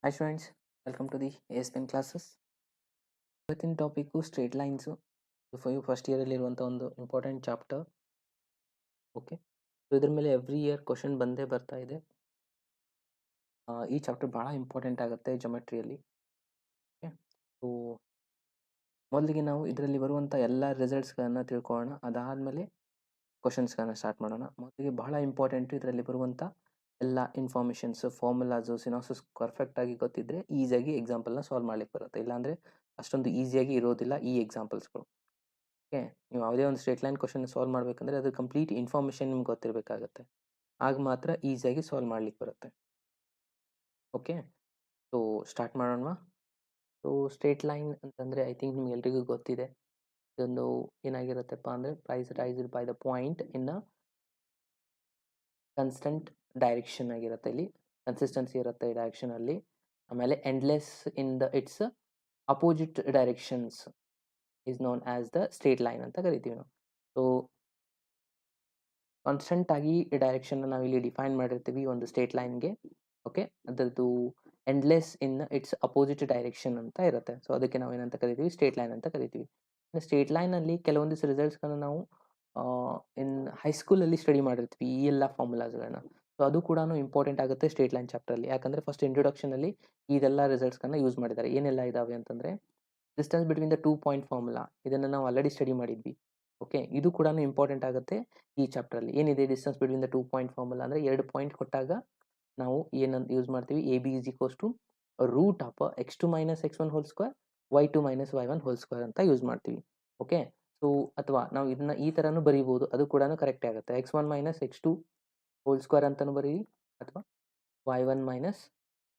Hi friends, welcome to the ASPN classes. ಇವತ್ತಿನ topic straight lines first ಇಯರಲ್ಲಿ ಇರುವಂಥ ಒಂದು important chapter. Okay, so ಇದ್ರ ಮೇಲೆ ಎವ್ರಿ ಇಯರ್ ಕ್ವಶನ್ ಬಂದೇ ಬರ್ತಾ ಇದೆ. ಈ ಚಾಪ್ಟರ್ ಭಾಳ ಇಂಪಾರ್ಟೆಂಟ್ ಆಗುತ್ತೆ ಜೊಮೆಟ್ರಿಯಲ್ಲಿ. ಓಕೆ, ಸೊ ಮೊದಲಿಗೆ ನಾವು ಇದರಲ್ಲಿ ಬರುವಂಥ ಎಲ್ಲ ರಿಸಲ್ಟ್ಸ್ಗಳನ್ನು ತಿಳ್ಕೊಳ್ಳೋಣ. ಅದಾದಮೇಲೆ ಕ್ವಶನ್ಸ್ಗಳನ್ನ ಸ್ಟಾರ್ಟ್ ಮಾಡೋಣ. ಮೊದಲಿಗೆ ಬಹಳ ಇಂಪಾರ್ಟೆಂಟು ಇದರಲ್ಲಿ ಬರುವಂಥ ಎಲ್ಲ ಇನ್ಫಾರ್ಮೇಷನ್ಸು, ಫಾರ್ಮುಲಾಸು, ಸಿನಾಪ್ಸಿಸ್ ಪರ್ಫೆಕ್ಟಾಗಿ ಗೊತ್ತಿದ್ದರೆ ಈಸಿಯಾಗಿ ಎಕ್ಸಾಂಪಲ್ನ ಸಾಲ್ವ್ ಮಾಡ್ಲಿಕ್ಕೆ ಬರುತ್ತೆ. ಇಲ್ಲಾಂದರೆ ಅಷ್ಟೊಂದು ಈಸಿಯಾಗಿ ಇರೋದಿಲ್ಲ ಈ ಎಕ್ಸಾಂಪಲ್ಸ್ಗಳು. ಓಕೆ, ನೀವು ಯಾವುದೇ ಒಂದು ಸ್ಟ್ರೇಟ್ ಲೈನ್ ಕ್ವಶನ್ ಸಾಲ್ವ್ ಮಾಡಬೇಕಂದ್ರೆ ಅದು ಕಂಪ್ಲೀಟ್ ಇನ್ಫಾರ್ಮೇಷನ್ ನಿಮ್ಗೆ ಗೊತ್ತಿರಬೇಕಾಗತ್ತೆ. ಆಗ ಮಾತ್ರ ಈಸಿಯಾಗಿ ಸಾಲ್ವ್ ಮಾಡ್ಲಿಕ್ಕೆ ಬರುತ್ತೆ. ಓಕೆ, ಸೊ ಸ್ಟಾರ್ಟ್ ಮಾಡೋಣ. ಸೊ ಸ್ಟ್ರೇಟ್ ಲೈನ್ ಅಂತಂದರೆ ಐ ಥಿಂಕ್ ನಿಮ್ಗೆ ಎಲ್ರಿಗೂ ಗೊತ್ತಿದೆ. ಇದೊಂದು ಏನಾಗಿರುತ್ತಪ್ಪ ಅಂದರೆ price raised by the point in constant direction ಆಗಿರುತ್ತೆ. ಇಲ್ಲಿ ಕನ್ಸಿಸ್ಟೆನ್ಸಿ ಇರುತ್ತೆ ಈ ಡೈರೆಕ್ಷನಲ್ಲಿ. ಆಮೇಲೆ endless in the its opposite directions is known as the straight line ಅಂತ ಕರಿತೀವಿ ನಾವು. ಸೊ ಕಾನ್ಸ್ಟೆಂಟ್ ಆಗಿ ಈ ಡೈರೆಕ್ಷನ್ ನಾವು ಇಲ್ಲಿ ಡಿಫೈನ್ ಮಾಡಿರ್ತೀವಿ ಒಂದು ಸ್ಟ್ರೇಟ್ ಲೈನ್ಗೆ. ಓಕೆ, ಅದರದ್ದು endless in its opposite direction ಅಂತ ಇರುತ್ತೆ. ಸೊ ಅದಕ್ಕೆ ನಾವು ಏನಂತ ಕರಿತೀವಿ, ಸ್ಟ್ರೇಟ್ ಲೈನ್ ಅಂತ ಕರಿತೀವಿ. ಸ್ಟ್ರೇಟ್ ಲೈನಲ್ಲಿ ಕೆಲವೊಂದಿಷ್ಟು ರಿಸಲ್ಟ್ಸ್ಗಳನ್ನ ನಾವು ಇನ್ ಹೈಸ್ಕೂಲಲ್ಲಿ ಸ್ಟಡಿ ಮಾಡಿರ್ತೀವಿ ಈ ಎಲ್ಲ ಫಾರ್ಮುಲಾಸ್ಗಳನ್ನ. ಸೊ ಅದು ಕೂಡ ಇಂಪಾರ್ಟೆಂಟ್ ಆಗುತ್ತೆ ಸ್ಟ್ರೇಟ್ ಲೈನ್ ಚಾಪ್ಟರಲ್ಲಿ. ಯಾಕಂದರೆ ಫಸ್ಟ್ ಇಂಟ್ರೊಡಕ್ಷನಲ್ಲಿ ಇದೆಲ್ಲ ರಿಸಲ್ಟ್ಸ್ಗಳನ್ನ ಯೂಸ್ ಮಾಡಿದ್ದಾರೆ. ಏನೆಲ್ಲ ಇದಾವೆ ಅಂತಂದರೆ distance between the 2 point formula, ಇದನ್ನು ನಾವು ಆಲ್ರೆಡಿ ಸ್ಟಡಿ ಮಾಡಿದ್ವಿ. ಓಕೆ, ಇದು ಕೂಡ ಇಂಪಾರ್ಟೆಂಟ್ ಆಗುತ್ತೆ ಈ ಚಾಪ್ಟರಲ್ಲಿ. ಏನಿದೆ distance between the 2 point formula ಅಂದರೆ 2 ಪಾಯಿಂಟ್ ಕೊಟ್ಟಾಗ ನಾವು ಏನಂತ ಯೂಸ್ ಮಾಡ್ತೀವಿ, AB is equals to root of x2 minus x1 whole square y2 minus y1 whole square ಅಂತ ಯೂಸ್ ಮಾಡ್ತೀವಿ. ಓಕೆ, ಸೊ ಅಥವಾ ನಾವು ಇದನ್ನ ಈ ಥರನೂ ಬರೀಬೋದು, ಅದು ಕೂಡ ಕರೆಕ್ಟೇ ಆಗುತ್ತೆ. x1 minus x2 whole square ಅಂತಲೂ ಬರೀರಿ, ಅಥವಾ y1 minus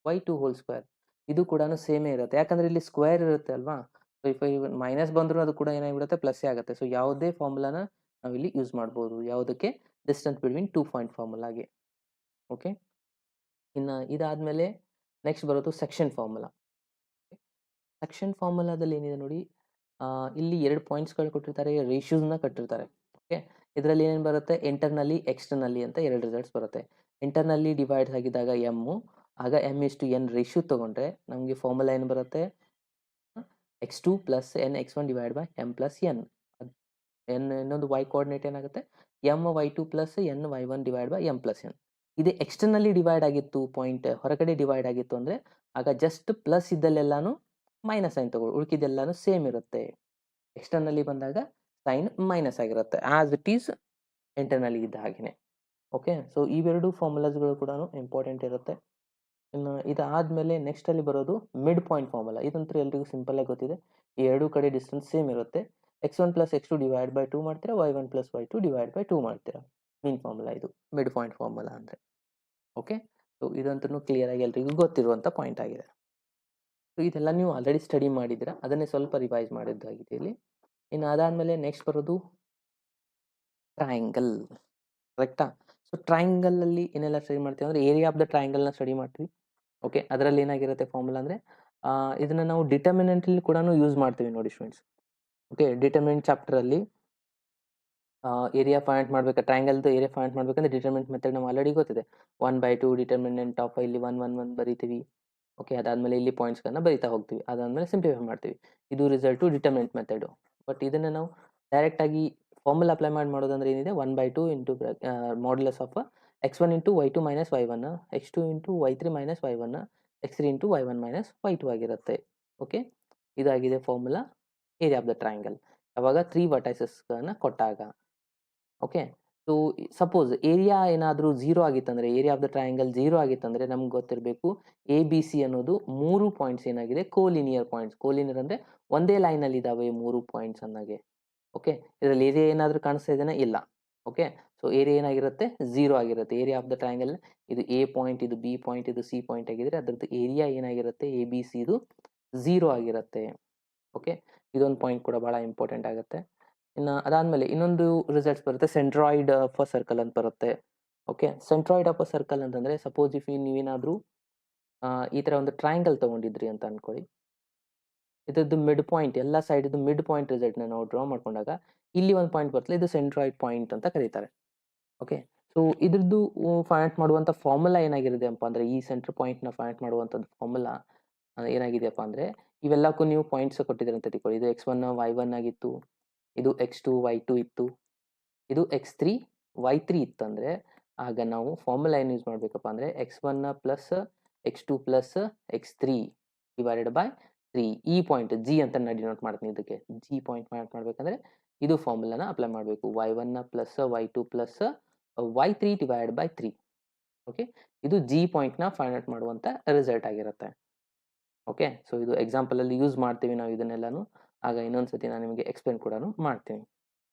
y2 whole square, ಇದು ಕೂಡ ಸೇಮೇ ಇರುತ್ತೆ. ಯಾಕಂದರೆ ಇಲ್ಲಿ ಸ್ಕ್ವೇರ್ ಇರುತ್ತೆ ಅಲ್ವಾ. ಸೊ ಇಫ್ ಮೈನಸ್ ಬಂದರೂ ಅದು ಕೂಡ ಏನಾಗಿಬಿಡುತ್ತೆ, ಪ್ಲಸ್ಸೇ ಆಗುತ್ತೆ. ಸೊ ಯಾವುದೇ ಫಾರ್ಮುಲಾನ ನಾವಿಲ್ಲಿ ಯೂಸ್ ಮಾಡ್ಬೋದು. ಯಾವುದಕ್ಕೆ, ಡಿಸ್ಟೆನ್ಸ್ ಬಿಟ್ವೀನ್ 2 ಪಾಯಿಂಟ್ ಫಾರ್ಮುಲಾಗೆ. ಓಕೆ, ಇನ್ನು ಇದಾದಮೇಲೆ ನೆಕ್ಸ್ಟ್ ಬರೋದು ಸೆಕ್ಷನ್ ಫಾರ್ಮುಲಾ. ಸೆಕ್ಷನ್ ಫಾರ್ಮುಲಾದಲ್ಲಿ ಏನಿದೆ ನೋಡಿ, ಇಲ್ಲಿ 2 ಪಾಯಿಂಟ್ಸ್ಗಳು ಕೊಟ್ಟಿರ್ತಾರೆ, ರೇಷಿಯೋಸ್ನ ಕಟ್ಟಿರ್ತಾರೆ. ಓಕೆ, ಇದರಲ್ಲಿ ಏನೇನು ಬರುತ್ತೆ, ಇಂಟರ್ನಲ್ಲಿ ಎಕ್ಸ್ಟರ್ನಲ್ಲಿ ಅಂತ 2 ರಿಸಲ್ಟ್ಸ್ ಬರುತ್ತೆ. ಇಂಟರ್ನಲ್ಲಿ ಡಿವೈಡ್ ಆಗಿದ್ದಾಗ ಎಮ್ಮು, ಆಗ m:n ರೇಷಿಯೋ ತೊಗೊಂಡ್ರೆ ನಮಗೆ ಫಾರ್ಮುಲಾ ಏನು ಬರುತ್ತೆ, x2 plus n x1 divide by m plus n. ಇನ್ನೊಂದು y ಕೋಆರ್ಡಿನೇಟ್ ಏನಾಗುತ್ತೆ, my2 plus n y1 divide by m plus n. ಇದು ಎಕ್ಸ್ಟರ್ನಲ್ಲಿ ಡಿವೈಡ್ ಆಗಿತ್ತು, ಪಾಯಿಂಟ್ ಹೊರಗಡೆ ಡಿವೈಡ್ ಆಗಿತ್ತು ಅಂದರೆ ಆಗ ಜಸ್ಟ್ ಪ್ಲಸ್ ಇದ್ದಲ್ಲೆಲ್ಲಾನು ಮೈನಸ್ ಸೈನ್ ತಗೊಳ್ಳಿ, ಉಳಿಕಿದೆಲ್ಲಾನು ಸೇಮ್ ಇರುತ್ತೆ. ಎಕ್ಸ್ಟರ್ನಲ್ಲಿ ಬಂದಾಗ ಸೈನ್ ಮೈನಸ್ ಆಗಿರುತ್ತೆ, ಆಸ್ ಇಟ್ ಈಸ್ ಇಂಟರ್ನಲ್ಲಿ ಇದ್ದ ಹಾಗೆಯೇ. ಓಕೆ, ಸೊ ಇವೆರಡು ಫಾರ್ಮುಲಾಸ್ಗಳು ಕೂಡ ಇಂಪಾರ್ಟೆಂಟ್ ಇರುತ್ತೆ. ಇನ್ನು ಇದಾದಮೇಲೆ ನೆಕ್ಸ್ಟಲ್ಲಿ ಬರೋದು ಮಿಡ್ ಪಾಯಿಂಟ್ ಫಾರ್ಮುಲಾ. ಇದಂತೂ ಎಲ್ರಿಗೂ ಸಿಂಪಲ್ಲಾಗಿ ಗೊತ್ತಿದೆ. ಈ ಎರಡೂ ಕಡೆ ಡಿಸ್ಟೆನ್ಸ್ ಸೇಮ್ ಇರುತ್ತೆ. x1 plus x2 divide by 2 ಮಾಡ್ತೀರಾ, y1 plus y2 divide by 2 ಮಾಡ್ತೀರಾ. ಮೀನ್ ಫಾರ್ಮುಲಾ ಇದು ಮಿಡ್ ಪಾಯಿಂಟ್ ಫಾರ್ಮುಲಾ ಅಂದರೆ. ಓಕೆ, ಸೊ ಇದಂತೂ ಕ್ಲಿಯರಾಗಿ ಎಲ್ರಿಗೂ ಗೊತ್ತಿರುವಂಥ ಪಾಯಿಂಟ್ ಆಗಿದೆ. ಸೊ ಇದೆಲ್ಲ ನೀವು ಆಲ್ರೆಡಿ ಸ್ಟಡಿ ಮಾಡಿದ್ದೀರಾ, ಅದನ್ನೇ ಸ್ವಲ್ಪ ರಿವೈಸ್ ಮಾಡಿದ್ದಾಗಿದೆ ಇಲ್ಲಿ. ಇನ್ನು ಅದಾದಮೇಲೆ ನೆಕ್ಸ್ಟ್ ಬರೋದು ಟ್ರಯಾಂಗಲ್. ಕರೆಕ್ಟಾ? ಸೊ ಟ್ರಯಾಂಗಲಲ್ಲಿ ಏನೆಲ್ಲ ಸ್ಟಡಿ ಮಾಡ್ತೀವಿ ಅಂದರೆ ಏರಿಯಾ ಆಫ್ ದ ಟ್ರಯಾಂಗಲ್ನ ಸ್ಟಡಿ ಮಾಡ್ತೀವಿ. ಓಕೆ, ಅದರಲ್ಲಿ ಏನಾಗಿರುತ್ತೆ ಫಾರ್ಮುಲಾ ಅಂದರೆ ಇದನ್ನು ನಾವು ಡಿಟರ್ಮಿನೆಂಟಲ್ಲಿ ಕೂಡ ಯೂಸ್ ಮಾಡ್ತೀವಿ ನೋಡಿ ಸ್ಟೂಡೆಂಟ್ಸ್. ಓಕೆ, ಡಿಟರ್ಮಿನೆಂಟ್ ಚಾಪ್ಟರಲ್ಲಿ ಏರಿಯಾ ಫೈಂಡ್ ಮಾಡಬೇಕು, ಟ್ರಯಾಂಗಲ್ದು ಏರಿಯಾ ಫೈಂಡ್ ಮಾಡಬೇಕಂದ್ರೆ ಡಿಟರ್ಮಿನೆಂಟ್ ಮೆಥಡ್ ನಾವು ಆಲ್ರೆಡಿ ಗೊತ್ತಿದೆ. 1/2 ಡಿಟರ್ಮಿನೆಂಟ್ ಆಫ್ ಇಲ್ಲಿ 1 1 1 ಬರೀತೀವಿ. ಓಕೆ, ಅದಾದಮೇಲೆ ಇಲ್ಲಿ ಪಾಯಿಂಟ್ಸ್ಗಳನ್ನ ಬರೀತಾ ಹೋಗ್ತೀವಿ. ಅದಾದಮೇಲೆ ಸಿಂಪ್ಲಿಫೈ ಮಾಡ್ತೀವಿ. ಇದು ರಿಸಲ್ಟು ಡಿಟರ್ಮಿನೆಂಟ್ ಮೆಥಡು. ಬಟ್ ಇದನ್ನು ನಾವು ಡೈರೆಕ್ಟಾಗಿ ಫಾರ್ಮುಲಾ ಅಪ್ಲೈ ಮಾಡೋದಂದ್ರೆ ಏನಿದೆ, 1/2 into modulus of x1 into y2 minus y1, x2 into y3 minus y1, x3 into y1 minus y2 ಆಗಿರುತ್ತೆ. ಓಕೆ, ಇದಾಗಿದೆ formula area of the triangle ಯಾವಾಗ 3 ವರ್ಟೈಸಸ್ಗಳನ್ನ ಕೊಟ್ಟಾಗ. ಓಕೆ, ಸೊ ಸಪೋಸ್ ಏರಿಯಾ ಏನಾದರೂ 0 ಆಗಿತ್ತಂದರೆ, ಏರಿಯಾ ಆಫ್ ದ ಟ್ರಯಾಂಗಲ್ 0 ಆಗಿತ್ತಂದರೆ ನಮ್ಗೆ ಗೊತ್ತಿರಬೇಕು ABC ಅನ್ನೋದು 3 points ಏನಾಗಿದೆ, ಕೋಲಿನಿಯರ್ points. ಕೋಲಿನಿಯರ್ ಅಂದರೆ ಒಂದೇ ಲೈನಲ್ಲಿ ಇದ್ದಾವೆ 3 ಪಾಯಿಂಟ್ಸ್ ಅನ್ನೋಗೆ. ಓಕೆ, ಇದರಲ್ಲಿ ಏರಿಯಾ ಏನಾದರೂ ಕಾಣಿಸ್ತಾ ಇದೆಯಾ, ಇಲ್ಲ. ಓಕೆ, ಸೊ ಏರಿಯಾ ಏನಾಗಿರುತ್ತೆ, 0 ಆಗಿರುತ್ತೆ. ಏರಿಯಾ ಆಫ್ ದ ಟ್ರಯಾಂಗಲ್ ಇದು A ಪಾಯಿಂಟ್, ಇದು B ಪಾಯಿಂಟ್, ಇದು C ಪಾಯಿಂಟ್ ಆಗಿದ್ರೆ ಅದರದ್ದು ಏರಿಯಾ ಏನಾಗಿರುತ್ತೆ, ABC ಇದು 0 ಆಗಿರುತ್ತೆ. ಓಕೆ, ಇದೊಂದು ಪಾಯಿಂಟ್ ಕೂಡ ಭಾಳ ಇಂಪಾರ್ಟೆಂಟ್ ಆಗುತ್ತೆ. ಇನ್ನು ಅದಾದಮೇಲೆ ಇನ್ನೊಂದು ರಿಸಲ್ಟ್ಸ್ ಬರುತ್ತೆ, ಸೆಂಟ್ರಾಯ್ಡ್ ಆಫ್ ಅ ಸರ್ಕಲ್ ಅಂತ ಬರುತ್ತೆ. Okay, centroid of a circle ಅಂತಂದರೆ ಸಪೋಸ್ ಇಫ್ ನೀವೇನಾದರೂ ಈ ಥರ ಒಂದು ಟ್ರಯಾಂಗಲ್ ತೊಗೊಂಡಿದ್ರಿ ಅಂತ ಅಂದ್ಕೊಳ್ಳಿ. ಇದರದ್ದು ಮಿಡ್ ಪಾಯಿಂಟ್, ಎಲ್ಲ ಸೈಡ್ದು ಮಿಡ್ ಪಾಯಿಂಟ್ ರಿಸಲ್ಟ್ನ ನಾವು ಡ್ರಾ ಮಾಡ್ಕೊಂಡಾಗ ಇಲ್ಲಿ ಒಂದು ಪಾಯಿಂಟ್ ಬರ್ತದೆ, ಇದು ಸೆಂಟ್ರಾಯ್ಡ್ ಪಾಯಿಂಟ್ ಅಂತ ಕರೀತಾರೆ. ಓಕೆ, ಸೊ ಇದ್ರದ್ದು ಫೈಂಡ್ ಮಾಡುವಂಥ ಫಾರ್ಮುಲಾ ಏನಾಗಿರುದೆಪ್ಪ ಅಂದರೆ ಈ ಸೆಂಟರ್ ಪಾಯಿಂಟ್ನ ಫೈಂಡ್ ಮಾಡುವಂಥದ್ದು ಫಾರ್ಮುಲಾ ಏನಾಗಿದೆಯಪ್ಪ ಅಂದರೆ ಇವೆಲ್ಲಕ್ಕೂ ನೀವು ಪಾಯಿಂಟ್ಸ್ ಕೊಟ್ಟಿದ್ದೀರಿ ಅಂತ ತಿಳ್ಕೊಳ್ಳಿ. ಇದು x1 y1 ಆಗಿತ್ತು, ಇದು x2 y2 ಇತ್ತು, ಇದು x3 y3 ಇತ್ತಂದರೆ ಆಗ ನಾವು ಫಾರ್ಮುಲಾ ಏನು ಯೂಸ್ ಮಾಡಬೇಕಪ್ಪ ಅಂದರೆ x1 plus x2 plus x3 divided by 3. ಈ ಪಾಯಿಂಟ್ ಜಿ ಅಂತ ನಾನು ಡಿನೋಟ್ ಮಾಡ್ತೀನಿ. ಇದಕ್ಕೆ ಜಿ ಪಾಯಿಂಟ್ ಫೈಂಡ್ ಮಾಡಬೇಕಂದ್ರೆ ಇದು ಫಾರ್ಮುಲಾನ ಅಪ್ಲೈ ಮಾಡಬೇಕು. y1 plus y2 plus y3 divided by 3. Okay, ಇದು ಜಿ ಪಾಯಿಂಟ್ನ ಫೈಂಡ್ ಔಟ್ ಮಾಡುವಂಥ ರಿಸಲ್ಟ್ ಆಗಿರುತ್ತೆ. ಓಕೆ, ಸೊ ಇದು ಎಕ್ಸಾಂಪಲಲ್ಲಿ ಯೂಸ್ ಮಾಡ್ತೀವಿ ನಾವು ಇದನ್ನೆಲ್ಲನೂ. ಆಗ ಇನ್ನೊಂದು ಸತಿ ನಾನು ನಿಮಗೆ ಎಕ್ಸ್ಪ್ಲೇನ್ ಕೂಡ ಮಾಡ್ತೀನಿ.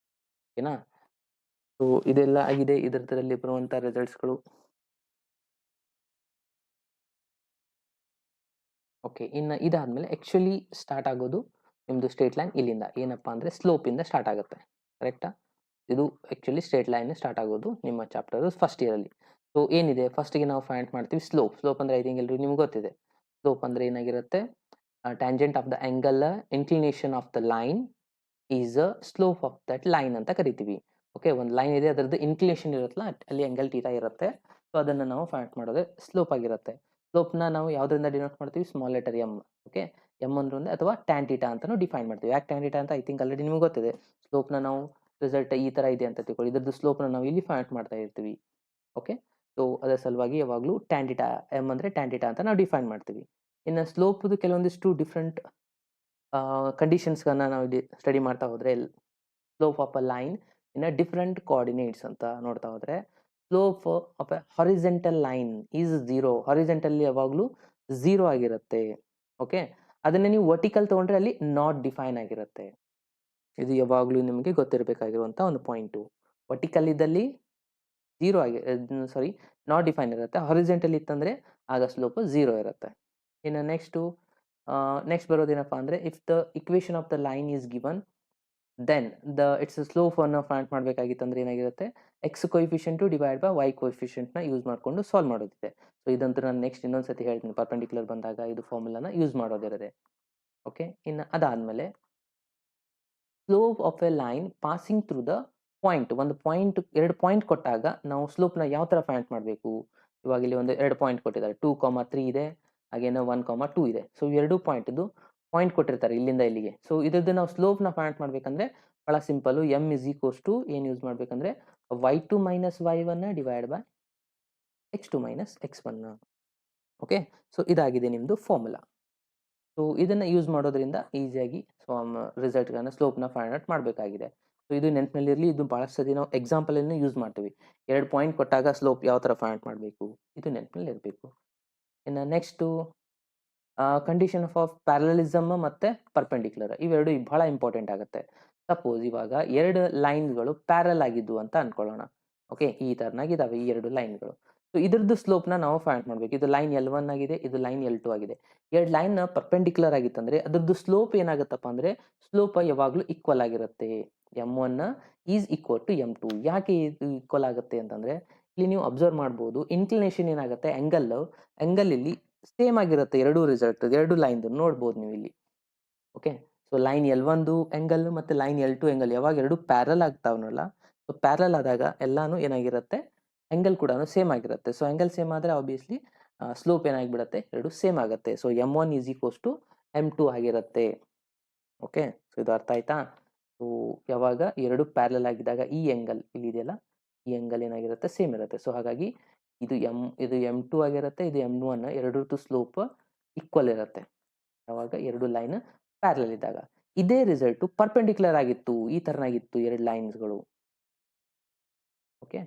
ಓಕೆನಾ? ಸೊ ಇದೆಲ್ಲ ಆಗಿದೆ ಇದರಲ್ಲಿ ಬರುವಂಥ ರಿಸಲ್ಟ್ಸ್ಗಳು. ಓಕೆ, ಇನ್ನು ಇದಾದಮೇಲೆ ಆ್ಯಕ್ಚುಲಿ ಸ್ಟಾರ್ಟ್ ಆಗೋದು ನಿಮ್ಮದು ಸ್ಟ್ರೇಟ್ ಲೈನ್ ಇಲ್ಲಿಂದ. ಏನಪ್ಪ ಅಂದರೆ ಸ್ಲೋಪಿಂದ ಸ್ಟಾರ್ಟ್ ಆಗುತ್ತೆ. ಕರೆಕ್ಟಾ? ಇದು ಆ್ಯಕ್ಚುಲಿ ಸ್ಟ್ರೇಟ್ ಲೈನ್ ಸ್ಟಾರ್ಟ್ ಆಗೋದು ನಿಮ್ಮ ಚಾಪ್ಟರು ಫಸ್ಟ್ ಇಯರಲ್ಲಿ. ಸೊ ಏನಿದೆ ಫಸ್ಟಿಗೆ ನಾವು ಫೈಂಡ್ ಮಾಡ್ತೀವಿ ಸ್ಲೋಪ್. ಸ್ಲೋಪ್ ಅಂದರೆ ಐ ಥಿಂಕ್ ಎಲ್ರಿಗೂ ನಿಮ್ಗೆ ಗೊತ್ತಿದೆ. ಸ್ಲೋಪ್ ಅಂದರೆ ಏನಾಗಿರುತ್ತೆ? Tangent of the angle inclination of the line is a slope of that line ಅಂತ ಕರಿತೀವಿ. ಓಕೆ, ಒಂದು ಲೈನ್ ಇದೆ, ಅದರದ್ದು ಇನ್ಕ್ಲಿನೇಷನ್ ಇರುತ್ತಲ್ಲ, ಅಲ್ಲಿ ಆ್ಯಂಗಲ್ ತೀಟಾ ಇರುತ್ತೆ. ಸೊ ಅದನ್ನು ನಾವು ಫೈಂಡ್ ಮಾಡೋದು ಸ್ಲೋಪ್ ಆಗಿರುತ್ತೆ. ಸ್ಲೋಪ್ನ ನಾವು ಯಾವುದರಿಂದ ಡಿನೋಟ್ ಮಾಡ್ತೀವಿ? Small letter M. Okay, M ಅಂದ್ರೆ ಅಥವಾ ಟ್ಯಾನ್ ಟೀಟಾ ಅಂತಲೂ ಡಿಫೈನ್ ಮಾಡ್ತೀವಿ. ಯಾಕೆ ಟ್ಯಾನ್ ಟೀಟಾ ಅಂತ ಐ ಥಿಂಕ್ ಆಲ್ರೆಡಿ ನಿಮಗೆ ಗೊತ್ತಿದೆ. ಸ್ಲೋಪ್ನ ನಾವು ರಿಸಲ್ಟ್ ಈ ಥರ ಇದೆ ಅಂತ ತಿಳ್ಕೊಳ್ಳಿ, ಇದ್ರದ್ದು ಸ್ಲೋಪ್ನ ನಾವು ಇಲ್ಲಿ ಫೈಂಡ್ ಮಾಡ್ತಾ ಇರ್ತೀವಿ. ಓಕೆ, ಸೊ ಅದರ ಸಲುವಾಗಿ ಯಾವಾಗಲೂ ಟ್ಯಾನ್ ಟೀಟಾ, ಎಮ್ ಅಂದರೆ ಟ್ಯಾನ್ ಟೀಟಾ ಅಂತ ನಾವು ಡಿಫೈನ್ ಮಾಡ್ತೀವಿ. ಇನ್ನು ಸ್ಲೋಪ್ದು ಕೆಲವೊಂದಿಷ್ಟು ಡಿಫ್ರೆಂಟ್ ಕಂಡೀಷನ್ಸ್ಗಳನ್ನ ನಾವು ಇಲ್ಲಿ ಸ್ಟಡಿ ಮಾಡ್ತಾ ಹೋದರೆ, slope of a line in a different coordinates ಅಂತ ನೋಡ್ತಾ ಹೋದರೆ, slope of A horizontal line is 0. ಹಾರಿಜೆಂಟಲ್ಲಿ ಯಾವಾಗಲೂ 0 ಆಗಿರುತ್ತೆ. ಓಕೆ, ಅದನ್ನು ನೀವು ವರ್ಟಿಕಲ್ ತೊಗೊಂಡ್ರೆ ಅಲ್ಲಿ ನಾಟ್ ಡಿಫೈನ್ ಆಗಿರುತ್ತೆ. ಇದು ಯಾವಾಗಲೂ ನಿಮಗೆ ಗೊತ್ತಿರಬೇಕಾಗಿರುವಂಥ ಒಂದು ಪಾಯಿಂಟು. ವರ್ಟಿಕಲ್ ಇದ್ದಲ್ಲಿ 0 ಆಗಿ ಸಾರಿ ನಾಟ್ ಡಿಫೈನ್ ಇರುತ್ತೆ. ಹಾರಿಜೆಂಟಲ್ ಇತ್ತಂದರೆ ಆಗ ಸ್ಲೋಪ್ 0 ಇರುತ್ತೆ. ಇನ್ನು ನೆಕ್ಸ್ಟ್ ಬರೋದೇನಪ್ಪ ಅಂದರೆ, if the equation of the line is given then its slope ಅನ್ನು ಫೈಂಡ್ ಮಾಡಬೇಕಾಗಿತ್ತು ಅಂದರೆ ಏನಾಗಿರುತ್ತೆ? X coefficient divide by Y ಕೊಯಿಫಿಷಿಯಂಟ್ನ ಯೂಸ್ ಮಾಡಿಕೊಂಡು ಸಾಲ್ವ್ ಮಾಡೋದಿದೆ. ಸೊ ಇದಂತೂ ನಾನು ನೆಕ್ಸ್ಟ್ ಇನ್ನೊಂದು ಸತಿ ಹೇಳ್ತೀನಿ, ಪರ್ಪೆಂಡಿಕ್ಯುಲರ್ ಬಂದಾಗ ಇದು ಫಾರ್ಮುಲಾನ ಯೂಸ್ ಮಾಡೋದಿರುತ್ತೆ. ಓಕೆ, ಇನ್ನು ಅದಾದಮೇಲೆ slope of A line passing through the point. ಒಂದು ಪಾಯಿಂಟ್, 2 ಪಾಯಿಂಟ್ ಕೊಟ್ಟಾಗ ನಾವು ಸ್ಲೋಪ್ನ ಯಾವ ಥರ ಫೈಂಡ್ ಮಾಡಬೇಕು? ಇವಾಗ ಇಲ್ಲಿ ಒಂದು 2 ಪಾಯಿಂಟ್ ಕೊಟ್ಟಿದ್ದಾರೆ, 2,3 ಇದೆ, ಹಾಗೇನೋ 1,2 ಇದೆ. ಸೊ 2 ಪಾಯಿಂಟ್ ಕೊಟ್ಟಿರ್ತಾರೆ ಇಲ್ಲಿಂದ ಇಲ್ಲಿಗೆ. ಸೊ ಇದ್ರದ್ದು ನಾವು ಸ್ಲೋಪ್ನ ಫೈಂಡ್ ಮಾಡಬೇಕಂದ್ರೆ ಭಾಳ simple. M is equals to ಏನು ಯೂಸ್ ಮಾಡಬೇಕಂದ್ರೆ y2 minus y1 divide by x2 minus x1. Okay, so ಇದಾಗಿದೆ ನಿಮ್ಮದು ಫಾರ್ಮುಲಾ. ಸೊ ಇದನ್ನು ಯೂಸ್ ಮಾಡೋದ್ರಿಂದ ಈಸಿಯಾಗಿ ರಿಸಲ್ಟ್ಗಳನ್ನ ಸ್ಲೋಪ್ನ ಫೈಂಡ್ ಔಟ್ ಮಾಡಬೇಕಾಗಿದೆ. ಸೊ ಇದು ನೆನಪಿನಲ್ಲಿರಲಿ. ಇದು ಭಾಳಷ್ಟು ಸತಿ ನಾವು ಎಕ್ಸಾಂಪಲನ್ನು ಯೂಸ್ ಮಾಡ್ತೀವಿ. 2 ಪಾಯಿಂಟ್ ಕೊಟ್ಟಾಗ ಸ್ಲೋಪ್ ಯಾವ ಥರ ಫೈಂಡ್ ಮಾಡಬೇಕು, ಇದು ನೆನಪಿನಲ್ಲಿ ಇರಬೇಕು. ಇನ್ನು ನೆಕ್ಸ್ಟು ಕಂಡೀಷನ್ ಆಫ್ ಪ್ಯಾರಲಿಸಮ್ ಮತ್ತು ಪರ್ಪೆಂಡಿಕ್ಯುಲರ್, ಇವೆರಡು ಭಾಳ ಇಂಪಾರ್ಟೆಂಟ್ ಆಗುತ್ತೆ. ಸಪೋಸ್ ಇವಾಗ 2 ಲೈನ್ಗಳು ಪ್ಯಾರಲ್ ಆಗಿದ್ವು ಅಂತ ಅಂದ್ಕೊಳ್ಳೋಣ. ಓಕೆ, ಈ ಥರನಾಗಿದ್ದಾವೆ ಈ 2 ಲೈನ್ಗಳು. ಸೊ ಇದ್ರದ್ದು ಸ್ಲೋಪ್ನ ನಾವು ಫೈಂಡ್ ಮಾಡಬೇಕು. ಇದು ಲೈನ್ L1 ಆಗಿದೆ, ಇದು ಲೈನ್ L2 ಆಗಿದೆ. 2 ಲೈನ್ ಪರ್ಪೆಂಡಿಕ್ಯುಲರ್ ಆಗಿತ್ತಂದರೆ ಅದ್ರದ್ದು ಸ್ಲೋಪ್ ಏನಾಗುತ್ತಪ್ಪ ಅಂದರೆ, ಸ್ಲೋಪ್ ಯಾವಾಗಲೂ ಈಕ್ವಲ್ ಆಗಿರುತ್ತೆ. M1 is equal to M2. ಯಾಕೆ ಇದು ಈಕ್ವಲ್ ಆಗುತ್ತೆ ಅಂತಂದರೆ, ಇಲ್ಲಿ ನೀವು ಅಬ್ಸರ್ವ್ ಮಾಡ್ಬೋದು, ಇನ್ಕ್ಲಿನೇಷನ್ ಏನಾಗುತ್ತೆ, ಆ್ಯಂಗಲ್ ಇಲ್ಲಿ ಸೇಮ್ ಆಗಿರುತ್ತೆ. 2 ರಿಸಲ್ಟ್, 2 ಲೈನ್ದು ನೋಡ್ಬೋದು ನೀವು ಇಲ್ಲಿ. Okay, so line L1 angle ಮತ್ತು ಲೈನ್ L2 ಆ್ಯಂಗಲ್ ಯಾವಾಗ 2 ಪ್ಯಾರಲ್ ಆಗ್ತಾವನಲ್ಲ, ಸೊ ಪ್ಯಾರಲ್ ಆದಾಗ ಎಲ್ಲಾನು ಏನಾಗಿರುತ್ತೆ, ಆ್ಯಂಗಲ್ ಕೂಡ ಸೇಮ್ ಆಗಿರುತ್ತೆ. ಸೊ ಆ್ಯಂಗಲ್ ಸೇಮ್ ಆದರೆ ಆಬ್ವಿಯಸ್ಲಿ ಸ್ಲೋಪ್ ಏನಾಗಿಬಿಡುತ್ತೆ, 2 ಸೇಮ್ ಆಗುತ್ತೆ. So M1 is equals to M2 ಆಗಿರುತ್ತೆ. ಓಕೆ, ಸೊ ಇದು ಅರ್ಥ ಆಯ್ತಾ? ಸೊ ಯಾವಾಗ 2 ಪ್ಯಾರಲ್ ಆಗಿದ್ದಾಗ ಈ ಆ್ಯಂಗಲ್ ಇಲ್ಲಿದೆಯಲ್ಲ, ಈ ಆ್ಯಂಗಲ್ ಏನಾಗಿರುತ್ತೆ, ಸೇಮ್ ಇರುತ್ತೆ. ಸೊ ಹಾಗಾಗಿ ಇದು M2 ಆಗಿರುತ್ತೆ, ಇದು M1, ಎರಡರದ್ದು ಸ್ಲೋಪ್ ಈಕ್ವಲ್ ಇರುತ್ತೆ ಯಾವಾಗ 2 ಲೈನ್ ಪ್ಯಾರಲಲ್ ಇದ್ದಾಗ. ಇದೇ ರಿಸಲ್ಟು ಪರ್ಪೆಂಡಿಕ್ಯುಲರ್ ಆಗಿತ್ತು, ಈ ಥರನಾಗಿತ್ತು 2 ಲೈನ್ಸ್ಗಳು. ಓಕೆ,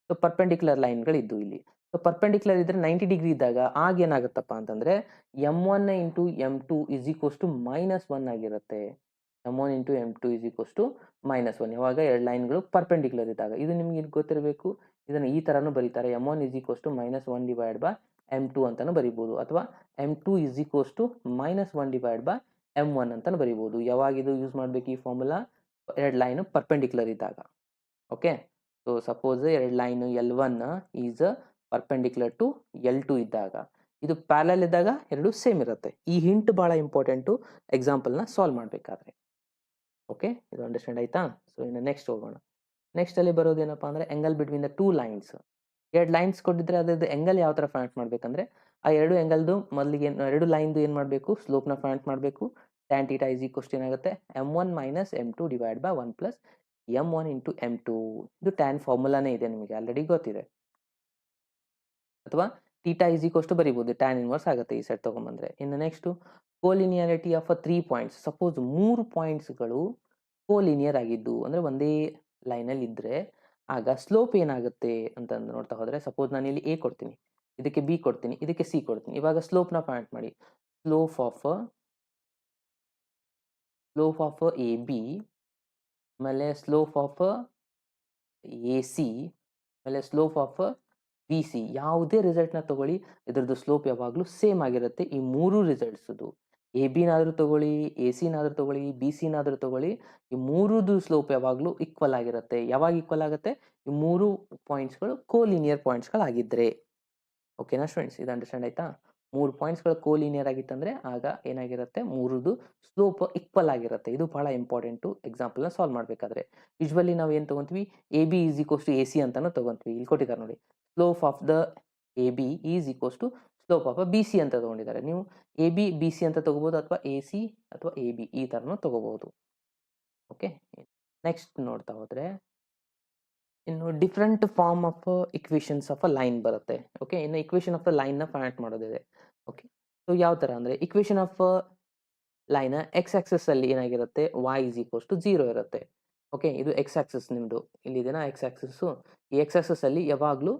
ಸೊ ಪರ್ಪೆಂಡಿಕ್ಯುಲರ್ ಲೈನ್ಗಳಿದ್ದು ಇಲ್ಲಿ. ಸೊ ಪರ್ಪೆಂಡಿಕ್ಯುಲರ್ ಇದ್ದರೆ 90 ಡಿಗ್ರಿ ಇದ್ದಾಗ ಆಗ ಏನಾಗುತ್ತಪ್ಪ ಅಂತಂದರೆ M1 into M2 is equals to -1 ಆಗಿರುತ್ತೆ. M1 into M2 is equals to -1 ಯಾವಾಗ 2 ಲೈನ್ಗಳು ಪರ್ಪೆಂಡಿಕ್ಯುಲರ್ ಇದ್ದಾಗ. ಇದು ನಿಮಗೆ ಗೊತ್ತಿರಬೇಕು. ಇದನ್ನು ಈ ಥರನೂ ಬರೀತಾರೆ, M1 is equals to -1 divide by M2 ಅಂತಲೂ ಬರಿಬೋದು, ಅಥವಾ M2 is equals to -1 divide by M1 ಅಂತಲೂ ಬರಿಬೋದು. ಯಾವಾಗ ಇದು ಯೂಸ್ ಮಾಡಬೇಕು ಈ ಫಾರ್ಮುಲಾ? 2 ಲೈನು ಪರ್ಪೆಂಡಿಕ್ಯುಲರ್ ಇದ್ದಾಗ. Okay, so suppose 2 line L1 is perpendicular to L2 ಇದ್ದಾಗ, ಇದು ಪ್ಯಾರಲಲ್ ಇದ್ದಾಗ 2 ಸೇಮ್ ಇರುತ್ತೆ. ಈ ಹಿಂಟ್ ಭಾಳ ಇಂಪಾರ್ಟೆಂಟು ಎಕ್ಸಾಂಪಲ್ನ ಸಾಲ್ವ್ ಮಾಡಬೇಕಾದ್ರೆ. ಓಕೆ, ಇದು ಅಂಡರ್ಸ್ಟ್ಯಾಂಡ್ ಆಯಿತಾ? ಸೊ ಇನ್ನು ನೆಕ್ಸ್ಟ್ ಹೋಗೋಣ. ನೆಕ್ಸ್ಟ್ ಅಲ್ಲಿ ಬರೋದೇನಪ್ಪ ಅಂದರೆ angle between the 2 lines. 2 lines ಕೊಟ್ಟಿದ್ರೆ ಅದ್ರದ್ದು ಆಂಗಲ್ ಯಾವ ಥರ ಫೈಂಡ್ ಮಾಡಬೇಕಂದ್ರೆ ಆ 2 ಆಂಗಲ್ದು ಮೊದಲಿಗೆ 2 ಲೈನ್ದು ಏನು ಮಾಡಬೇಕು, ಸ್ಲೋಪ್ನ ಫೈಂಡ್ ಮಾಡಬೇಕು. Tan theta is equals to ಏನಾಗುತ್ತೆ, m1 minus m2 divide by 1 plus m1 into m2. ಇದು ಟ್ಯಾನ್ ಫಾರ್ಮುಲಾನೇ ಇದೆ, ನಿಮಗೆ ಆಲ್ರೆಡಿ ಗೊತ್ತಿದೆ. ಅಥವಾ ಥೀಟಾ ಈಸ್ ಈಕ್ವಲ್ಸ್ ಟು ಬರಿಬೋದು, ಟ್ಯಾನ್ ಇನ್ವರ್ಸ್ ಆಗುತ್ತೆ ಈ ಸೈಡ್ ತೊಗೊಂಬಂದ್ರೆ. ಇನ್ನು next collinearity of a 3 points. Suppose 3 ಪಾಯಿಂಟ್ಸ್ಗಳು ಕೋಲಿನಿಯರ್ ಆಗಿದ್ದು ಅಂದರೆ ಒಂದೇ ಲೈನಲ್ಲಿ ಇದ್ದರೆ ಆಗ ಸ್ಲೋಪ್ ಏನಾಗುತ್ತೆ ಅಂತಂದು ನೋಡ್ತಾ ಹೋದರೆ, ಸಪೋಸ್ ನಾನು ಇಲ್ಲಿ ಎ ಕೊಡ್ತೀನಿ, ಇದಕ್ಕೆ ಬಿ ಕೊಡ್ತೀನಿ, ಇದಕ್ಕೆ ಸಿ ಕೊಡ್ತೀನಿ. ಇವಾಗ ಸ್ಲೋಪ್ನ ಪಾಯಿಂಟ್ ಮಾಡಿ. ಸ್ಲೋಪ್ ಆಫ್ ಎ ಬಿ, ಆಮೇಲೆ ಸ್ಲೋಪ್ ಆಫ್ ಎ ಸಿ, ಆಮೇಲೆ ಸ್ಲೋಪ್ ಆಫ್ ಬಿ ಸಿ. ಯಾವುದೇ ರಿಸಲ್ಟ್ನ ತಗೊಳ್ಳಿ, ಇದರದ್ದು ಸ್ಲೋಪ್ ಯಾವಾಗಲೂ ಸೇಮ್ ಆಗಿರುತ್ತೆ. ಈ 3 ರಿಸಲ್ಟ್ಸದು ಎ ಬಿನಾದರೂ ತಗೊಳ್ಳಿ, ಎ ಸಿನಾದರೂ ತಗೊಳ್ಳಿ, ಬಿ ಸಿನಾದರೂ ತಗೊಳ್ಳಿ, ಈ 3ದು ಸ್ಲೋಪ್ ಯಾವಾಗಲೂ ಈಕ್ವಲ್ ಆಗಿರುತ್ತೆ. ಯಾವಾಗ ಈಕ್ವಲ್ ಆಗುತ್ತೆ, ಈ 3 ಪಾಯಿಂಟ್ಸ್ಗಳು ಕೋಲಿನಿಯರ್ ಪಾಯಿಂಟ್ಸ್ಗಳಾಗಿದ್ದರೆ. ಓಕೆನಾ ಸ್ಟೂಡೆಂಟ್ಸ್, ಇದು ಅಂಡರ್ಸ್ಟ್ಯಾಂಡ್ ಆಯ್ತಾ? 3 ಪಾಯಿಂಟ್ಸ್ಗಳು ಕೋಲಿನಿಯರ್ ಆಗಿತ್ತಂದರೆ ಆಗ ಏನಾಗಿರುತ್ತೆ, 3ದು ಸ್ಲೋಪ್ ಈಕ್ವಲ್ ಆಗಿರುತ್ತೆ. ಇದು ಬಹಳ ಇಂಪಾರ್ಟೆಂಟು ಎಕ್ಸಾಂಪಲ್ನ ಸಾಲ್ವ್ ಮಾಡಬೇಕಾದ್ರೆ. ಯೂಶ್ವಲಿ ನಾವು ಏನು ತೊಗೊತೀವಿ, A B is equals to A C ಅಂತಲೂ ತೊಗೊತೀವಿ. ಇಲ್ಲಿ ಕೊಟ್ಟಿದ್ದಾರೆ ನೋಡಿ, slope of the A B is equals to slope of B C ಅಂತ ತೊಗೊಂಡಿದ್ದಾರೆ. ನೀವು ಎ ಬಿ ಬಿ ಸಿ ಅಂತ ತೊಗೋಬೋದು, ಅಥವಾ ಎ ಸಿ ಅಥವಾ ಎ ಬಿ ಈ ಥರನೂ ತೊಗೋಬೋದು. ಓಕೆ, ನೆಕ್ಸ್ಟ್ ನೋಡ್ತಾ ಹೋದರೆ ಇನ್ನು different form of equations of a line ಬರುತ್ತೆ. ಓಕೆ, ಇನ್ನು ಇಕ್ವೇಷನ್ ಆಫ್ ಅ ಲೈನ್ನ ಫೈಂಡ್ ಮಾಡೋದಿದೆ. ಓಕೆ, ಸೊ ಯಾವ ಥರ ಅಂದರೆ equation of line X axis ಅಲ್ಲಿ ಏನಾಗಿರುತ್ತೆ, y ಈಸ್ ಈಕ್ವಲ್ಸ್ ಟು 0 ಇರುತ್ತೆ. ಓಕೆ, ಇದು ಎಕ್ಸ್ ಆಕ್ಸಸ್ ನಿಮ್ಮದು, ಇಲ್ಲಿದೆನಾ ಎಕ್ಸ್ ಆಕ್ಸಸ್ಸು. ಈ ಎಕ್ಸ್ ಆಕ್ಸಸ್ ಅಲ್ಲಿ ಯಾವಾಗಲೂ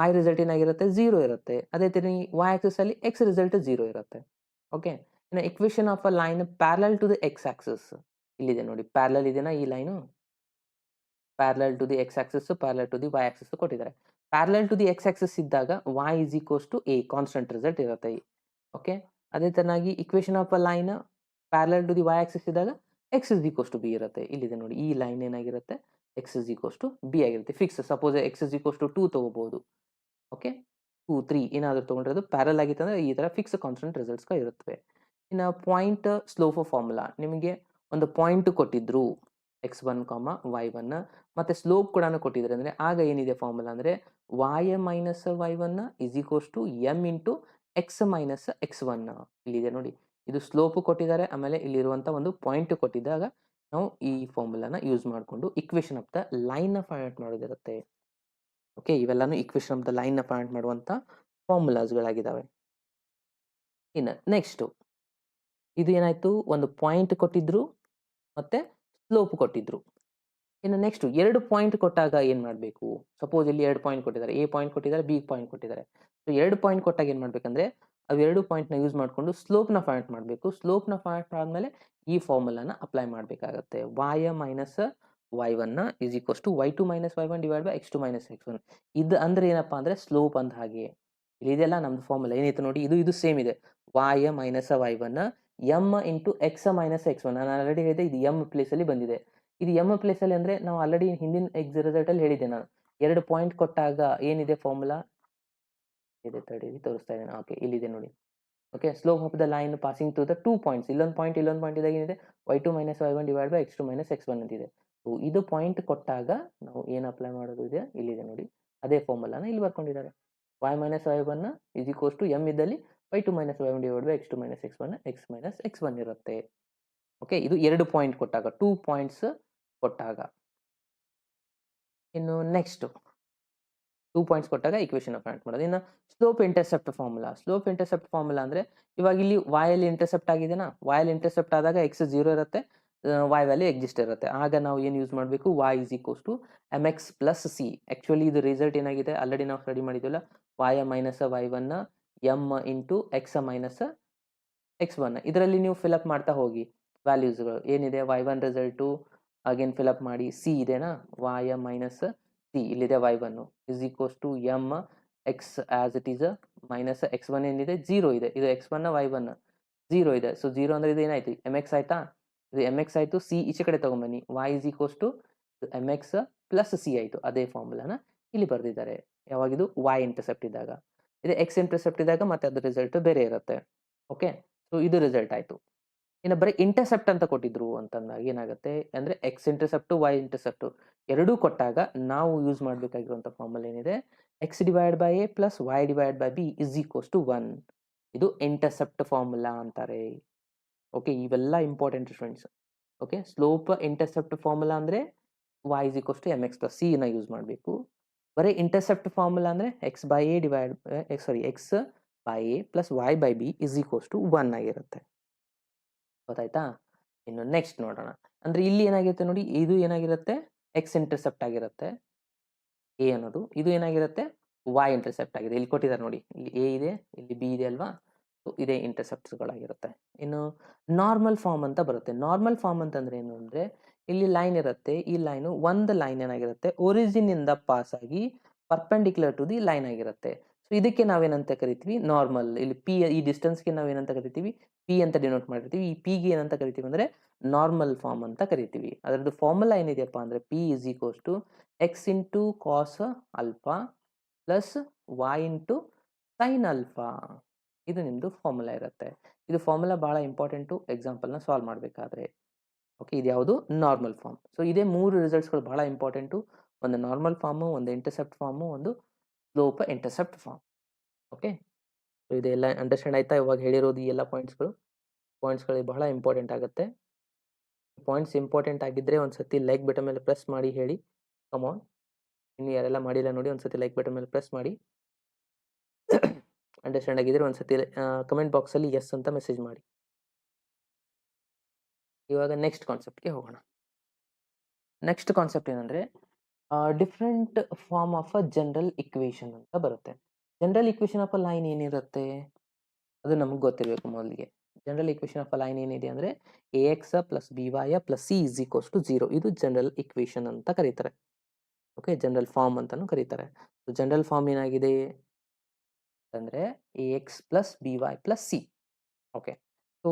y ರಿಸಲ್ಟ್ ಏನಾಗಿರುತ್ತೆ, 0 ಇರುತ್ತೆ. ಅದೇ ಥರ y ಆಕ್ಸಸ್ ಅಲ್ಲಿ x ರಿಸಲ್ಟ್ 0 ಇರುತ್ತೆ. ಓಕೆ, ಇನ್ನು equation of a line parallel to the X axis ಇಲ್ಲಿದೆ ನೋಡಿ, ಪ್ಯಾರಲಲ್ ಇದೆನಾ ಈ line, parallel to the X axis, parallel to the Y axis ಕೊಟ್ಟಿದ್ದಾರೆ. Parallel to the X axis ಇದ್ದಾಗ y is equals to a constant result ಇರುತ್ತೆ. Okay, ಅದೇ ತರನಾಗಿ equation of a line parallel to the Y axis ಇದ್ದಾಗ x is equals to b ಇರುತ್ತೆ. ಇಲ್ಲಿದೆ ನೋಡಿ, ಈ ಲೈನ್ ಏನಾಗಿರುತ್ತೆ, x is equals to b ಆಗಿರುತ್ತೆ. Fix, suppose x is equals to 2 ತಗೋಬಹುದು. ಓಕೆ, 2, 3 ಏನಾದರೂ ತೊಗೊಂಡಿರೋದು ಪ್ಯಾರಲ್ ಆಗಿತ್ತಂದರೆ ಈ ಥರ ಫಿಕ್ಸ್ ಕಾನ್ಸ್ಟೆಂಟ್ ರಿಸಲ್ಟ್ಸ್ಗಳು ಇರುತ್ತವೆ. ಇನ್ನು ಪಾಯಿಂಟ್ ಸ್ಲೋಪ್ ಫಾರ್ಮುಲಾ, ನಿಮಗೆ ಒಂದು ಪಾಯಿಂಟ್ ಕೊಟ್ಟಿದ್ರು x1, y1 ಮತ್ತು ಸ್ಲೋಪ್ ಕೂಡ ಕೊಟ್ಟಿದ್ದಾರೆ ಅಂದರೆ ಆಗ ಏನಿದೆ ಫಾರ್ಮುಲಾ ಅಂದರೆ y minus y1 is equals to m into x minus x1. ಇಲ್ಲಿದೆ ನೋಡಿ, ಇದು ಸ್ಲೋಪು ಕೊಟ್ಟಿದ್ದಾರೆ, ಆಮೇಲೆ ಇಲ್ಲಿರುವಂಥ ಒಂದು ಪಾಯಿಂಟ್ ಕೊಟ್ಟಿದ್ದಾಗ ನಾವು ಈ ಫಾರ್ಮುಲಾನ ಯೂಸ್ ಮಾಡಿಕೊಂಡು ಇಕ್ವೇಷನ್ ಆಫ್ ದ ಲೈನ್ನ ಫೈಂಡ್ ಮಾಡೋದಿರುತ್ತೆ. ಓಕೆ, ಇವೆಲ್ಲನೂ ಇಕ್ವೇಷನ್ ಆಫ್ ದ ಲೈನ್ನ ಫೈಂಡ್ ಮಾಡುವಂಥ ಫಾರ್ಮುಲಾಸ್ಗಳಾಗಿದ್ದಾವೆ. ಇನ್ನು ನೆಕ್ಸ್ಟು ಇದು ಏನಾಯಿತು, ಒಂದು ಪಾಯಿಂಟ್ ಕೊಟ್ಟಿದ್ರು ಮತ್ತು ಸ್ಲೋಪ್ ಕೊಟ್ಟಿದ್ರು. ಇನ್ನು ನೆಕ್ಸ್ಟು 2 ಪಾಯಿಂಟ್ ಕೊಟ್ಟಾಗ ಏನು ಮಾಡಬೇಕು, ಸಪೋಸ್ ಇಲ್ಲಿ 2 ಪಾಯಿಂಟ್ ಕೊಟ್ಟಿದ್ದಾರೆ, ಎ ಪಾಯಿಂಟ್ ಕೊಟ್ಟಿದ್ದಾರೆ, ಬಿ ಪಾಯಿಂಟ್ ಕೊಟ್ಟಿದ್ದಾರೆ. ಸೊ 2 ಪಾಯಿಂಟ್ ಕೊಟ್ಟಾಗ ಏನು ಮಾಡಬೇಕಂದ್ರೆ ಅವು 2 ಪಾಯಿಂಟ್ನ ಯೂಸ್ ಮಾಡಿಕೊಂಡು ಸ್ಲೋಪ್ನ ಫೈಂಡ್ ಮಾಡಬೇಕು. ಸ್ಲೋಪ್ನ ಫೈಂಡ್ ಆದಮೇಲೆ ಈ ಫಾರ್ಮುಲಾನ ಅಪ್ಲೈ ಮಾಡಬೇಕಾಗತ್ತೆ. y minus y1 is equals to y2 minus y1 divide by x2 minus x1. ಇದು ಅಂದರೆ ಏನಪ್ಪ ಅಂದರೆ ಸ್ಲೋಪ್ ಅಂತ. ಹಾಗೆ ಇದೆಲ್ಲ ನಮ್ಮದು ಫಾರ್ಮುಲಾ ಏನಿತ್ತು ನೋಡಿ, ಇದು ಸೇಮ್ ಇದೆ. y minus y1 m into x minus x1. ನಾನು ಆಲ್ರೆಡಿ ಹೇಳಿದೆ, ಇದು m ಪ್ಲೇಸಲ್ಲಿ ಬಂದಿದೆ. ಇದು m ಪ್ಲೇಸಲ್ಲಿ ಅಂದರೆ ನಾವು ಆಲ್ರೆಡಿ ಹಿಂದಿನ ರಿಸಲ್ಟಲ್ಲಿ ಹೇಳಿದ್ದೆ ನಾನು, 2 ಪಾಯಿಂಟ್ ಕೊಟ್ಟಾಗ ಏನಿದೆ ಫಾರ್ಮುಲಾ ಇದೆ, ತಡೀರಿ ತೋರಿಸ್ತಾ ಇದ್ದೇನೆ. ಓಕೆ, ಇಲ್ಲಿದೆ ನೋಡಿ. Okay, slope of the line passing to the 2 points, ಇಲ್ಲೊಂದು ಪಾಯಿಂಟ್ ಇದ್ದಾಗ ಏನಿದೆ, y2 minus y1 divide by x2 minus x1 ಅಂತಿದೆ. ಸೊ ಇದು ಪಾಯಿಂಟ್ ಕೊಟ್ಟಾಗ ನಾವು ಏನು ಅಪ್ಲೈ ಮಾಡೋದು ಇದೆ, ಇಲ್ಲಿದೆ ನೋಡಿ, ಅದೇ ಫಾರ್ಮುಲಾನ ಇಲ್ಲಿ ಬರ್ಕೊಂಡಿದ್ದಾರೆ. y minus y1 is equals to m ಇದ್ದಲ್ಲಿ y2 minus y1 divide by x2 minus x1 x minus x1 ಇರುತ್ತೆ. ಓಕೆ, ಇದು 2 ಪಾಯಿಂಟ್ ಕೊಟ್ಟಾಗ, 2 ಪಾಯಿಂಟ್ಸ್ ಕೊಟ್ಟಾಗ. ಇನ್ನು ನೆಕ್ಸ್ಟು 2 ಪಾಯಿಂಟ್ಸ್ ಕೊಟ್ಟಾಗ ಇಕ್ವೇಷನ್ ಫೈಂಡ್ ಮಾಡೋದು. ಇನ್ನು slope intercept formula. Slope intercept formula ಅಂದರೆ ಇವಾಗ ಇಲ್ಲಿ y ಅಲ್ಲಿ ಇಂಟರ್ಸೆಪ್ಟ್ ಆಗಿದೆನಾ, y ಅಲ್ಲಿ ಇಂಟರ್ಸೆಪ್ಟ್ ಆದಾಗ x 0 ಇರುತ್ತೆ, y ವ್ಯಾಲ್ಯೂ ಎಕ್ಸಿಸ್ಟ್ ಇರುತ್ತೆ. ಆಗ ನಾವು ಏನು ಯೂಸ್ ಮಾಡಬೇಕು, y is equals to mx plus C. Actually ಇದು ರಿಸಲ್ಟ್ ಏನಾಗಿದೆ, ಆಲ್ರೆಡಿ ನಾವು ಸ್ಟಡಿ ಮಾಡಿದ್ವಲ್ಲ, y minus y1 m into x minus x1. ಇದರಲ್ಲಿ ನೀವು ಫಿಲಪ್ ಮಾಡ್ತಾ ಹೋಗಿ ವ್ಯಾಲ್ಯೂಸ್ಗಳು ಏನಿದೆ, y1 ರಿಸಲ್ಟು ಅಗೇನ್ ಫಿಲಪ್ ಮಾಡಿ, ಸಿ ಇದೆನಾ, y ಮೈನಸ್ ಸಿ ಇಲ್ಲಿದೆ, y1 is equals to m x as it is minus x1 ಏನಿದೆ 0 ಇದೆ, ಇದು x1 y1 0 ಇದೆ. ಸೊ 0 ಅಂದರೆ ಇದು ಏನಾಯ್ತು, mx ಆಯ್ತಾ, ಇದು mx ಆಯಿತು, ಸಿ ಈಚೆ ಕಡೆ ತೊಗೊಂಬನ್ನಿ, y is equals to mx plus C ಆಯಿತು. ಅದೇ ಫಾರ್ಮುಲಾನ ಇಲ್ಲಿ ಬರೆದಿದ್ದಾರೆ. ಯಾವಾಗಿದು y ಇಂಟರ್ಸೆಪ್ಟ್ ಇದ್ದಾಗ. ಇದು x ಇಂಟರ್ಸೆಪ್ಟ್ ಇದ್ದಾಗ ಮತ್ತೆ ಅದು ರಿಸಲ್ಟ್ ಬೇರೆ ಇರುತ್ತೆ. ಓಕೆ, ಸೊ ಇದು ರಿಸಲ್ಟ್ ಆಯಿತು. ಇನ್ನು ಬರೀ ಇಂಟರ್ಸೆಪ್ಟ್ ಅಂತ ಕೊಟ್ಟಿದ್ರು ಅಂತಂದಾಗ ಏನಾಗುತ್ತೆ ಅಂದರೆ ಎಕ್ಸ್ ಇಂಟರ್ಸೆಪ್ಟು ವೈ ಇಂಟರ್ಸೆಪ್ಟು ಎರಡೂ ಕೊಟ್ಟಾಗ ನಾವು ಯೂಸ್ ಮಾಡಬೇಕಾಗಿರುವಂಥ ಫಾರ್ಮುಲಾ ಏನಿದೆ X divide by A plus Y divide by B is equals to 1. ಇದು ಇಂಟರ್ಸೆಪ್ಟ್ ಫಾರ್ಮುಲಾ ಅಂತಾರೆ. ಓಕೆ, ಇವೆಲ್ಲ important friends. Okay, slope intercept formula ಅಂದರೆ y is equals to M X plus C ನ use ಮಾಡಬೇಕು. ಬರೀ intercept formula ಅಂದರೆ X by A divide X by A plus Y by B is equals to 1 ಆಗಿರುತ್ತೆ. ಗೊತ್ತಾಯ್ತಾ? ಇನ್ನು next ನೋಡೋಣ. ಅಂದರೆ ಇಲ್ಲಿ ಏನಾಗಿರುತ್ತೆ ನೋಡಿ, ಇದು ಏನಾಗಿರುತ್ತೆ ಎಕ್ಸ್ ಇಂಟರ್ಸೆಪ್ಟ್ ಆಗಿರುತ್ತೆ ಎ ಅನ್ನೋದು, ಇದು ಏನಾಗಿರುತ್ತೆ ವೈ ಇಂಟರ್ಸೆಪ್ಟ್ ಆಗಿದೆ. ಇಲ್ಲಿ ಕೊಟ್ಟಿದ್ದಾರೆ ನೋಡಿ, ಇಲ್ಲಿ ಎ ಇದೆ, ಇಲ್ಲಿ ಬಿ ಇದೆ ಅಲ್ವಾ, ಸೊ ಇದೇ ಇಂಟರ್ಸೆಪ್ಟ್ಸ್ಗಳಾಗಿರುತ್ತೆ. ಇನ್ನು ನಾರ್ಮಲ್ ಫಾರ್ಮ್ ಅಂತ ಬರುತ್ತೆ. ನಾರ್ಮಲ್ ಫಾರ್ಮ್ ಅಂತಂದ್ರೆ ಏನು ಅಂದರೆ ಇಲ್ಲಿ ಲೈನ್ ಇರುತ್ತೆ, ಈ ಲೈನು ಒಂದು ಲೈನ್ ಏನಾಗಿರುತ್ತೆ ಒರಿಜಿನ್ ಇಂದ ಪಾಸ್ ಆಗಿ ಪರ್ಪೆಂಡಿಕ್ಯುಲರ್ ಟು ದಿ ಲೈನ್ ಆಗಿರುತ್ತೆ. ಸೊ ಇದಕ್ಕೆ ನಾವೇನಂತ ಕರಿತೀವಿ ನಾರ್ಮಲ್. ಇಲ್ಲಿ ಪಿ, ಈ ಡಿಸ್ಟೆನ್ಸ್ಗೆ ನಾವೇನಂತ ಕರಿತೀವಿ ಪಿ ಅಂತ ಡಿನೋಟ್ ಮಾಡಿರ್ತೀವಿ. ಈ ಪಿಗೆ ಏನಂತ ಕರಿತೀವಿ ಅಂದರೆ ನಾರ್ಮಲ್ ಫಾರ್ಮ್ ಅಂತ ಕರಿತೀವಿ. ಅದರದ್ದು ಫಾರ್ಮುಲಾ ಏನಿದೆಯಪ್ಪ ಅಂದರೆ P is equals to X into cos alpha plus Y into sine alpha. ಇದು ನಿಮ್ಮದು ಫಾರ್ಮುಲಾ ಇರುತ್ತೆ. ಇದು ಫಾರ್ಮುಲಾ ಭಾಳ ಇಂಪಾರ್ಟೆಂಟು ಎಕ್ಸಾಂಪಲ್ನ ಸಾಲ್ವ್ ಮಾಡಬೇಕಾದ್ರೆ. ಓಕೆ, ಇದು ಯಾವುದು ನಾರ್ಮಲ್ ಫಾರ್ಮ್. ಸೊ ಇದೇ 3 ರಿಸಲ್ಟ್ಸ್ಗಳು ಭಾಳ ಇಂಪಾರ್ಟೆಂಟು. ಒಂದು ನಾರ್ಮಲ್ ಫಾರ್ಮು, ಒಂದು ಇಂಟರ್ಸೆಪ್ಟ್ ಫಾರ್ಮು, ಒಂದು slope intercept form. Okay, so ಇದೆಲ್ಲ ಅಂಡರ್ಸ್ಟ್ಯಾಂಡ್ ಆಯ್ತಾ? ಇವಾಗ ಹೇಳಿರೋದು ಈ ಎಲ್ಲ ಪಾಯಿಂಟ್ಸ್ಗಳು ಬಹಳ ಇಂಪಾರ್ಟೆಂಟ್ ಆಗುತ್ತೆ. ಪಾಯಿಂಟ್ಸ್ ಇಂಪಾರ್ಟೆಂಟ್ ಆಗಿದ್ದರೆ ಒಂದು ಸತಿ ಲೈಕ್ ಬಟನ್ ಮೇಲೆ ಪ್ರೆಸ್ ಮಾಡಿ ಹೇಳಿ. ಕಮಾನ್, ಇನ್ನು ಯಾರೆಲ್ಲ ಮಾಡಿಲ್ಲ ನೋಡಿ ಒಂದು ಸತಿ ಲೈಕ್ ಬಟನ್ ಮೇಲೆ ಪ್ರೆಸ್ ಮಾಡಿ. ಅಂಡರ್ಸ್ಟ್ಯಾಂಡ್ ಆಗಿದ್ದರೆ ಒಂದು ಸತಿ ಕಮೆಂಟ್ ಬಾಕ್ಸಲ್ಲಿ ಎಸ್ ಅಂತ ಮೆಸೇಜ್ ಮಾಡಿ. ಇವಾಗ ನೆಕ್ಸ್ಟ್ ಕಾನ್ಸೆಪ್ಟ್ಗೆ ಹೋಗೋಣ. ನೆಕ್ಸ್ಟ್ ಕಾನ್ಸೆಪ್ಟ್ ಏನಂದರೆ different form of a general equation ಅಂತ ಬರುತ್ತೆ. General equation of a line ಏನಿರುತ್ತೆ ಅದು ನಮಗೆ ಗೊತ್ತಿರಬೇಕು ಮೊದಲಿಗೆ. General equation of a line ಏನಿದೆ ಅಂದರೆ A X plus B Y plus C is equals to 0. ಇದು ಜನರಲ್ ಇಕ್ವೇಷನ್ ಅಂತ ಕರೀತಾರೆ. ಓಕೆ, ಜನರಲ್ ಫಾರ್ಮ್ ಅಂತಲೂ ಕರೀತಾರೆ. ಜನರಲ್ ಫಾರ್ಮ್ ಏನಾಗಿದೆ ಅಂದರೆ A X plus B Y plus C. Okay, so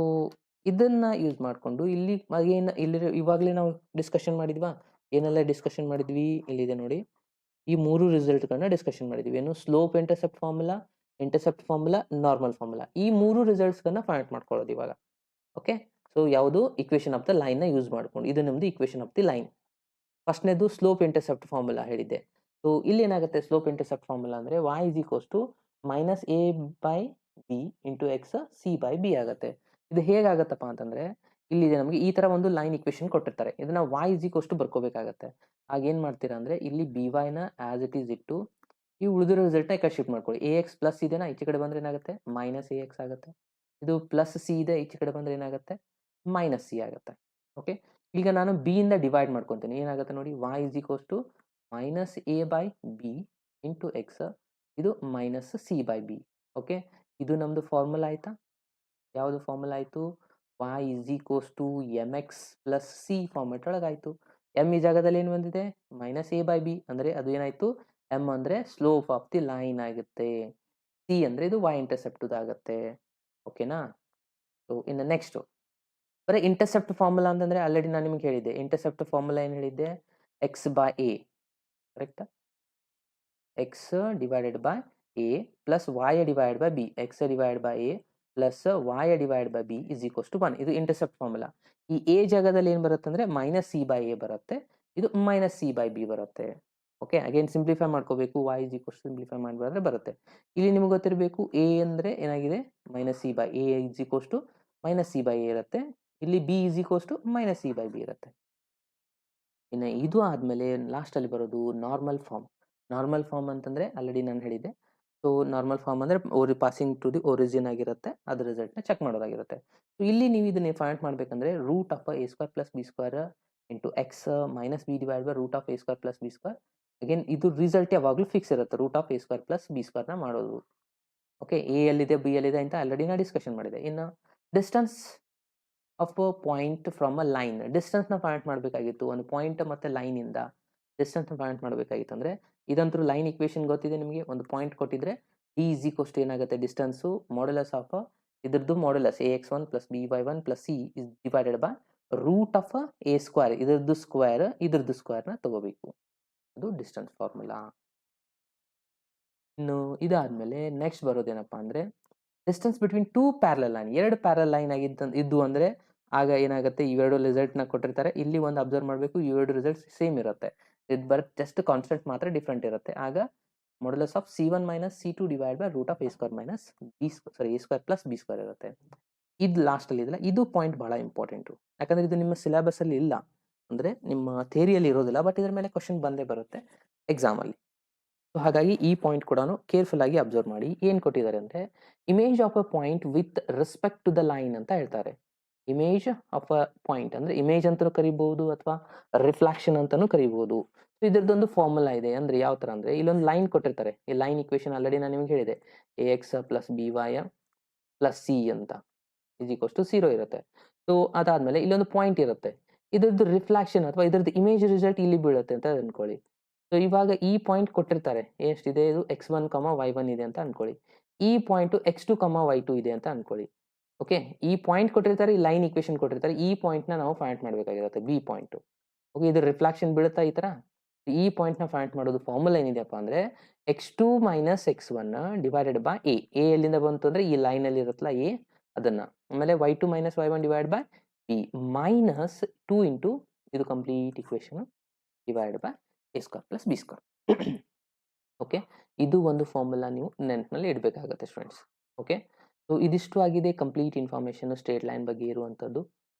ಇದನ್ನು ಯೂಸ್ ಮಾಡಿಕೊಂಡು ಇಲ್ಲಿ ಇವಾಗಲೇ ನಾವು ಡಿಸ್ಕಷನ್ ಮಾಡಿದ್ವಾ, ಏನೆಲ್ಲ ಡಿಸ್ಕಷನ್ ಮಾಡಿದ್ವಿ ಇಲ್ಲಿದೆ ನೋಡಿ. ಈ 3 ರಿಸಲ್ಟ್ಗಳನ್ನ ಡಿಸ್ಕಷನ್ ಮಾಡಿದ್ವಿ. ಏನು slope intercept formula, intercept formula, normal formula. ಈ 3 ರಿಸಲ್ಟ್ಸ್ಗಳನ್ನ ಫೈಂಡ್ ಮಾಡ್ಕೊಳ್ಳೋದು ಇವಾಗ. ಓಕೆ, ಸೊ ಯಾವುದು ಇಕ್ವೇಷನ್ ಆಫ್ ದ ಲೈನ್ನ ಯೂಸ್ ಮಾಡ್ಕೊಂಡು, ಇದು ನಿಮ್ಮದು ಇಕ್ವೇಷನ್ ಆಫ್ ದಿ ಲೈನ್. ಫಸ್ಟ್ನೇದು ಸ್ಲೋಪ್ ಇಂಟರ್ಸೆಪ್ಟ್ ಫಾರ್ಮುಲಾ ಹೇಳಿದ್ದೆ. ಸೊ ಇಲ್ಲಿ ಏನಾಗುತ್ತೆ ಸ್ಲೋಪ್ ಇಂಟರ್ಸೆಪ್ಟ್ ಫಾರ್ಮುಲಾ ಅಂದರೆ y is equals to minus A by B into X C by B ಆಗುತ್ತೆ. ಇದು ಹೇಗಾಗತ್ತಪ್ಪ ಅಂತಂದರೆ ಇಲ್ಲಿದೆ ನಮಗೆ ಈ ಥರ ಒಂದು ಲೈನ್ ಇಕ್ವೇಷನ್ ಕೊಟ್ಟಿರ್ತಾರೆ. ಇದನ್ನು y ಇಸ್ ಈಕ್ವಲ್ಸ್ ಟು ಬರ್ಕೋಬೇಕಾಗತ್ತೆ. ಆಗ ಏನು ಮಾಡ್ತೀರಾ ಅಂದರೆ ಇಲ್ಲಿ ಬಿ ವೈನ ಆ್ಯಸ್ ಇಟ್ ಈಸ್ ಇಟ್ಟು ಈ ಉಳಿದಿರೋ ರಿಸಲ್ಟ್ನ ಈ ಕಡೆ ಶಿಫ್ಟ್ ಮಾಡ್ಕೊಳ್ಳಿ. ಎ ಎಕ್ಸ್ ಪ್ಲಸ್ ಇದೆನಾ, ಈಚೆ ಕಡೆ ಬಂದರೆ ಏನಾಗುತ್ತೆ ಮೈನಸ್ ಎ ಎಕ್ಸ್ ಆಗುತ್ತೆ. ಇದು ಪ್ಲಸ್ ಸಿ ಇದೆ, ಈಚೆ ಕಡೆ ಬಂದರೆ ಏನಾಗುತ್ತೆ ಮೈನಸ್ ಸಿ ಆಗುತ್ತೆ. ಓಕೆ, ಈಗ ನಾನು ಬಿ ಇಂದ ಡಿವೈಡ್ ಮಾಡ್ಕೊತೀನಿ. ಏನಾಗುತ್ತೆ ನೋಡಿ, y is equals to minus A by B into X, ಇದು minus C by B. Okay, ಇದು ನಮ್ಮದು ಫಾರ್ಮುಲಾ ಆಯಿತಾ? ಯಾವುದು ಫಾರ್ಮುಲಾ ಆಯಿತು? y is equals to M X plus C format ಒಳಗಾಯಿತು. ಎಮ್ ಈ ಜಾಗದಲ್ಲಿ ಏನು ಬಂದಿದೆ ಮೈನಸ್ ಎ ಬೈ ಬಿ, ಅಂದರೆ ಅದು ಏನಾಯಿತು ಎಮ್ ಅಂದರೆ ಸ್ಲೋಪ್ ಆಫ್ ದಿ ಲೈನ್ ಆಗುತ್ತೆ, ಸಿ ಅಂದರೆ ಇದು y ಇಂಟರ್ಸೆಪ್ಟ್ ಆಗುತ್ತೆ. ಓಕೆನಾ? ಸೊ ಇನ್ನು ನೆಕ್ಸ್ಟು ಬರೀ ಇಂಟರ್ಸೆಪ್ಟ್ ಫಾರ್ಮುಲಾ ಅಂತಂದರೆ ಆಲ್ರೆಡಿ ನಾನು ನಿಮಗೆ ಹೇಳಿದ್ದೆ. ಇಂಟರ್ಸೆಪ್ಟ್ ಫಾರ್ಮುಲಾ ಏನು ಹೇಳಿದ್ದೆ, ಎಕ್ಸ್ ಬೈ ಎ, ಕರೆಕ್ಟಾ? X divided by A plus Y divide by B, X divide by A plus Y divide by B is equals to 1. ಇದು ಇಂಟರ್ಸೆಪ್ಟ್ ಫಾರ್ಮುಲಾ. ಈ A ಜಾಗದಲ್ಲಿ ಏನು ಬರುತ್ತೆ ಅಂದರೆ ಮೈನಸ್ ಸಿ ಬೈ ಎ ಬರುತ್ತೆ, ಇದು minus C by B ಬರುತ್ತೆ. Okay, again simplify ಮಾಡ್ಕೋಬೇಕು. y ಇಸ್ ಈಕ್ವಲ್ಸ್ ಸಿಂಪ್ಲಿಫೈ ಮಾಡಿದ್ರೆ ಬರುತ್ತೆ. ಇಲ್ಲಿ ನಿಮ್ಗೆ ಗೊತ್ತಿರಬೇಕು ಎ ಅಂದರೆ ಏನಾಗಿದೆ minus C by A is equals to minus C by A ಇರುತ್ತೆ. ಇಲ್ಲಿ B is equals to minus C by B ಇರುತ್ತೆ. ಇನ್ನು ಇದು ಆದಮೇಲೆ ಲಾಸ್ಟಲ್ಲಿ ಬರೋದು ನಾರ್ಮಲ್ ಫಾರ್ಮ್. ನಾರ್ಮಲ್ ಫಾರ್ಮ್ ಅಂತಂದರೆ ಆಲ್ರೆಡಿ ನಾನು ಹೇಳಿದ್ದೆ. ಸೊ ನಾರ್ಮಲ್ ಫಾರ್ಮ್ ಅಂದರೆ ಪಾಸಿಂಗ್ ಟು ದಿ ಒರಿಜಿನ್ ಆಗಿರುತ್ತೆ, ಅದ್ರ ರಿಸಲ್ಟ್ನ ಚೆಕ್ ಮಾಡೋದಾಗಿರುತ್ತೆ. ಸೊ ಇಲ್ಲಿ ನೀವು ಇದನ್ನ ಫೈಂಡ್ ಮಾಡಬೇಕಂದ್ರೆ root of A square plus B square into X minus B divide by root of A square plus B square. Again ಇದು result ಯಾವಾಗಲೂ fix ಇರುತ್ತೆ, root of A square plus B ಸ್ಕ್ವೇರ್ನ ಮಾಡೋದು. Okay, A ಎಲ್ಲಿದೆ B ಎಲ್ಲಿದೆ ಅಂತ already ನಾನು discussion ಮಾಡಿದೆ. ಇನ್ನು distance of a point from a line, ಡಿಸ್ಟೆನ್ಸ್ನ ಫೈಂಡ್ ಮಾಡಬೇಕಾಗಿತ್ತು. ಒಂದು ಪಾಯಿಂಟ್ ಮತ್ತು ಲೈನಿಂದ ಡಿಸ್ಟೆನ್ಸ್ನ ಫೈಂಡ್ ಮಾಡಬೇಕಾಗಿತ್ತು ಅಂದರೆ ಇದಂತೂ ಲೈನ್ ಇಕ್ವೇಷನ್ ಗೊತ್ತಿದೆ ನಿಮಗೆ. ಒಂದು ಪಾಯಿಂಟ್ ಕೊಟ್ಟಿದ್ರೆ ಡಿ ಇಸ್ ಈಕ್ವಲ್ಸ್ ಟು ಏನಾಗುತ್ತೆ ಡಿಸ್ಟೆನ್ಸು ಮಾಡ್ಯುಲಸ್ ಆಫ್ ಇದ್ರದ್ದು modulus A X 1 plus B Y 1 plus C is divided by root of A square, ಇದ್ರದ್ದು ಸ್ಕ್ವೇರ್ ಇದ್ರದ್ದು ಸ್ಕ್ವೇರ್ನ ತಗೋಬೇಕು. ಅದು ಡಿಸ್ಟೆನ್ಸ್ ಫಾರ್ಮುಲಾ. ಇನ್ನು ಇದಾದಮೇಲೆ ನೆಕ್ಸ್ಟ್ ಬರೋದೇನಪ್ಪ ಅಂದರೆ distance between two parallel line. ಎರಡು ಪ್ಯಾರಲ್ ಲೈನ್ ಇದ್ದು ಅಂದರೆ ಆಗ ಏನಾಗುತ್ತೆ, ಇವೆರಡು ರಿಸಲ್ಟ್ನ ಕೊಟ್ಟಿರ್ತಾರೆ, ಇಲ್ಲಿ ಒಂದು ಅಬ್ಸರ್ವ್ ಮಾಡಬೇಕು, ಇವೆರಡು ರಿಸಲ್ಟ್ಸ್ ಸೇಮ್ ಇರುತ್ತೆ. ಇದು ಜಸ್ಟ್ ಕಾನ್ಸ್ಟೆಂಟ್ ಮಾತ್ರ ಡಿಫ್ರೆಂಟ್ ಇರುತ್ತೆ. ಆಗ modulus of C1 minus C2 divide by root of A square minus A square plus B square ಇರುತ್ತೆ. ಇದು ಲಾಸ್ಟಲ್ಲಿ ಇದೆಯಲ್ಲ, ಇದು ಪಾಯಿಂಟ್ ಬಹಳ ಇಂಪಾರ್ಟೆಂಟು. ಯಾಕಂದ್ರೆ ಇದು ನಿಮ್ಮ ಸಿಲೆಬಸ್ಸಲ್ಲಿ ಇಲ್ಲ, ಅಂದರೆ ನಿಮ್ಮ ಥಿಯರಿಯಲ್ಲಿ ಇರೋದಿಲ್ಲ, ಬಟ್ ಇದರ ಮೇಲೆ ಕ್ವಶನ್ ಬಂದೇ ಬರುತ್ತೆ ಎಕ್ಸಾಮಲ್ಲಿ. ಸೊ ಹಾಗಾಗಿ ಈ ಪಾಯಿಂಟ್ ಕೂಡ ಕೇರ್ಫುಲ್ ಆಗಿ ಅಬ್ಸರ್ವ್ ಮಾಡಿ. ಏನು ಕೊಟ್ಟಿದ್ದಾರೆ ಅಂದರೆ, image of a point with respect to the line ಅಂತ ಹೇಳ್ತಾರೆ. ಇಮೇಜ್ ಆಫ್ ಅ ಪಾಯಿಂಟ್ ಅಂದರೆ ಇಮೇಜ್ ಅಂತಲೂ ಕರಿಬಹುದು ಅಥವಾ ರಿಫ್ಲಾಕ್ಷನ್ ಅಂತಲೂ ಕರಿಬಹುದು. ಸೊ ಇದರದೊಂದು ಫಾರ್ಮುಲಾ ಇದೆ. ಅಂದರೆ ಯಾವ ಥರ ಅಂದರೆ, ಇಲ್ಲೊಂದು ಲೈನ್ ಕೊಟ್ಟಿರ್ತಾರೆ. ಈ ಲೈನ್ ಇಕ್ವೇಶನ್ ಆಲ್ರೆಡಿ ನಾನು ನಿಮಗೆ ಹೇಳಿದೆ, AX plus BY plus C ಅಂತ ಇಸ್ ಈಕ್ವಲ್ಸ್ ಟು 0 ಇರುತ್ತೆ. ಸೊ ಅದಾದಮೇಲೆ ಇಲ್ಲೊಂದು ಪಾಯಿಂಟ್ ಇರುತ್ತೆ. ಇದ್ರದ್ದು ರಿಫ್ಲಾಕ್ಷನ್ ಅಥವಾ ಇದ್ರದ್ದು ಇಮೇಜ್ ರಿಸಲ್ಟ್ ಇಲ್ಲಿ ಬೀಳುತ್ತೆ ಅಂತ ಅನ್ಕೊಳ್ಳಿ. ಸೊ ಇವಾಗ ಈ ಪಾಯಿಂಟ್ ಕೊಟ್ಟಿರ್ತಾರೆ, ಎಷ್ಟಿದೆ, ಇದು X1, Y1 ಇದೆ ಅಂತ ಅನ್ಕೊಳ್ಳಿ. ಈ ಪಾಯಿಂಟು X2, Y2 ಇದೆ ಅಂತ ಅನ್ಕೊಳ್ಳಿ. ಓಕೆ, ಈ ಪಾಯಿಂಟ್ ಕೊಟ್ಟಿರ್ತಾರೆ, ಈ ಲೈನ್ ಇಕ್ವೇಶನ್ ಕೊಟ್ಟಿರ್ತಾರೆ, ಈ ಪಾಯಿಂಟ್ನ ನಾವು ಫೈಂಡ್ ಮಾಡಬೇಕಾಗಿರುತ್ತೆ, ಬಿ ಪಾಯಿಂಟು. ಓಕೆ, ಇದು ರಿಫ್ಲಾಕ್ಷನ್ ಬೀಳುತ್ತಾ ಈ ಥರ. ಈ ಪಾಯಿಂಟ್ನ ಫೈಂಡ್ ಮಾಡೋದು ಫಾರ್ಮುಲಾ ಏನಿದೆಯಪ್ಪ ಅಂದರೆ, X2 minus X1 divided by A ಎಲ್ಲಿಂದ ಬಂತು ಅಂದರೆ ಈ ಲೈನಲ್ಲಿ ಇರುತ್ತಲ್ಲ ಎ ಅದನ್ನು, ಆಮೇಲೆ Y2 minus Y1 divide by B minus 2 into ಇದು complete equation divide by A square plus B square. Okay, ಇದು ಒಂದು ಫಾರ್ಮುಲಾ ನೀವು ನೆನಪಿನಲ್ಲಿ ಇಡಬೇಕಾಗುತ್ತೆ ಸ್ಟೂಡೆಂಟ್ಸ್. ಓಕೆ, ಸೊ ಇದಿಷ್ಟು ಆಗಿದೆ ಕಂಪ್ಲೀಟ್ ಇನ್ಫಾರ್ಮೇಷನ್ ಸ್ಟ್ರೇಟ್ ಲೈನ್ ಬಗ್ಗೆ ಇರುವಂಥದ್ದು.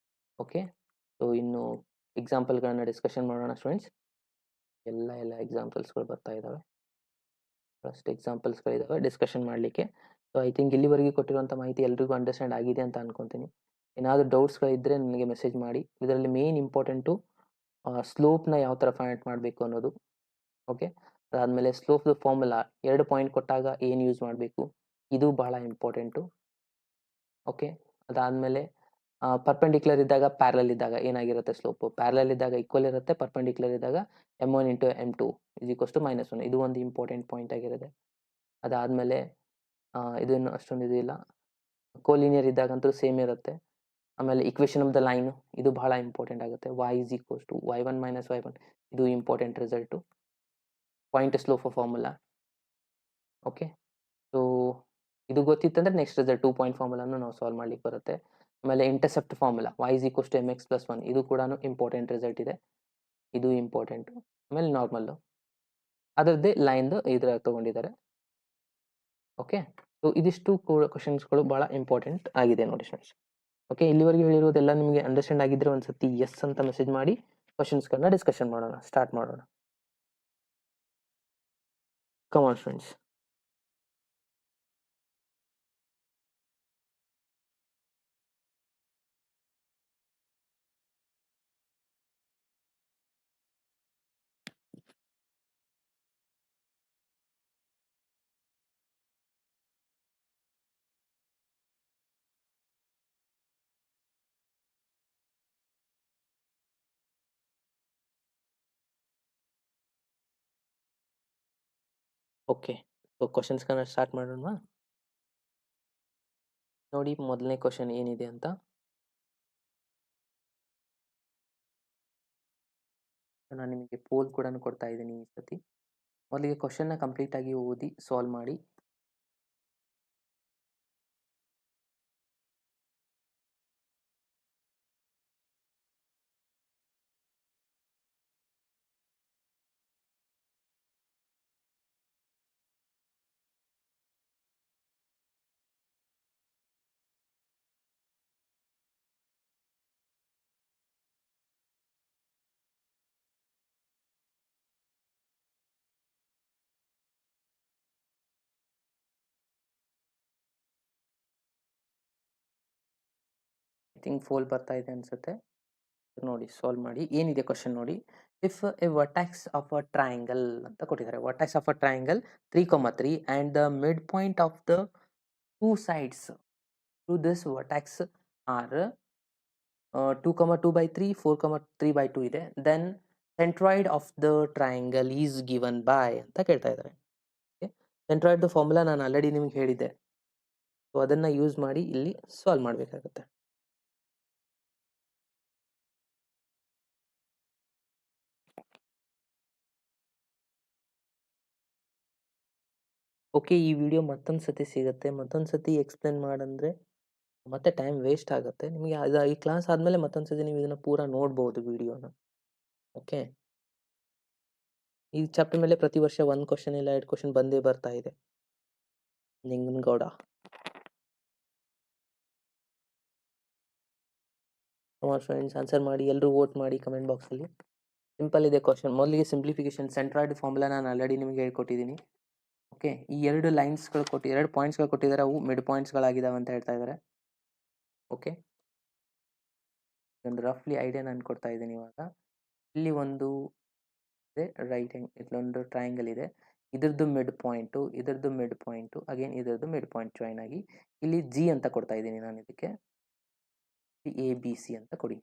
ಓಕೆ, ಸೊ ಇನ್ನು ಎಕ್ಸಾಂಪಲ್ಗಳನ್ನ ಡಿಸ್ಕಷನ್ ಮಾಡೋಣ ಸ್ಟೂಡೆಂಟ್ಸ್. ಎಲ್ಲ ಎಕ್ಸಾಂಪಲ್ಸ್ಗಳು ಬರ್ತಾ ಇದ್ದಾವೆ, ಫಸ್ಟ್ ಎಕ್ಸಾಂಪಲ್ಸ್ಗಳಿದ್ದಾವೆ ಡಿಸ್ಕಷನ್ ಮಾಡಲಿಕ್ಕೆ. ಸೊ ಐ ಥಿಂಕ್ ಇಲ್ಲಿವರೆಗೆ ಕೊಟ್ಟಿರುವಂಥ ಮಾಹಿತಿ ಎಲ್ರಿಗೂ ಅಂಡರ್ಸ್ಟ್ಯಾಂಡ್ ಆಗಿದೆ ಅಂತ ಅನ್ಕೊತೀನಿ. ಏನಾದರೂ ಡೌಟ್ಸ್ಗಳಿದ್ದರೆ ನನಗೆ ಮೆಸೇಜ್ ಮಾಡಿ. ಇದರಲ್ಲಿ ಮೇನ್ ಇಂಪಾರ್ಟೆಂಟು ಸ್ಲೋಪ್ನ ಯಾವ ಥರ ಫೈಂಡ್ ಮಾಡಬೇಕು ಅನ್ನೋದು. ಓಕೆ, ಅದಾದಮೇಲೆ ಸ್ಲೋಪ್ದು ಫಾರ್ಮುಲಾ 2 ಪಾಯಿಂಟ್ ಕೊಟ್ಟಾಗ ಏನು ಯೂಸ್ ಮಾಡಬೇಕು, ಇದು ಬಹಳ ಇಂಪಾರ್ಟೆಂಟು. ಓಕೆ, ಅದಾದಮೇಲೆ ಪರ್ಪೆಂಡಿಕ್ಯುಲರ್ ಇದ್ದಾಗ ಪ್ಯಾರಲಲ್ ಇದ್ದಾಗ ಏನಾಗಿರುತ್ತೆ ಸ್ಲೋಪು, ಪ್ಯಾರಲಲ್ ಇದ್ದಾಗ ಈಕ್ವಲ್ ಇರುತ್ತೆ, ಪರ್ಪೆಂಡಿಕ್ಯುಲರ್ ಇದ್ದಾಗ M1 into M2 is equals to -1. ಇದು ಒಂದು ಇಂಪಾರ್ಟೆಂಟ್ ಪಾಯಿಂಟ್ ಆಗಿರುತ್ತೆ. ಅದಾದಮೇಲೆ ಇದನ್ನು ಅಷ್ಟೊಂದು ಇದು ಇಲ್ಲ, ಕೋಲಿನಿಯರ್ ಇದ್ದಾಗಂತೂ ಸೇಮ್ ಇರುತ್ತೆ. ಆಮೇಲೆ ಇಕ್ವೇಶನ್ ಆಫ್ ದ ಲೈನು ಇದು ಬಹಳ ಇಂಪಾರ್ಟೆಂಟ್ ಆಗುತ್ತೆ. Y is equals to Y1 minus Y1, ಇದು important result, point slope formula. Okay, so ಇದು ಗೊತ್ತಿತ್ತಂದರೆ ನೆಕ್ಸ್ಟ್ ರಿಸಲ್ಟ್ 2 ಪಾಯಿಂಟ್ ಫಾರ್ಮುಲಾನು ನಾವು ಸಾಲ್ವ್ ಮಾಡ್ಲಿಕ್ಕೆ ಬರುತ್ತೆ. ಆಮೇಲೆ intercept formula Y is equals to MX plus 1, ಇದು ಕೂಡ ಇಂಪಾರ್ಟೆಂಟ್ ರಿಸಲ್ಟ್ ಇದೆ, ಇದು ಇಂಪಾರ್ಟೆಂಟು. ಆಮೇಲೆ ನಾರ್ಮಲ್ಲು ಅದರದ್ದೇ ಲೈನ್ದು ಇದ್ರಾಗ ತೊಗೊಂಡಿದ್ದಾರೆ. ಓಕೆ, ಸೊ ಇದಿಷ್ಟು ಕ್ವಶನ್ಸ್ಗಳು ಭಾಳ ಇಂಪಾರ್ಟೆಂಟ್ ಆಗಿದೆ ನೋಡಿ ಸ್ಟೂಡೆಂಟ್ಸ್. ಓಕೆ, ಇಲ್ಲಿವರೆಗೆ ಹೇಳಿರೋದೆಲ್ಲ ನಿಮಗೆ ಅಂಡರ್ಸ್ಟ್ಯಾಂಡ್ ಆಗಿದ್ದರೆ ಒಂದು ಸತಿ ಎಸ್ ಅಂತ ಮೆಸೇಜ್ ಮಾಡಿ, ಕ್ವಶನ್ಸ್ಗಳನ್ನ ಡಿಸ್ಕಷನ್ ಮಾಡೋಣ, ಸ್ಟಾರ್ಟ್ ಮಾಡೋಣ. Come on students. Okay, so ಕ್ವಶನ್ಸ್ಗಳನ್ನ ಸ್ಟಾರ್ಟ್ ಮಾಡೋಣ. ನೋಡಿ ಮೊದಲನೇ ಕ್ವಶನ್ ಏನಿದೆ ಅಂತ. ನಾನು ನಿಮಗೆ ಪೋಲ್ ಕೂಡ ಕೊಡ್ತಾ ಇದ್ದೀನಿ ಈ ಸತಿ. ಮೊದಲಿಗೆ ಕ್ವಶನ್ನ ಕಂಪ್ಲೀಟಾಗಿ ಓದಿ ಸಾಲ್ವ್ ಮಾಡಿ. ಐ ಥಿಂಕ್ ಫೋಲ್ ಬರ್ತಾ ಇದೆ ಅನಿಸುತ್ತೆ. ನೋಡಿ ಸಾಲ್ವ್ ಮಾಡಿ. ಏನಿದೆ ಕ್ವಶನ್ ನೋಡಿ. If a vertex of a triangle ಅಂತ ಕೊಟ್ಟಿದ್ದಾರೆ. Vertex of a triangle 3,3 and the mid point of the 2 sides to this vertex are 2,2/3, 4,3/2 ಇದೆ. Then centroid of the triangle is given by ಅಂತ ಕೇಳ್ತಾ ಇದ್ದಾರೆ. ಸೆಂಟ್ರಾಯ್ಡ್ದು formula ನಾನು already ನಿಮ್ಗೆ ಹೇಳಿದ್ದೆ, so ಅದನ್ನು ಯೂಸ್ ಮಾಡಿ ಇಲ್ಲಿ ಸಾಲ್ವ್ ಮಾಡಬೇಕಾಗುತ್ತೆ. ಓಕೆ, ಈ ವಿಡಿಯೋ ಮತ್ತೊಂದು ಸತಿ ಸಿಗುತ್ತೆ, ಮತ್ತೊಂದು ಸತಿ ಎಕ್ಸ್ಪ್ಲೇನ್ ಮಾಡಂದರೆ ಮತ್ತೆ ಟೈಮ್ ವೇಸ್ಟ್ ಆಗುತ್ತೆ ನಿಮಗೆ. ಈ ಕ್ಲಾಸ್ ಆದಮೇಲೆ ಮತ್ತೊಂದ್ಸತಿ ನೀವು ಇದನ್ನು ಪೂರ ನೋಡ್ಬೋದು ವಿಡಿಯೋನ. ಓಕೆ, ಈ ಚಾಪ್ಟರ್ ಮೇಲೆ ಪ್ರತಿ ವರ್ಷ 1 ಕ್ವಶನ್ ಇಲ್ಲ 2 ಕ್ವಶನ್ ಬಂದೇ ಬರ್ತಾ ಇದೆ. ನಿಂಗನಗೌಡ. ಫ್ರೆಂಡ್ಸ್ ಆನ್ಸರ್ ಮಾಡಿ, ಎಲ್ಲರೂ ವೋಟ್ ಮಾಡಿ ಕಮೆಂಟ್ ಬಾಕ್ಸಲ್ಲಿ. ಸಿಂಪಲ್ ಇದೆ ಕ್ವಶನ್. ಮೊದಲಿಗೆ ಸಿಂಪ್ಲಿಫಿಕೇಶನ್, ಸೆಂಟ್ರಾಯ್ಡ್ ಫಾರ್ಮುಲಾ ನಾನು ಆಲ್ರೆಡಿ ನಿಮಗೆ ಹೇಳ್ಕೊಟ್ಟಿದ್ದೀನಿ. ಓಕೆ, ಈ 2 ಲೈನ್ಸ್ಗಳು ಕೊಟ್ಟು 2 ಪಾಯಿಂಟ್ಸ್ಗಳು ಕೊಟ್ಟಿದ್ದಾರೆ, ಅವು ಮಿಡ್ ಪಾಯಿಂಟ್ಸ್ಗಳಾಗಿದ್ದಾವೆ ಅಂತ ಹೇಳ್ತಾ ಇದ್ದಾರೆ. ಓಕೆ, ಒಂದು ರಫ್ಲಿ ಐಡಿಯಾ ನಾನು ಕೊಡ್ತಾ ಇದ್ದೀನಿ ಇವಾಗ. ಇಲ್ಲಿ ಒಂದು ಇದೆ ರೈಟ್ ಹ್ಯಾಂಡ್, ಇಲ್ಲೊಂದು ಟ್ರಯಾಂಗಲ್ ಇದೆ, ಇದ್ರದ್ದು ಮಿಡ್ ಪಾಯಿಂಟು, ಇದ್ರದ್ದು ಮಿಡ್ ಪಾಯಿಂಟು, ಅಗೇನ್ ಇದ್ರದ್ದು ಮಿಡ್ ಪಾಯಿಂಟ್ ಜಾಯಿನ್ ಆಗಿ ಇಲ್ಲಿ ಜಿ ಅಂತ ಕೊಡ್ತಾ ಇದ್ದೀನಿ ನಾನು. ಇದಕ್ಕೆ ಎ ಬಿ ಸಿ ಅಂತ ಕೊಡಿ.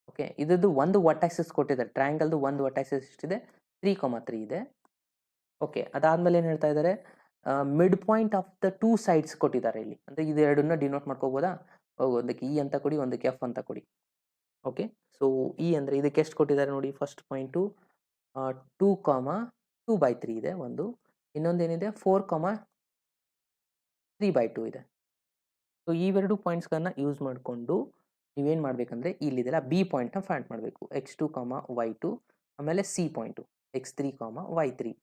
ಓಕೆ, ಇದ್ರದ್ದು ಒಂದು ವರ್ಟಾಕ್ಸಿಸ್ ಕೊಟ್ಟಿದ್ದಾರೆ, ಟ್ರಯಾಂಗಲ್ದು ಒಂದು ವರ್ಟಾಕ್ಸಿಸ್ ಎಷ್ಟಿದೆ, 3,3 ಇದೆ. ಓಕೆ, ಅದಾದ್ಮೇಲೆ ಏನು ಹೇಳ್ತಾ ಇದ್ದಾರೆ, mid point of the 2 sides ಕೊಟ್ಟಿದ್ದಾರೆ ಇಲ್ಲಿ. ಅಂದರೆ ಇದೆರಡನ್ನ ಡಿನೋಟ್ ಮಾಡ್ಕೋಬೋದಾ, ಒಂದಕ್ಕೆ ಇ ಅಂತ ಕೊಡಿ, ಒಂದಕ್ಕೆ ಎಫ್ ಅಂತ ಕೊಡಿ. ಓಕೆ, ಸೊ ಇ ಅಂದರೆ ಇದಕ್ಕೆ ಎಷ್ಟು ಕೊಟ್ಟಿದ್ದಾರೆ ನೋಡಿ. ಫಸ್ಟ್ ಪಾಯಿಂಟು 2,2/3 ಇದೆ ಒಂದು, ಇನ್ನೊಂದೇನಿದೆ 4,3/2 ಇದೆ. ಸೊ ಇವೆರಡು ಪಾಯಿಂಟ್ಸ್ಗಳನ್ನ ಯೂಸ್ ಮಾಡಿಕೊಂಡು ನೀವೇನು ಮಾಡಬೇಕಂದ್ರೆ ಇಲ್ಲಿದೆಲ್ಲ ಬಿ ಪಾಯಿಂಟ್ನ ಫೈಂಡ್ ಮಾಡಬೇಕು. x2, y2, ಆಮೇಲೆ C point x3, y3.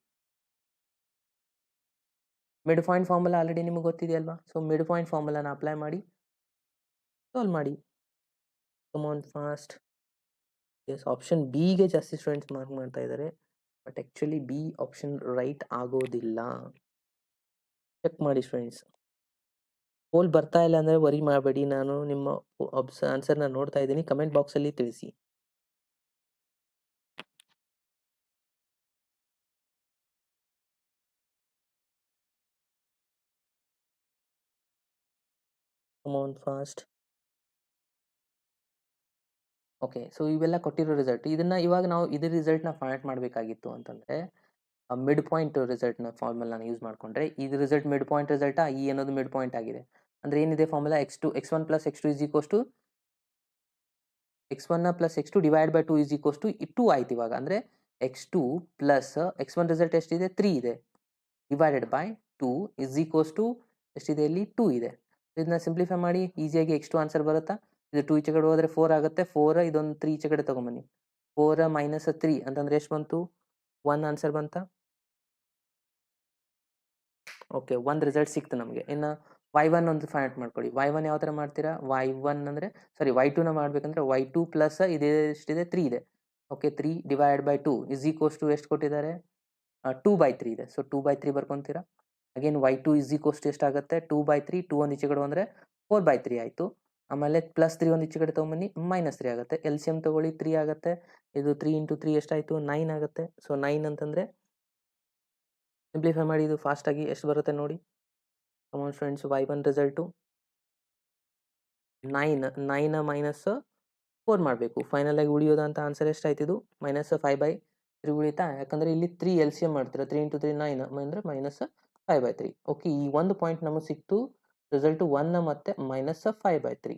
Mid point formula already ನಿಮಗೆ ಗೊತ್ತಿದೆಯಲ್ವಾ. ಸೊ ಮಿಡ್ ಪಾಯಿಂಟ್ ಫಾರ್ಮುಲಾನ ಅಪ್ಲೈ ಮಾಡಿ ಸಾಲ್ವ್ ಮಾಡಿ. Come on fast. Yes, option ಬಿಗೆ ಜಾಸ್ತಿ ಸ್ಟೂಡೆಂಟ್ಸ್ ಮಾರ್ಕ್ ಮಾಡ್ತಾ ಇದ್ದಾರೆ, but actually B option right ಆಗೋದಿಲ್ಲ. ಚೆಕ್ ಮಾಡಿ ಸ್ಟೂಡೆಂಟ್ಸ್. ಪೋಲ್ ಬರ್ತಾ ಇಲ್ಲ ಅಂದರೆ ವರಿ ಮಾಡಬೇಡಿ, ನಾನು ನಿಮ್ಮ ಆನ್ಸರ್ನ ನೋಡ್ತಾ ಇದ್ದೀನಿ, ಕಮೆಂಟ್ ಬಾಕ್ಸಲ್ಲಿ ತಿಳಿಸಿ. Come on fast. Okay, so ಇವೆಲ್ಲ ಕೊಟ್ಟಿರೋ ರಿಸಲ್ಟ್, ಇದನ್ನು ಇವಾಗ ನಾವು ಇದ್ರ ರಿಸಲ್ಟ್ನ ಫೈಂಡ್ ಮಾಡಬೇಕಾಗಿತ್ತು ಅಂತಂದರೆ ಮಿಡ್ ಪಾಯಿಂಟ್ ರಿಸಲ್ಟ್ನ ಫಾರ್ಮುಲಾನ ಯೂಸ್ ಮಾಡಿಕೊಂಡ್ರೆ, ಇದು ರಿಸಲ್ಟ್ ಮಿಡ್ ಪಾಯಿಂಟ್ ರಿಸಲ್ಟಾ, ಈ ಅನ್ನೋದು ಮಿಡ್ ಪಾಯಿಂಟ್ ಆಗಿದೆ. ಅಂದರೆ ಏನಿದೆ formula, x1 + x2 = x1 + x2 divide by 2 = 2 ಆಯ್ತು ಇವಾಗ. ಅಂದರೆ x2 + x1 ರಿಸಲ್ಟ್ ಎಷ್ಟಿದೆ, 3 ಇದೆ, ಡಿವೈಡೆಡ್ ಬೈ 2 = ಎಷ್ಟಿದೆ ಇಲ್ಲಿ, 2 ಇದೆ. ಇದನ್ನ ಸಿಂಪ್ಲಿಫೈ ಮಾಡಿ ಈಸಿಯಾಗಿ x2 ಆನ್ಸರ್ ಬರುತ್ತಾ. ಇದು 2 ಈಚೆ ಕಡೆ ಹೋದರೆ 4 ಆಗುತ್ತೆ, 4 ಇದೊಂದು 3 ಈಚೆ ಕಡೆ ತೊಗೊಂಬನ್ನಿ, 4 - 3 ಅಂತಂದರೆ ಎಷ್ಟು ಬಂತು, 1 ಆನ್ಸರ್ ಬಂತಾ. ಓಕೆ, ಒಂದು ರಿಸಲ್ಟ್ ಸಿಕ್ತು ನಮಗೆ. ಇನ್ನು y1 ಒಂದು ಫೈಂಡ್ ಮಾಡ್ಕೊಳ್ಳಿ. y1 ಯಾವ ಥರ ಮಾಡ್ತೀರಾ, y1 ಅಂದರೆ y2ನ ಮಾಡಬೇಕಂದ್ರೆ y2 ಪ್ಲಸ್ ಇದೇ ಎಷ್ಟಿದೆ, 3 ಇದೆ. ಓಕೆ, 3 ಡಿವೈಡ್ ಬೈ 2 = ಎಷ್ಟು ಕೊಟ್ಟಿದ್ದಾರೆ, 2/3 ಇದೆ. ಸೊ 2/3 ಬರ್ಕೊತೀರಾ. ಅಗೇನ್ y2 = ಎಷ್ಟಾಗುತ್ತೆ, 2/3, 2 ಒಂದು ಈಚೆ ಕಡೆ ಅಂದರೆ 4/3 ಆಯಿತು. ಆಮೇಲೆ +3 ಒಂದು ಈಚೆ ಕಡೆ ತೊಗೊಂಬನ್ನಿ, -3 ಆಗುತ್ತೆ. ಎಲ್ ಸಿ ಎಮ್ ತೊಗೊಳ್ಳಿ, 3 ಆಗುತ್ತೆ. ಇದು 3 × 3 ಎಷ್ಟಾಯಿತು, 9 ಆಗುತ್ತೆ. ಸೊ 9 ಅಂತಂದರೆ ಸಿಂಪ್ಲಿಫೈ ಮಾಡಿ, ಇದು ಫಾಸ್ಟಾಗಿ ಎಷ್ಟು ಬರುತ್ತೆ ನೋಡಿ. Come on friends, y1 result 9 -4 ಮಾಡಬೇಕು. ಫೈನಲ್ ಆಗಿ ಉಳಿಯೋದಂತ ಆನ್ಸರ್ ಎಷ್ಟಾಯ್ತು, ಇದು -5/3 ಉಳಿತಾ. ಯಾಕಂದರೆ ಇಲ್ಲಿ 3 ಎಲ್ ಸಿ ಎಮ್ ಮಾಡ್ತೀರಾ, 3 × 3 9 ಅಂದರೆ -5/3. ಓಕೆ, ಈ ಒಂದು ಪಾಯಿಂಟ್ ನಮಗೆ ಸಿಕ್ತು, ರಿಸಲ್ಟು 1 ಮತ್ತು -5/3.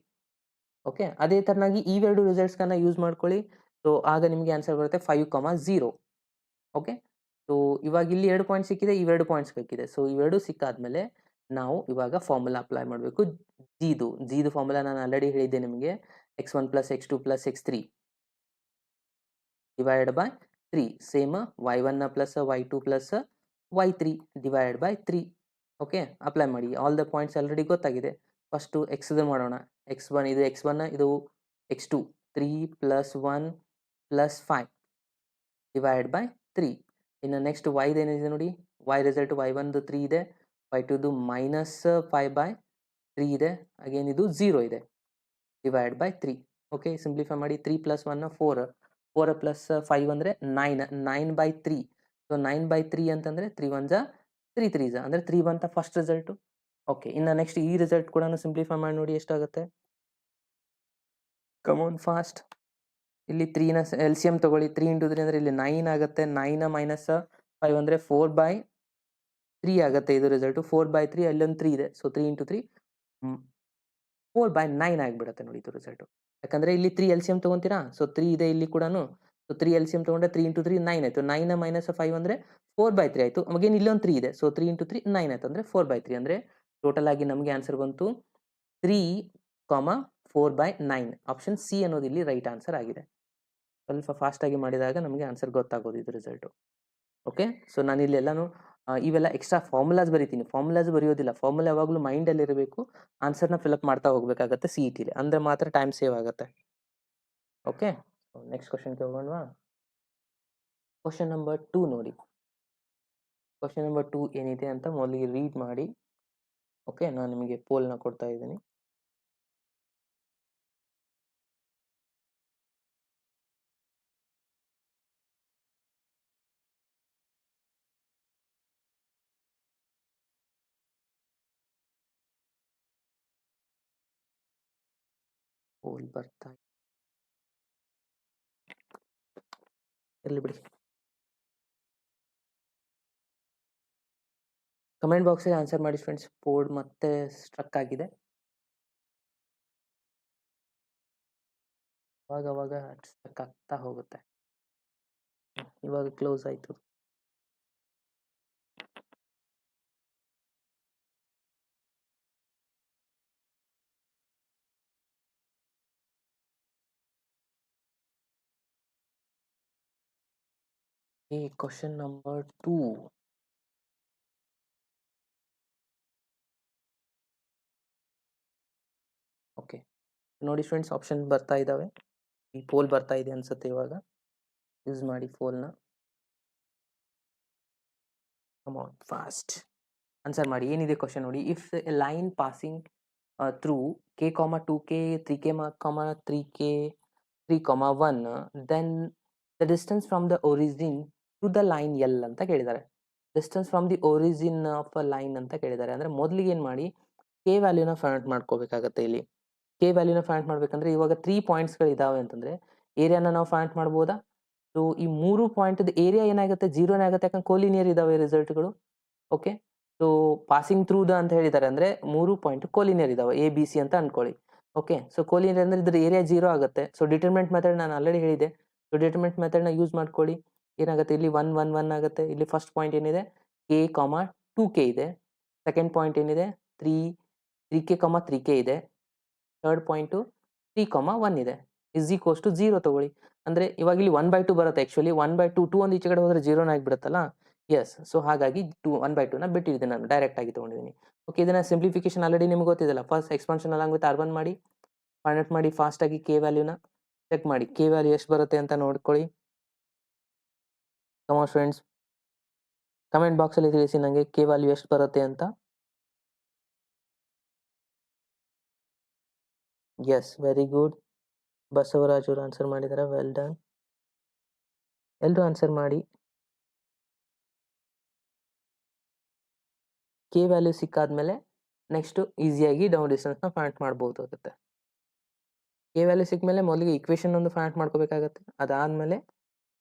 ಓಕೆ, ಅದೇ ಥರನಾಗಿ ಇವೆರಡು ರಿಸಲ್ಟ್ಸ್ಗಳನ್ನ ಯೂಸ್ ಮಾಡ್ಕೊಳ್ಳಿ. ಸೊ ಆಗ ನಿಮಗೆ ಆನ್ಸರ್ ಬರುತ್ತೆ 5,0. ಓಕೆ, ಸೊ ಇವಾಗ ಇಲ್ಲಿ 2 ಪಾಯಿಂಟ್ ಸಿಕ್ಕಿದೆ, ಇವೆರಡು ಪಾಯಿಂಟ್ಸ್ ಸಿಕ್ಕಿದೆ. ಸೊ ಇವೆರಡು ಸಿಕ್ಕಾದ್ಮೇಲೆ ನಾವು ಇವಾಗ ಫಾರ್ಮುಲಾ ಅಪ್ಲೈ ಮಾಡಬೇಕು. ಜಿದು ಫಾರ್ಮುಲಾ ನಾನು ಆಲ್ರೆಡಿ ಹೇಳಿದ್ದೆ ನಿಮಗೆ, x1 + x2 + x3 divided by 3. Same y1 + y2 + y3 divided by 3. Okay, apply ಮಾಡಿ. ಆಲ್ ದ ಪಾಯಿಂಟ್ಸ್ ಆಲ್ರೆಡಿ ಗೊತ್ತಾಗಿದೆ. ಫಸ್ಟು ಎಕ್ಸ್ದು ಮಾಡೋಣ. x1 ಇದು x1, ಇದು x2, 3 + 1 + 5 ಡಿವೈಡ್ ಬೈ 3. ಇನ್ನು ನೆಕ್ಸ್ಟ್ ವೈದು ಏನಿದೆ ನೋಡಿ, y ರಿಸಲ್ಟ್ y1ದು 3 ಇದೆ, y2ದು -5/3 ಇದೆ, ಅಗೇನ್ ಇದು 0 ಇದೆ, ಡಿವೈಡ್ ಬೈ 3. ಓಕೆ, ಸಿಂಪ್ಲಿಫೈ ಮಾಡಿ. 3 + 1 4, 4 + 5 ಅಂದರೆ 9, 9/3. ಸೊ 9/3 ಅಂತಂದರೆ 3 1 = 3 3 ಅಂದರೆ 3 ಬಂತ ಫಸ್ಟ್ ರಿಸಲ್ಟು. ಓಕೆ, ಇನ್ನು ನೆಕ್ಸ್ಟ್ ಈ ರಿಸಲ್ಟ್ ಕೂಡ ಸಿಂಪ್ಲಿಫೈ ಮಾಡಿ ನೋಡಿ ಎಷ್ಟಾಗುತ್ತೆ. Come on fast. ಇಲ್ಲಿ 3ನ ಎಲ್ ಸಿ ಎಮ್ ತೊಗೊಳ್ಳಿ, 3 × 3 ಅಂದರೆ ಇಲ್ಲಿ 9 ಆಗುತ್ತೆ. 9 -5 ಅಂದರೆ 4/3 ಆಗುತ್ತೆ ಇದು ರಿಸಲ್ಟು. 4/3 ಅಲ್ಲೊಂದು 3 ಇದೆ. ಸೊ 3 × 3 4/9 ಆಗಿಬಿಡುತ್ತೆ ನೋಡಿ ಇದು ರಿಸಲ್ಟು. ಯಾಕಂದರೆ ಇಲ್ಲಿ 3 ಎಲ್ ಸಿ ಎಮ್ ತೊಗೊತೀರಾ. ಸೊ 3 ಇದೆ ಇಲ್ಲಿ ಕೂಡ. ಸೊ 3 ಎಲ್ ಸಿ ಎಮ್ ತೊಗೊಂಡ್ರೆ 3 × 3 9 ಆಯಿತು. 9 -5 ಅಂದರೆ 4/3 ಆಯಿತು. ಅಗೇನ್ ಇಲ್ಲೊಂದು 3 ಇದೆ. ಸೊ 3 × 3 9 ಆಯಿತು ಅಂದರೆ 4/3. ಅಂದರೆ ಟೋಟಲ್ ಆಗಿ ನಮಗೆ ಆನ್ಸರ್ ಬಂತು 3,4/9 ಆಪ್ಷನ್ ಸಿ ಅನ್ನೋದು ಇಲ್ಲಿ ರೈಟ್ ಆನ್ಸರ್ ಆಗಿದೆ. ಸ್ವಲ್ಪ ಫಾಸ್ಟಾಗಿ ಮಾಡಿದಾಗ ನಮಗೆ ಆನ್ಸರ್ ಗೊತ್ತಾಗೋದು ಇದು ರಿಸಲ್ಟು. ಓಕೆ, ಸೊ ನಾನು ಇಲ್ಲಿ ಎಲ್ಲಾನು ಇವೆಲ್ಲ ಎಕ್ಸ್ಟ್ರಾ ಫಾರ್ಮುಲಾಸ್ ಬರಿತೀನಿ. ಫಾರ್ಮುಲಾಸ್ ಬರೆಯೋದಿಲ್ಲ, ಫಾರ್ಮುಲಾ ಯಾವಾಗಲೂ ಮೈಂಡಲ್ಲಿ ಇರಬೇಕು. ಆನ್ಸರ್ನ ಫಿಲಪ್ ಮಾಡ್ತಾ ಹೋಗಬೇಕಾಗತ್ತೆ ಸಿ ಇ ಟಿಲಿ, ಅಂದರೆ ಮಾತ್ರ ಟೈಮ್ ಸೇವ್ ಆಗುತ್ತೆ. ಓಕೆ, ನೆಕ್ಸ್ಟ್ ಕ್ವಶನ್ಗೆ ಹೋಗೋಣವಾ? ಕ್ವಶನ್ ನಂಬರ್ 2 ನೋಡಿ. ಕ್ವಶನ್ ನಂಬರ್ 2 ಏನಿದೆ ಅಂತ ಮೊದಲಿಗೆ ರೀಡ್ ಮಾಡಿ. ಓಕೆ, ನಾನು ನಿಮಗೆ ಪೋಲ್ನ ಕೊಡ್ತಾ ಇದ್ದೀನಿ. ಪೋಲ್ ಬರ್ತಾ ಇರಲಿ ಬಿಡಿ. ಕಮೆಂಟ್ ಬಾಕ್ಸಲ್ಲಿ ಆನ್ಸರ್ ಮಾಡಿ ಫ್ರೆಂಡ್ಸ್. ಪೋಲ್ ಮತ್ತೆ ಸ್ಟ್ರಕ್ ಆಗಿದೆ, ಅವಾಗ ಸ್ಟ್ರಕ್ ಆಗ್ತಾ ಹೋಗುತ್ತೆ. ಇವಾಗ ಕ್ಲೋಸ್ ಆಯಿತು. Question number 2. ಓಕೆ, ನೋಡಿ ಫ್ರೆಂಡ್ಸ್, ಆಪ್ಷನ್ ಬರ್ತಾ ಇದ್ದಾವೆ. ಈ ಪೋಲ್ ಬರ್ತಾ ಇದೆ ಅನ್ಸುತ್ತೆ. ಇವಾಗ ಯೂಸ್ ಮಾಡಿ ಪೋಲ್ನ. ಕಮ್ ಆನ್ ಫಾಸ್ಟ್ ಆನ್ಸರ್ ಮಾಡಿ. ಏನಿದೆ ಕ್ವಶನ್ ನೋಡಿ. If a line passing through k, 2k, 3k, 3k, 3, 1, then the distance from the origin to the line L ಅಂತ ಕೇಳಿದ್ದಾರೆ. Distance from the origin of a line ಅಂತ ಕೇಳಿದ್ದಾರೆ. ಅಂದರೆ ಮೊದಲಿಗೆ ಏನು ಮಾಡಿ, ಕೆ ವ್ಯಾಲ್ಯೂನ ಫೈಂಡ್ ಮಾಡ್ಕೋಬೇಕಾಗತ್ತೆ. ಇಲ್ಲಿ ಕೆ ವ್ಯಾಲ್ಯೂನ ಫೈಂಡ್ ಮಾಡ್ಬೇಕಂದ್ರೆ ಇವಾಗ 3 ಪಾಯಿಂಟ್ಸ್ಗಳು ಇದಾವೆ ಅಂತಂದ್ರೆ ಏರಿಯಾನ ನಾವು ಫೈಂಡ್ ಮಾಡ್ಬೋದಾ? ಸೊ ಈ 3 ಪಾಯಿಂಟ್ ಏರಿಯಾ ಏನಾಗುತ್ತೆ, 0ನೇ ಆಗುತ್ತೆ, ಯಾಕಂದ್ರೆ ಕೋಲಿನಿಯರ್ ಇದಾವೆ ರಿಸಲ್ಟ್ಗಳು. Okay, so passing through the ಅಂತ ಹೇಳಿದ್ದಾರೆ ಅಂದ್ರೆ 3 ಪಾಯಿಂಟ್ ಕೋಲಿನಿಯರ್ ಇದಾವೆ, ಎ ಬಿ ಸಿ ಅಂತ ಅನ್ಕೊಳ್ಳಿ. ಓಕೆ, ಸೊ ಕೋಲಿನಿಯರ್ ಅಂದ್ರೆ ಇದ್ರ ಏರಿಯಾ 0 ಆಗುತ್ತೆ. ಸೊ ಡಿಟರ್ಮಿನೆಂಟ್ ಮೆಥಡ್ ನಾನು ಆಲ್ರೆಡಿ ಹೇಳಿದೆ. ಸೊ ಡಿಟರ್ಮಿನೆಂಟ್ ಮೆಥಡ್ನ ಯೂಸ್ ಮಾಡ್ಕೊಳ್ಳಿ. ಏನಾಗುತ್ತೆ, ಇಲ್ಲಿ 1 1 1 ಆಗುತ್ತೆ. ಇಲ್ಲಿ ಫಸ್ಟ್ ಪಾಯಿಂಟ್ ಏನಿದೆ, k, 2k ಇದೆ. ಸೆಕೆಂಡ್ ಪಾಯಿಂಟ್ ಏನಿದೆ, 3k, 3k ಇದೆ. ಥರ್ಡ್ ಪಾಯಿಂಟು 3, 1 ಇದೆ. ಇಸ್ ಈಕ್ವಲ್ಸ್ ಟು 0 ತಗೊಳ್ಳಿ. ಅಂದರೆ ಇವಾಗ ಇಲ್ಲಿ 1/2 ಬರುತ್ತೆ. ಆ್ಯಕ್ಚುಲಿ 1/2, 2 ಒಂದು ಈಚೆ ಕಡೆ ಹೋದರೆ 0 ಆಗಿಬಿಡುತ್ತಲ್ಲ. ಎಸ್, ಸೊ ಹಾಗಾಗಿ 1/2ನ ಬಿಟ್ಟಿದ್ದೀನಿ, ನಾನು ಡೈರೆಕ್ಟ್ ಆಗಿ ತೊಗೊಂಡಿದ್ದೀನಿ. ಓಕೆ, ಇದನ್ನ ಸಿಂಪ್ಲಿಫಿಕೇಶನ್ ಆಲ್ರೆಡಿ ನಿಮ್ಗೆ ಗೊತ್ತಿದೆಲ್ಲ. First expansion along with R1 ಮಾಡಿ, ಫೈಂಡ್ ಔಟ್ ಮಾಡಿ ಫಾಸ್ಟಾಗಿ. ಕೆ ವ್ಯಾಲ್ಯೂನ ಚೆಕ್ ಮಾಡಿ, ಕೆ ವ್ಯಾಲ್ಯೂ ಎಷ್ಟು ಬರುತ್ತೆ ಅಂತ ನೋಡ್ಕೊಳ್ಳಿ. ಕಮ್ ಆನ್ ಫ್ರೆಂಡ್ಸ್, ಕಮೆಂಟ್ ಬಾಕ್ಸಲ್ಲಿ ತಿಳಿಸಿ ನನಗೆ ಕೆ ವ್ಯಾಲ್ಯೂ ಎಷ್ಟು ಬರುತ್ತೆ ಅಂತ. S, very good. ಬಸವರಾಜ್ ಅವರು ಆನ್ಸರ್ ಮಾಡಿದ್ದಾರೆ, ವೆಲ್ ಡನ್. ಎಲ್ಲರೂ ಆನ್ಸರ್ ಮಾಡಿ. ಕೆ ವ್ಯಾಲ್ಯೂ ಸಿಕ್ಕಾದ್ಮೇಲೆ ನೆಕ್ಸ್ಟ್ ಈಸಿಯಾಗಿ ಡೌನ್ ಡಿಸ್ಟೆನ್ಸ್ನ ಫೈಂಡ್ ಮಾಡ್ಬೋದು ಆಗುತ್ತೆ. ಕೆ ವ್ಯಾಲ್ಯೂ ಸಿಕ್ಮೇಲೆ ಮೊದಲಿಗೆ ಇಕ್ವೇಷನ್ ಒಂದು ಫೈಂಡ್ ಮಾಡ್ಕೋಬೇಕಾಗತ್ತೆ. ಅದಾದಮೇಲೆ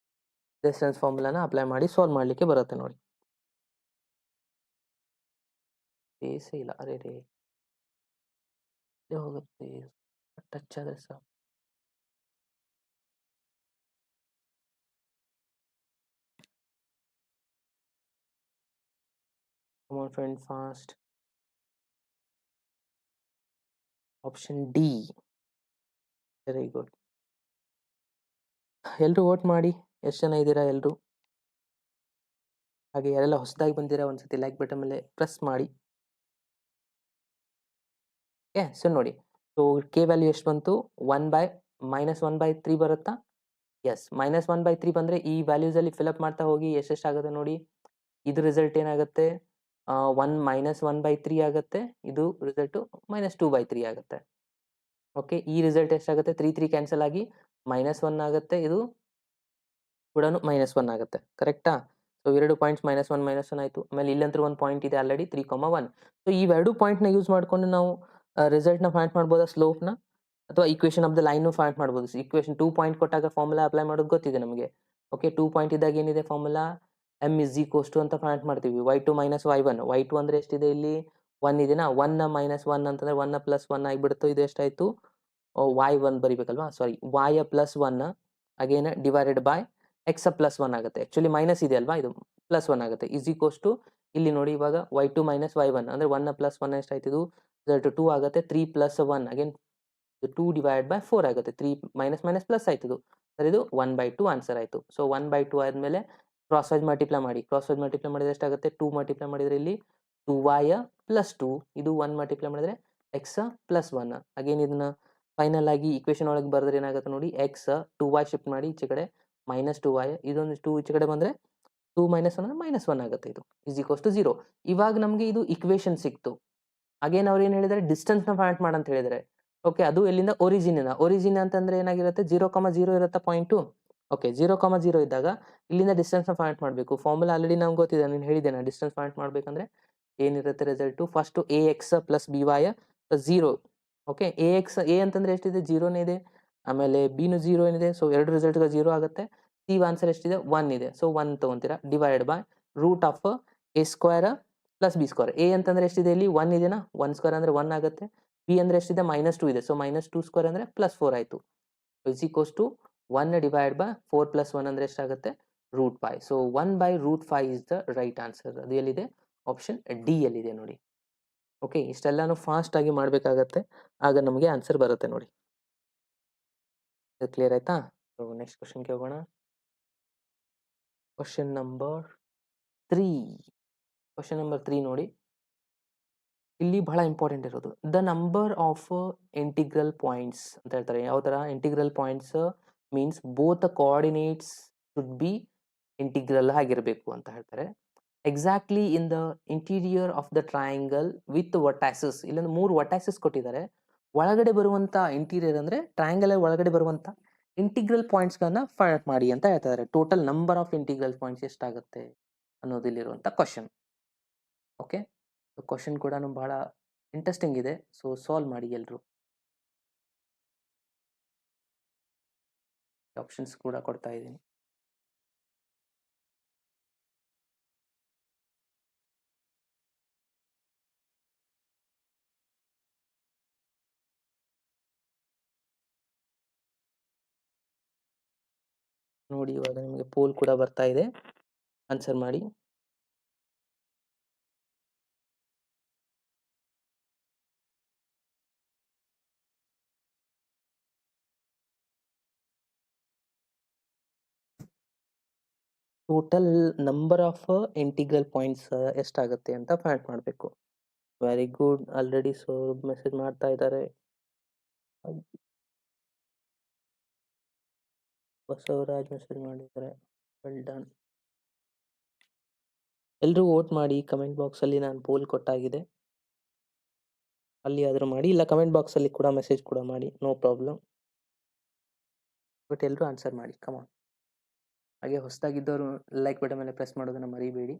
ಡಿಸ್ಟೆನ್ಸ್ ಫಾರ್ಮುಲಾನ ಅಪ್ಲೈ ಮಾಡಿ ಸಾಲ್ವ್ ಮಾಡಲಿಕ್ಕೆ ಬರುತ್ತೆ ನೋಡಿ. ಬೇಸೇ ಇಲ್ಲ, ಅರೆ ರೇ ಹೋಗುತ್ತೆ, ಟಚ್ ಆದರೆ ಸಾಕು. Come on friend, fast. Option D, very good. ಎಲ್ಲರೂ ವೋಟ್ ಮಾಡಿ. ಎಷ್ಟು ಜನ ಇದ್ದೀರಾ ಎಲ್ಲರೂ? ಹಾಗೆ ಯಾರೆಲ್ಲ ಹೊಸದಾಗಿ ಬಂದಿರಾ ಒಂದ್ಸತಿ ಲೈಕ್ ಬಟನ್ ಮೇಲೆ ಪ್ರೆಸ್ ಮಾಡಿ. ಸೊ ನೋಡಿ, ಸೊ ಕೆ ವ್ಯಾಲ್ಯೂ ಎಷ್ಟು ಬಂತು, -1/3 ಬರುತ್ತಾ? ಎಸ್, -1/3 ಬಂದರೆ ಈ ವ್ಯಾಲ್ಯೂಸಲ್ಲಿ ಫಿಲಪ್ ಮಾಡ್ತಾ ಹೋಗಿ ಎಷ್ಟೆಷ್ಟಾಗುತ್ತೆ ನೋಡಿ. ಇದು ರಿಸಲ್ಟ್ ಏನಾಗುತ್ತೆ, 1 ಆಗುತ್ತೆ. ಇದು ರಿಸಲ್ಟು -2/3 ಆಗುತ್ತೆ. ಓಕೆ, ಈ ರಿಸಲ್ಟ್ ಎಷ್ಟಾಗುತ್ತೆ, 3 ಕ್ಯಾನ್ಸಲ್ ಆಗಿ -1 ಆಗುತ್ತೆ. ಇದು ಕೂಡ -1 ಆಗುತ್ತೆ. ಕರೆಕ್ಟಾ? ಸೊ 2 ಪಾಯಿಂಟ್ಸ್ -1 ಆಯಿತು. ಆಮೇಲೆ ಇಲ್ಲಂತೂ ಒಂದು ಪಾಯಿಂಟ್ ಇದೆ ಆಲ್ರೆಡಿ 3, 1. ಸೊ ಈ 2 ಪಾಯಿಂಟ್ನ ಯೂಸ್ ಮಾಡಿಕೊಂಡು ನಾವು ರಿಸಲ್ಟ್ನ ಫೈಂಡ್ ಮಾಡ್ಬೋದಾ, ಸ್ಲೋಪ್ನ, ಅಥವಾ equation of the line find ಮಾಡ್ಬೋದು. ಈಕ್ವೇಷನ್ 2 ಪಾಯಿಂಟ್ ಕೊಟ್ಟಾಗ ಫಾರ್ಮುಲಾ ಅಪ್ಲೈ ಮಾಡೋದು ಗೊತ್ತಿದೆ ನಮಗೆ. ಓಕೆ, 2 ಪಾಯಿಂಟ್ ಇದ್ದಾಗ ಏನಿದೆ ಫಾರ್ಮುಲಾ, m = ಅಂತ ಫೈಂಡ್ ಮಾಡ್ತೀವಿ. y2 - y1. y2 ಅಂದರೆ ಎಷ್ಟಿದೆ, ಇಲ್ಲಿ 1 ಇದೆನಾ. 1 -1 ಅಂತಂದರೆ 1 + 1 ಆಗಿಬಿಡುತ್ತೆ. ಇದು ಎಷ್ಟಾಯಿತು, y1 ಬರಿಬೇಕಲ್ವಾ, sorry, y +1 again divided by x +1 ಆಗುತ್ತೆ. ಆ್ಯಕ್ಚುಲಿ ಮೈನಸ್ ಇದೆ ಅಲ್ವಾ, ಇದು +1 ಆಗುತ್ತೆ. ಇಸ್ ಈಕ್ವಲ್ಸ್ ಟು ಇಲ್ಲಿ ನೋಡಿ, ಇವಾಗ y2 - y1 ಅಂದರೆ 1 + 1 ಎಷ್ಟಾಯ್ತು, ಇದು ರಿಸಲ್ಟ್ 2 ಆಗುತ್ತೆ. 3 ಪ್ಲಸ್ 1 ಅಗೇನ್ 2 ಡಿವೈಡ್ ಬೈ 4 ಆಗುತ್ತೆ. 3 ಮೈನಸ್ ಮೈನಸ್ ಪ್ಲಸ್ ಆಯ್ತು ಇದು. ಸರ್ ಇದು 1/2 ಆನ್ಸರ್ ಆಯ್ತು. ಸೊ 1/2 ಆದ್ಮೇಲೆ ಕ್ರಾಸ್ ವೈಸ್ ಮಲ್ಟಿಪ್ಲೈ ಮಾಡಿ. ಕ್ರಾಸ್ ವೈಸ್ ಮಲ್ಟಿಪ್ಲೈ ಮಾಡಿದ್ರೆ ಎಷ್ಟಾಗುತ್ತೆ? 2 ಮಲ್ಟಿಪ್ಲೈ ಮಾಡಿದ್ರೆ ಇಲ್ಲಿ 2y ಪ್ಲಸ್ 2 ಇದು 1 ಮಲ್ಟಿಪ್ಲೈ ಮಾಡಿದ್ರೆ x ಪ್ಲಸ್ 1 ಅಗೇನ್ ಇದನ್ನ ಫೈನಲ್ ಆಗಿ ಈಕ್ವೇಷನ್ ಒಳಗೆ ಬರೆದ್ರೆ ಏನಾಗುತ್ತೆ ನೋಡಿ, x 2y ಶಿಫ್ಟ್ ಮಾಡಿ ಈಚೆ ಕಡೆ ಮೈನಸ್ 2y ಇದೊಂದು 2 ಈಚೆ ಕಡೆ ಬಂದ್ರೆ 2 ಮೈನಸ್ 1 ಅಂದ್ರೆ ಮೈನಸ್ 1 ಆಗುತ್ತೆ. ಇದು ಇಸ್ ಈಕ್ವಲ್ಸ್ ಟು 0. ಇವಾಗ ನಮಗೆ ಇದು ಈಕ್ವೇಷನ್ ಸಿಕ್ತು. ಅಗೇನ್ ಅವ್ರು ಏನು ಹೇಳಿದ್ದಾರೆ? ಡಿಸ್ಟೆನ್ಸ್ನ ಫೈಂಡ್ ಮಾಡು ಅಂತ ಹೇಳಿದ್ದಾರೆ. ಓಕೆ, ಅದು ಎಲ್ಲಿಂದ? ಒರಿಜಿನ್ ಅಂತಂದ್ರೆ ಏನಾಗಿರುತ್ತೆ? 0,0 ಇರುತ್ತೆ ಪಾಯಿಂಟು. ಓಕೆ, 0,0 ಇದ್ದಾಗ ಇಲ್ಲಿಂದ ಡಿಸ್ಟೆನ್ಸ್ನ ಫೈಂಡ್ ಮಾಡಬೇಕು. ಫಾರ್ಮುಲಾ ಆಲ್ರೆಡಿ ನಮ್ಗೆ ಗೊತ್ತಿದೆ, ನಾನು ಹೇಳಿದ್ದೇನೆ. ಡಿಸ್ಟೆನ್ಸ್ ಫೈಂಡ್ ಮಾಡಬೇಕಂದ್ರೆ ಏನಿರುತ್ತೆ result? First ax plus by plus 0. Okay, a ಅಂತಂದ್ರೆ ಎಷ್ಟಿದೆ? 0ನೇ ಇದೆ. ಆಮೇಲೆ ಬಿನು 0 ಏನಿದೆ. ಸೊ ಎರಡು ರಿಸಲ್ಟ್ಗಳು 0 ಆಗುತ್ತೆ. ಸಿ ಆನ್ಸರ್ ಎಷ್ಟಿದೆ? 1 ಇದೆ. ಸೊ 1 ತಗೊಂತೀರಾ divide by root of a square plus B square. A ಅಂತಂದ್ರೆ ಎಷ್ಟಿದೆ? ಇಲ್ಲಿ 1 ಇದೆನಾ? 1 ಸ್ಕ್ವೇರ್ ಅಂದ್ರೆ 1 ಆಗುತ್ತೆ. ಬಿ ಅಂದ್ರೆ ಎಷ್ಟಿದೆ? -2 ಇದೆ. ಸೊ -2 ಸ್ಕ್ವೇರ್ ಅಂದ್ರೆ +4 ಆಯ್ತು. Is equals to 1 divide by 4 plus 1 ಅಂದ್ರೆ ಎಷ್ಟಾಗುತ್ತೆ? √5. So 1/√5 is the right answer. ಅದು ಎಲ್ಲಿದೆ? ಆಪ್ಷನ್ ಡಿ ಯಲ್ಲಿದೆ ನೋಡಿ. ಓಕೆ, ಇಷ್ಟೆಲ್ಲಾನು ಫಾಸ್ಟ್ ಆಗಿ ಮಾಡಬೇಕಾಗತ್ತೆ, ಆಗ ನಮಗೆ ಆನ್ಸರ್ ಬರುತ್ತೆ ನೋಡಿ. ಕ್ಲಿಯರ್ ಆಯ್ತಾ? ಸೊ ನೆಕ್ಸ್ಟ್ ಕ್ವಶನ್ಗೆ ಹೋಗೋಣ. Question number 3. ಕ್ವಶನ್ ನಂಬರ್ 3 ನೋಡಿ, ಇಲ್ಲಿ ಬಹಳ ಇಂಪಾರ್ಟೆಂಟ್ ಇರೋದು. The number of integral points ಅಂತ ಹೇಳ್ತಾರೆ. ಯಾವ ತರ integral points? Means both coordinates should be integral ಆಗಿರಬೇಕು ಅಂತ ಹೇಳ್ತಾರೆ. Exactly in the interior of the triangle with vertices. ಇಲ್ಲೊಂದು 3 ವರ್ಟಾಕ್ಸಸ್ ಕೊಟ್ಟಿದ್ದಾರೆ. ಒಳಗಡೆ ಬರುವಂತ ಇಂಟೀರಿಯರ್ ಅಂದ್ರೆ ಟ್ರಯಾಂಗಲ್ ಒಳಗಡೆ ಬರುವಂತ ಇಂಟಿಗ್ರಲ್ ಪಾಯಿಂಟ್ಸ್ ಗಳನ್ನ ಫೈಂಡ್ ಮಾಡಿ ಅಂತ ಹೇಳ್ತಾರೆ. Total number of integral points ಎಷ್ಟಾಗುತ್ತೆ ಅನ್ನೋದು ಇಲ್ಲಿರುವಂತ ಕ್ವಶನ್. ಓಕೆ, ಕ್ವಶನ್ ಕೂಡ ಬಹಳ ಇಂಟ್ರೆಸ್ಟಿಂಗ್ ಇದೆ. ಸೊ ಸಾಲ್ವ್ ಮಾಡಿ ಎಲ್ರು. ಆಪ್ಷನ್ಸ್ ಕೂಡ ಕೊಡ್ತಾ ಇದ್ದೀನಿ. ನೋಡಿ, ಇವಾಗ ನಿಮಗೆ ಪೋಲ್ ಕೂಡ ಬರ್ತಾ ಇದೆ, ಆನ್ಸರ್ ಮಾಡಿ. Total number of integral points ಎಷ್ಟಾಗುತ್ತೆ ಅಂತ ಫೈಂಡ್ ಮಾಡಬೇಕು. ವೆರಿ ಗುಡ್, ಆಲ್ರೆಡಿ ಮೆಸೇಜ್ ಮಾಡ್ತಾ ಇದ್ದಾರೆ. ಬಸವರಾಜ್ ಮೆಸೇಜ್ ಮಾಡಿದ್ದಾರೆ. Well done. ಎಲ್ಲರೂ ವೋಟ್ ಮಾಡಿ. ಕಮೆಂಟ್ ಬಾಕ್ಸ್ ಅಲ್ಲಿ ನಾನು ಪೋಲ್ ಕೊಟ್ಟಾಗಿದೆ, ಅಲ್ಲಿ ಆದರೂ ಮಾಡಿ, ಇಲ್ಲ ಕಮೆಂಟ್ ಬಾಕ್ಸ್ ಅಲ್ಲಿ ಕೂಡ ಮೆಸೇಜ್ ಕೂಡ ಮಾಡಿ, ನೋ ಪ್ರಾಬ್ಲಮ್. ಬಟ್ ಎಲ್ಲರೂ ಆನ್ಸರ್ ಮಾಡಿ, ಕಮಾನ್. ಹಾಗೆ ಹೊಸದಾಗಿದ್ದವರು ಲೈಕ್ ಬಟನ್ ಮೇಲೆ ಪ್ರೆಸ್ ಮಾಡೋದನ್ನ ಮರಿಬೇಡಿ.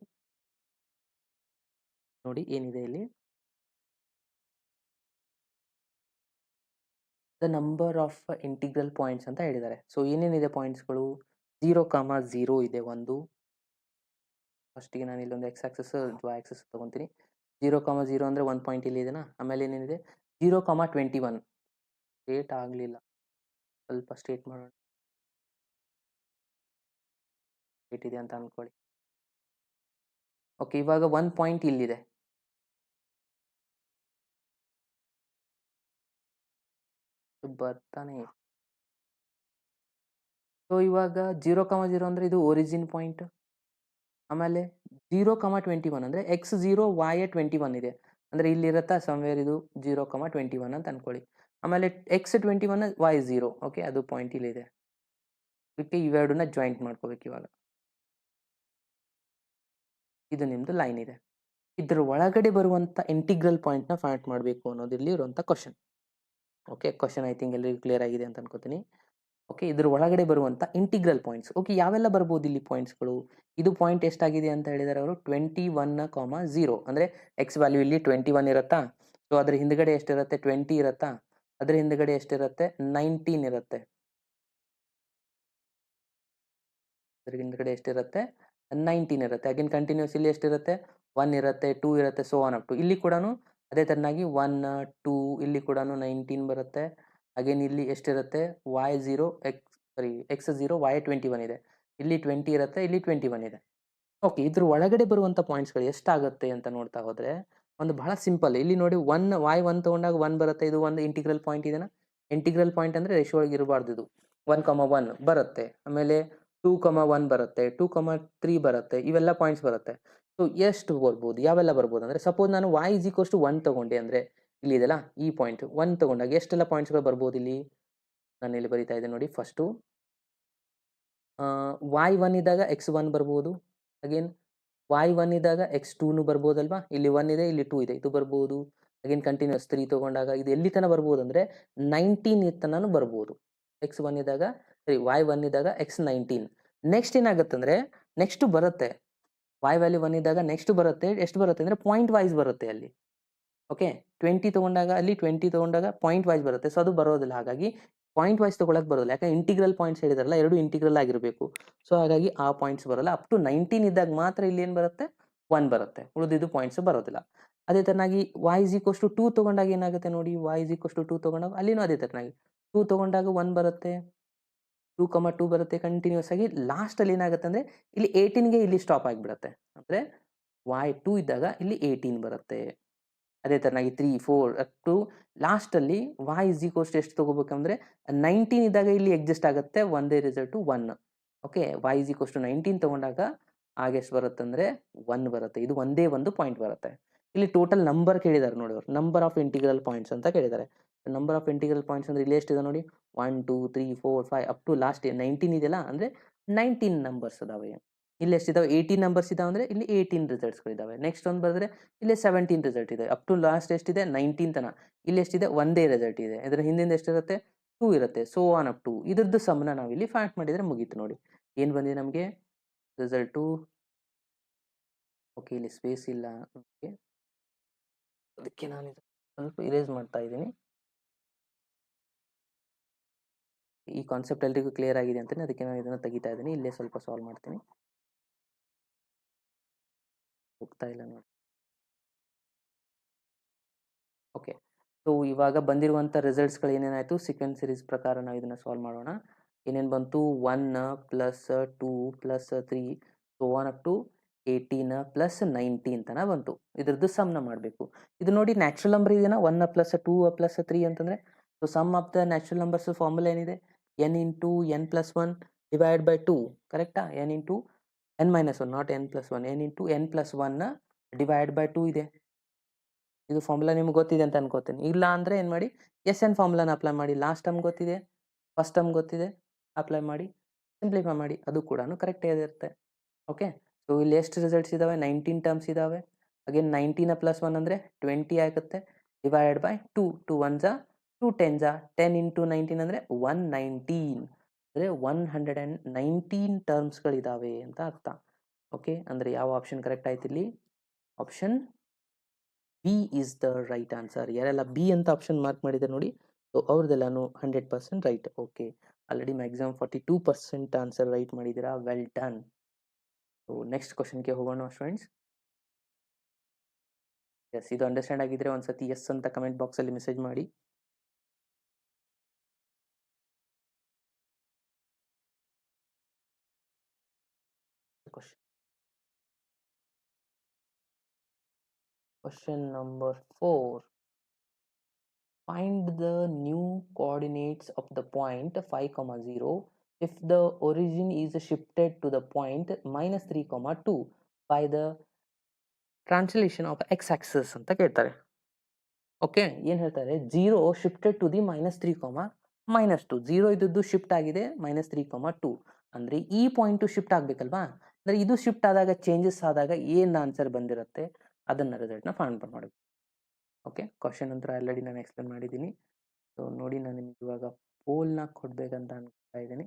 ನೋಡಿ ಏನಿದೆ ಇಲ್ಲಿ. The number of integral points ಅಂತ ಹೇಳಿದ್ದಾರೆ. ಸೊ ಏನೇನಿದೆ ಪಾಯಿಂಟ್ಸ್ಗಳು? 0,0 ಇದೆ ಒಂದು. ಫಸ್ಟಿಗೆ ನಾನು ಇಲ್ಲೊಂದು ಎಕ್ಸ್ ಆಕ್ಸಸ್ ವೈ ಆಕ್ಸಸ್ ತಗೊಂತೀನಿ. 0,0 ಅಂದರೆ 1 ಪಾಯಿಂಟ್ ಇಲ್ಲಿ ಇದೆನಾ. ಆಮೇಲೆ ಏನೇನಿದೆ? 0,21 ಸ್ಟೇಟ್ ಆಗಲಿಲ್ಲ, ಸ್ವಲ್ಪ ಸ್ಟೇಟ್ ಮಾಡೋಣ. ಸ್ಟೇಟ್ ಇದೆ ಅಂತ ಅನ್ಕೊಳ್ಳಿ. ಓಕೆ, ಇವಾಗ 1 ಪಾಯಿಂಟ್ ಇಲ್ಲಿದೆ. ಬರ್ತಾನೆ. ಸೊ ಇವಾಗ 0,0 ಅಂದರೆ ಇದು ಒರಿಜಿನ್ ಪಾಯಿಂಟ್. ಆಮೇಲೆ 0,21 ಅಂದರೆ x0 y 21 ಇದೆ. ಅಂದರೆ ಇಲ್ಲಿರುತ್ತಾ ಸಮ್ವೇರ್ ಇದು 0,21 ಅಂತ ಅನ್ಕೊಳ್ಳಿ. ಆಮೇಲೆ x21 y0. ಓಕೆ, ಅದು ಪಾಯಿಂಟ್ ಇಲ್ಲಿದೆ. ಇದಕ್ಕೆ ಇವೆರಡನ್ನ ಜಾಯಿಂಟ್ ಮಾಡ್ಕೋಬೇಕು. ಇವಾಗ ಇದು ನಿಮ್ದು ಲೈನ್ ಇದೆ. ಇದ್ರ ಒಳಗಡೆ ಬರುವಂತ ಇಂಟಿಗ್ರಲ್ ಪಾಯಿಂಟ್ ನ ಫೈಂಡ್ ಮಾಡಬೇಕು ಅನ್ನೋದು ಇಲ್ಲಿ ಇರುವಂತ question. Okay, question I think ಎಲ್ಲರಿಗೂ ಕ್ಲಿಯರ್ ಆಗಿದೆ ಅಂತ ಅನ್ಕೋತೀನಿ. ಓಕೆ, ಇದ್ರ ಒಳಗಡೆ ಬರುವಂತ ಇಂಟಿಗ್ರಲ್ ಪಾಯಿಂಟ್ಸ್. ಓಕೆ, ಯಾವೆಲ್ಲ ಬರ್ಬೋದು ಇಲ್ಲಿ ಪಾಯಿಂಟ್ಸ್ಗಳು? ಇದು ಪಾಯಿಂಟ್ ಎಷ್ಟಾಗಿದೆ ಅಂತ ಹೇಳಿದರೆ ಅವರು 21,0 ಅಂದ್ರೆ ಎಕ್ಸ್ ವ್ಯಾಲ್ಯೂ ಇಲ್ಲಿ 21 ಇರುತ್ತಾ. ಸೊ ಅದ್ರ ಹಿಂದ್ಗಡೆ ಎಷ್ಟಿರುತ್ತೆ? 20 ಇರುತ್ತಾ. ಅದ್ರ ಹಿಂದ್ಗಡೆ ಎಷ್ಟಿರುತ್ತೆ? 19 ಇರುತ್ತೆ. ಅದ್ರ ಹಿಂದ್ಗಡೆ ಎಷ್ಟಿರುತ್ತೆ? 19 ಇರುತ್ತೆ. ಅಗೇನ್ ಕಂಟಿನ್ಯೂಸ್ ಇಲ್ಲಿ ಎಷ್ಟಿರುತ್ತೆ? 1 ಇರುತ್ತೆ, 2 ಇರುತ್ತೆ, ಸೋ ಆನ್ ಅಪ್ ಟು. ಇಲ್ಲಿ ಕೂಡ ಅದೇ ತರನಾಗಿ 1 2 ಇಲ್ಲಿ ಕೂಡ 19 ಬರುತ್ತೆ. ಅಗೇನ್ ಇಲ್ಲಿ ಎಷ್ಟಿರುತ್ತೆ? y0 x0 y 21 ಇದೆ. ಇಲ್ಲಿ 20 ಇರುತ್ತೆ, ಇಲ್ಲಿ 21 ಇದೆ. ಓಕೆ, ಇದ್ರ ಒಳಗಡೆ ಬರುವಂತ ಪಾಯಿಂಟ್ಸ್ಗಳು ಎಷ್ಟಾಗುತ್ತೆ ಅಂತ ನೋಡ್ತಾ ಹೋದ್ರೆ ಒಂದು ಬಹಳ ಸಿಂಪಲ್. ಇಲ್ಲಿ ನೋಡಿ 1 y1 ತಗೊಂಡಾಗ 1 ಬರುತ್ತೆ. ಇದು ಒಂದು ಇಂಟಿಗ್ರಲ್ ಪಾಯಿಂಟ್ ಇದೆನಾ? ಇಂಟಿಗ್ರಲ್ ಪಾಯಿಂಟ್ ಅಂದ್ರೆ ರೇಷಿಯೋ ಒಳಗೆ ಇರಬಾರ್ದು ಇದು. 1, 1 ಬರುತ್ತೆ. ಆಮೇಲೆ 2, 1 ಬರುತ್ತೆ. 2, 3 ಬರುತ್ತೆ. ಇವೆಲ್ಲ ಪಾಯಿಂಟ್ಸ್ ಬರುತ್ತೆ. ಸೊ ಎಷ್ಟು ಬರ್ಬೋದು? ಯಾವೆಲ್ಲ ಬರ್ಬೋದು ಅಂದ್ರೆ ಸಪೋಸ್ ನಾನು y = 1 ತಗೊಂಡೆ ಅಂದ್ರೆ ಇಲ್ಲಿ ಇದೆಯಲ್ಲ ಈ ಪಾಯಿಂಟ್ 1 ತಗೊಂಡಾಗ ಎಷ್ಟೆಲ್ಲ ಪಾಯಿಂಟ್ಸ್‌ಗಳು ಬರ್ಬೋದು ಇಲ್ಲಿ? ನಾನು ಇಲ್ಲಿ ಬರಿತಾ ಇದ್ದೇನೆ ನೋಡಿ ಫಸ್ಟು y1 ಇದ್ದಾಗ x1 ಬರ್ಬೋದು. ಅಗೇನ್ y1 ಇದ್ದಾಗ x2ನು ಬರ್ಬೋದಲ್ವಾ? ಇಲ್ಲಿ 1 ಇದೆ, ಇಲ್ಲಿ 2 ಇದೆ. ಇದು ಬರ್ಬೋದು. ಅಗೇನ್ ಕಂಟಿನ್ಯೂಯಸ್ 3 ತಗೊಂಡಾಗ ಇದು ಎಲ್ಲಿ ತನಕ ಬರ್ಬೋದು ಅಂದ್ರೆ 19 ತನನು ಬರ್ಬೋದು. x1 ಇದ್ದಾಗ y1 ಇದ್ದಾಗ x19. ನೆಕ್ಸ್ಟ್ ಏನಾಗುತ್ತಂದ್ರೆ ನೆಕ್ಸ್ಟ್ ಬರುತ್ತೆ. y ವ್ಯಾಲ್ಯೂ 1 ಇದ್ದಾಗ ನೆಕ್ಸ್ಟ್ ಬರುತ್ತೆ. ಎಷ್ಟು ಬರುತ್ತೆ ಅಂದ್ರೆ ಪಾಯಿಂಟ್ ವೈಸ್ ಬರುತ್ತೆ ಅಲ್ಲಿ. ಓಕೆ. 20 ತಗೊಂಡಾಗ ಅಲ್ಲಿ 20 ತಗೊಂಡಾಗ ಪಾಯಿಂಟ್ ವೈಸ್ ಬರುತ್ತೆ. ಸೊ ಅದು ಬರೋದಿಲ್ಲ. ಹಾಗಾಗಿ ಪಾಯಿಂಟ್ ವೈಸ್ ತಗೊಳಕ್ ಬರೋದಿಲ್ಲ. ಯಾಕಂದ್ರೆ ಇಂಟಿಗ್ರಲ್ ಪಾಯಿಂಟ್ಸ್ ಹೇಳಿದಾರಲ್ಲ, 2 ಇಂಟಿಗ್ರಲ್ ಆಗಿರಬೇಕು. ಸೊ ಹಾಗಾಗಿ ಆ ಪಾಯಿಂಟ್ಸ್ ಬರಲ್ಲ. ಅಪ್ ಟು 19 ಇದ್ದಾಗ ಮಾತ್ರ ಇಲ್ಲಿ ಏನ್ ಬರುತ್ತೆ? 1 ಬರುತ್ತೆ. ಉಳಿದಿದ್ದು ಪಾಯಿಂಟ್ಸ್ ಬರೋದಿಲ್ಲ. ಅದೇ ತರನಾಗಿ y = 2 ತಗೊಂಡಾಗ ಏನಾಗುತ್ತೆ ನೋಡಿ? y = 2 ತಗೊಂಡಾಗ ಅಲ್ಲಿನೂ ಅದೇ ತರನಾಗಿ 2 ತಗೊಂಡಾಗ 1 ಬರುತ್ತೆ. 2, 2 ಬರುತ್ತೆ ಕಂಟಿನ್ಯೂಯಸ್ ಆಗಿ. ಲಾಸ್ಟ್ ಅಲ್ಲಿ ಏನಾಗುತ್ತೆ ಅಂದ್ರೆ ಇಲ್ಲಿ 18ಗೆ ಇಲ್ಲಿ ಸ್ಟಾಪ್ ಆಗಿಬಿಡುತ್ತೆ. ಅಂದ್ರೆ y2 ಇದ್ದಾಗ ಇಲ್ಲಿ 18 ಬರುತ್ತೆ. ಅದೇ ತರನಾಗಿ 3, 4 ಅಪ್ ಟು ಲಾಸ್ಟಲ್ಲಿ y ಎಷ್ಟು ತಗೋಬೇಕಂದ್ರೆ 19 ಇದ್ದಾಗ ಇಲ್ಲಿ ಎಕ್ಸಿಸ್ಟ್ ಆಗುತ್ತೆ. ಒಂದೇ ರಿಸಲ್ಟು 1. ಓಕೆ. y 19 ತಗೊಂಡಾಗ ಆಗ ಎಷ್ಟು ಬರುತ್ತಂದ್ರೆ 1 ಬರುತ್ತೆ. ಇದು ಒಂದೇ ಒಂದು ಪಾಯಿಂಟ್ ಬರುತ್ತೆ. ಇಲ್ಲಿ ಟೋಟಲ್ ನಂಬರ್ ಕೇಳಿದ್ದಾರೆ ನೋಡಿ ಅವ್ರು. ನಂಬರ್ ಆಫ್ ಇಂಟಿಗ್ರಲ್ ಪಾಯಿಂಟ್ಸ್ ಅಂತ ಕೇಳಿದ್ದಾರೆ. ನಂಬರ್ ಆಫ್ ಇಂಟಿಗ್ರಲ್ ಪಾಯಿಂಟ್ಸ್ ಅಂದ್ರೆ ಇಲ್ಲಿ ಎಷ್ಟಿದೆ ನೋಡಿ 1, 2, 3, 4, 5 ಅಪ್ ಟು ಲಾಸ್ಟ್ 19 ಇದೆಯಲ್ಲ ಅಂದ್ರೆ 19 ನಂಬರ್ಸ್ ಅದಾವೆ. ಇಲ್ಲಿ ಎಷ್ಟಿದಾವೆ 18 ನಂಬರ್ಸ್ ಇದಾವೆ ಅಂದ್ರೆ ಇಲ್ಲಿ 18 ರಿಸಲ್ಟ್ಸ್‌ಗಳಿದಾವೆ. ನೆಕ್ಸ್ಟ್ ಒಂದು ಬರೆದ್ರೆ ಇಲ್ಲಿ 17 ರಿಸಲ್ಟ್ ಇದೆ. ಅಪ್ ಟು ಲಾಸ್ಟ್ ಎಷ್ಟಿದೆ 19 ತನ. ಇಲ್ಲಿ ಎಷ್ಟಿದೆ ಒಂದೇ ರಿಸಲ್ಟ್ ಇದೆ. ಇದರ ಹಿಂದಿಂದ ಎಷ್ಟಿರುತ್ತೆ 2 ಇರುತ್ತೆ. ಸೋ ಆನ್ ಅಪ್ ಟು ಇದ್ರದ್ದು ಸಮ್‌ನ ನಾವಿಲ್ಲಿ ಫೈಂಡ್ ಮಾಡಿದ್ರೆ ಮುಗೀತು ನೋಡಿ. ಏನ್ ಬಂದಿದೆ ನಮಗೆ ರಿಸಲ್ಟು. ಓಕೆ. ಇಲ್ಲಿ ಸ್ಪೇಸ್ ಇಲ್ಲ. ಓಕೆ. ಅದಕ್ಕೆ ನಾನು ಸ್ವಲ್ಪ ಇರೇಸ್ ಮಾಡ್ತಾ ಇದ್ದೀನಿ. ಈ ಕಾನ್ಸೆಪ್ಟ್ ಎಲ್ರಿಗೂ ಕ್ಲಿಯರ್ ಆಗಿದೆ ಅಂತಾನೆ ಅದಕ್ಕೆ ನಾನು ಇದನ್ನ ತೆಗಿತಾ ಇದ್ದೀನಿ. ಇಲ್ಲೇ ಸ್ವಲ್ಪ ಸಾಲ್ವ್ ಮಾಡ್ತೀನಿ. ಹೋಗ್ತಾ ಇಲ್ಲ ನೋಡಿ. ಓಕೆ. ಸೊ ಇವಾಗ ಬಂದಿರುವಂಥ ರಿಸಲ್ಟ್ಸ್‌ಗಳು ಏನೇನಾಯಿತು ಸೀಕ್ವೆನ್ಸ್ ಸೀರೀಸ್ ಪ್ರಕಾರ ನಾವು ಇದನ್ನ ಸಾಲ್ವ್ ಮಾಡೋಣ. ಏನೇನು ಬಂತು 1 + 2 + 3 ಸೋ ಆನ್ ಅಪ್ ಟು 18 + 19 ತನ ಬಂತು. ಇದ್ರದ್ದು ಸಮ್‌ನ ಮಾಡಬೇಕು. ಇದು ನೋಡಿ ನ್ಯಾಚುರಲ್ ನಂಬರ್ ಇದೆನಾ 1 + 2 + 3 ಅಂತಂದ್ರೆ so sum of the natural numbers formula ಏನಿದೆ n × n+1 ಡಿವೈಡ್ ಬೈ 2 ಕರೆಕ್ಟಾ? n × n-1 not n+1 n × n+1 divide by 2 ಇದೆ. ಇದು ಫಾರ್ಮುಲಾ ನಿಮ್ಗೆ ಗೊತ್ತಿದೆ ಅಂತ ಅನ್ಕೋತೀನಿ. ಇಲ್ಲ ಅಂದ್ರೆ ಏನು ಮಾಡಿ ಎನ್ ಫಾರ್ಮುಲಾನ ಅಪ್ಲೈ ಮಾಡಿ. ಲಾಸ್ಟ್ ಟರ್ಮ್ ಗೊತ್ತಿದೆ, ಫಸ್ಟ್ ಟರ್ಮ್ ಗೊತ್ತಿದೆ. ಅಪ್ಲೈ ಮಾಡಿ, ಸಿಂಪ್ಲಿಫೈ ಮಾಡಿ. ಅದು ಕೂಡ ಕರೆಕ್ಟೇ ಇರುತ್ತೆ. ಓಕೆ. ಸೊ ಇಲ್ಲಿ ಎಷ್ಟು ರಿಸಲ್ಟ್ಸ್ ಇದಾವೆ 19 ಟರ್ಮ್ಸ್ ಇದಾವೆ. ಅಗೇನ್ 19 + 1 ಅಂದ್ರೆ 20 ಆಗುತ್ತೆ. ಡಿವೈಡೆಡ್ ಬೈ 2 2 1 2 10 10 × 19 ಅಂದ್ರೆ 119 ಅಂದ್ರೆ 119 ಟರ್ಮ್ಸ್‌ಗಳಿದಾವೆ ಅಂತ ಅರ್ಥ. ಓಕೆ. ಅಂದ್ರೆ ಯಾವ ಆಪ್ಷನ್ ಕರೆಕ್ಟ್ ಆಯ್ತು ಇಲ್ಲಿ? Option B is the right answer. ಯಾರೆಲ್ಲ ಬಿ ಅಂತ ಆಪ್ಷನ್ ಮಾರ್ಕ್ ಮಾಡಿದ್ದಾರೆ ನೋಡಿ ಸೊ ಅವ್ರದ್ದೆಲ್ಲಾನು 100% right. Okay. Already maximum 42% answer right ಮಾಡಿದ್ದೀರಾ. Well done. ಸೊ ನೆಕ್ಸ್ಟ್ ಕ್ವಶನ್ಗೆ ಹೋಗೋಣ ಸ್ಟೂಡೆಂಟ್ಸ್. ಎಸ್ ಇದು ಅಂಡರ್ಸ್ಟ್ಯಾಂಡ್ ಆಗಿದ್ರೆ ಒಂದ್ಸತಿ ಎಸ್ ಅಂತ ಕಮೆಂಟ್ ಬಾಕ್ಸಲ್ಲಿ ಮೆಸೇಜ್ ಮಾಡಿ. Question number 4. Find the new coordinates of the point 5, 0 if the origin is shifted to the point -3, 2 by the translation of x-axis ಅಂತ ಕೇಳ್ತಾರೆ. ಓಕೆ. ಏನು ಹೇಳ್ತಾರೆ 0 ಶಿಫ್ಟೆಡ್ ಟು ದಿ -3, -2 0 ಇದ್ದದ್ದು ಶಿಫ್ಟ್ ಆಗಿದೆ -3, 2 ಅಂದ್ರೆ ಈ ಪಾಯಿಂಟು ಶಿಫ್ಟ್ ಆಗಬೇಕಲ್ವಾ? ಅಂದ್ರೆ ಇದು ಶಿಫ್ಟ್ ಆದಾಗ ಚೇಂಜಸ್ ಆದಾಗ ಏನು ಆನ್ಸರ್ ಬಂದಿರುತ್ತೆ ಅದನ್ನ ರಿಸಲ್ಟ್‌ನ ಫೈಂಡ್ ಮಾಡಬೇಕು. ಓಕೆ. ಕ್ವಶನ್ ನಂತರ ಆಲ್ರೆಡಿ ನಾನು ಎಕ್ಸ್‌ಪ್ಲೇನ್ ಮಾಡಿದ್ದೀನಿ. ಸೊ ನೋಡಿ ನಾನು ನಿಮ್ಗೆ ಇವಾಗ ಪೋಲ್‌ನ ಕೊಡ್ಬೇಕಂತ ಅನ್ಕೊಳ್ತಾ ಇದ್ದೀನಿ.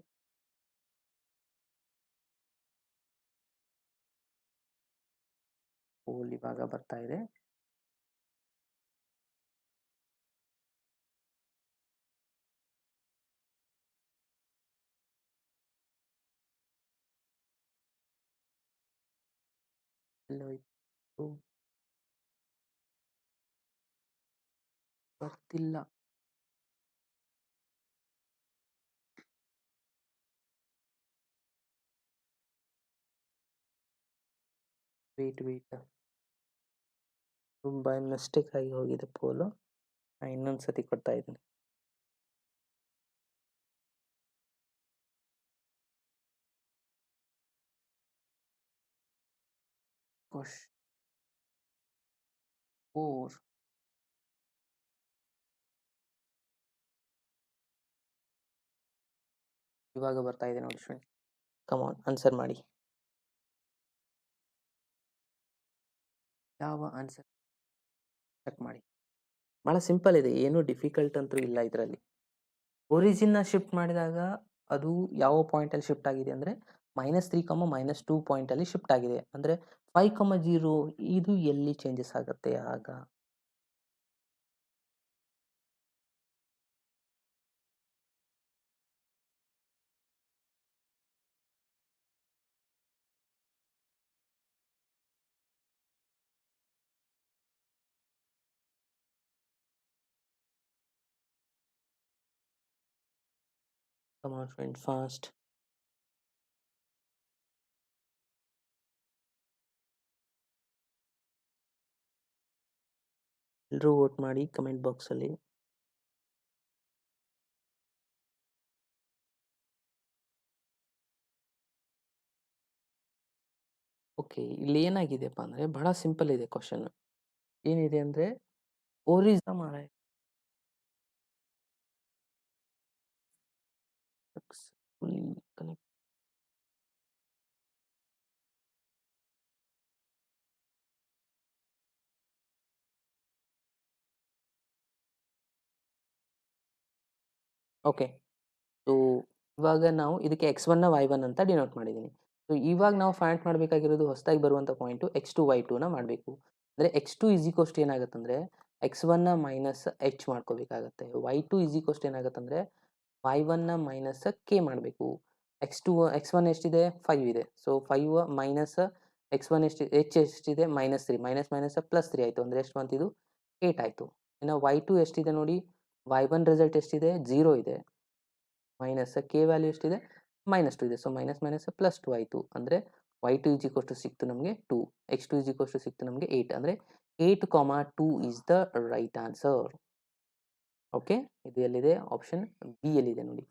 ಪೋಲ್ ಇವಾಗ ಬರ್ತಾ ಇದೆ. ಎಲ್ಲೋಯ್ತು? ಬರ್ತಿಲ್ಲ. ವೇಟ್. ಬೈ ಮಿಸ್ಟೇಕ್ ಆಗಿ ಹೋಗಿದೆ ಪೋಲು. ಇನ್ನೊಂದು ಸತಿ ಕೊಡ್ತಾ ಇದ್ದೀನಿ. ಕ್ವೆಶ್ಚನ್ 4. ಇವಾಗ ಬರ್ತಾ ಇದೆ ನೋಡಿ ಸ್ಟೂಡೆಂಟ್. ಕಮ್ ಆನ್ ಆನ್ಸರ್ ಮಾಡಿ. ಯಾವ ಆನ್ಸರ್ ಚೆಕ್ ಮಾಡಿ. ಭಾಳ ಸಿಂಪಲ್ ಇದೆ, ಏನೂ ಡಿಫಿಕಲ್ಟ್ ಅಂತೂ ಇಲ್ಲ ಇದರಲ್ಲಿ. ಒರಿಜಿನ್ನ ಶಿಫ್ಟ್ ಮಾಡಿದಾಗ ಅದು ಯಾವ ಪಾಯಿಂಟಲ್ಲಿ ಶಿಫ್ಟ್ ಆಗಿದೆ ಅಂದರೆ -3, -2 ಪಾಯಿಂಟಲ್ಲಿ ಶಿಫ್ಟ್ ಆಗಿದೆ. ಅಂದರೆ 5, 0 ಇದು ಎಲ್ಲಿ ಚೇಂಜಸ್ ಆಗುತ್ತೆ ಆಗ? Come on friend, fast. ಎಲ್ಲರೂ ವೋಟ್ ಮಾಡಿ ಕಮೆಂಟ್ ಬಾಕ್ಸಲ್ಲಿ. ಓಕೆ, ಇಲ್ಲಿ ಏನಾಗಿದೆಯಪ್ಪ ಅಂದರೆ ಬಹಳ ಸಿಂಪಲ್ ಇದೆ ಕ್ವಶನ್. ಏನಿದೆ ಅಂದರೆ ಒರಿಜಿನ್ ಮಾರ ಕನೆಕ್ಟ್. ಓಕೆ, ಸೊ ಇವಾಗ ನಾವು ಇದಕ್ಕೆ x1ನ y1 ಅಂತ ಡಿನೋಟ್ ಮಾಡಿದ್ದೀನಿ. ಸೊ ಇವಾಗ ನಾವು ಫೈಂಡ್ ಮಾಡಬೇಕಾಗಿರೋದು ಹೊಸದಾಗಿ ಬರುವಂಥ ಪಾಯಿಂಟು x2 y2ನ ಮಾಡಬೇಕು. ಅಂದರೆ x2 ಏನಾಗುತ್ತಂದರೆ x1ನ ಮೈನಸ್ h ಮಾಡ್ಕೋಬೇಕಾಗತ್ತೆ. y2 ಏನಾಗುತ್ತಂದರೆ y1ನ ಮೈನಸ್ k ಮಾಡಬೇಕು. x1 ಎಷ್ಟಿದೆ 5 ಇದೆ. ಸೊ 5 ಮೈನಸ್ x1 ಎಷ್ಟಿದೆ -3, ಮೈನಸ್ ಮೈನಸ್ +3 ಆಯಿತು. ಅಂದರೆ ಎಷ್ಟು ಬಂತು ಇದು 8 ಆಯಿತು. ಇನ್ನು y2 ಎಷ್ಟಿದೆ ನೋಡಿ, y1 ರಿಸಲ್ಟ್ ಎಷ್ಟಿದೆ 0 ಇದೆ. ಮೈನಸ್ k ವ್ಯಾಲ್ಯೂ ಎಷ್ಟಿದೆ -2 ಇದೆ. ಸೊ ಮೈನಸ್ ಮೈನಸ್ +2 ಆಯಿತು. ಅಂದರೆ y2 ಸಿಕ್ತು ನಮಗೆ 2, x2 ಸಿಕ್ತು ನಮಗೆ 8. ಅಂದರೆ 8, 2 is the right answer. Okay, ಇದು ಎಲ್ಲಿದೆ? ಆಪ್ಷನ್ ಬಿ ಯಲ್ಲಿದೆ ನೋಡಿ.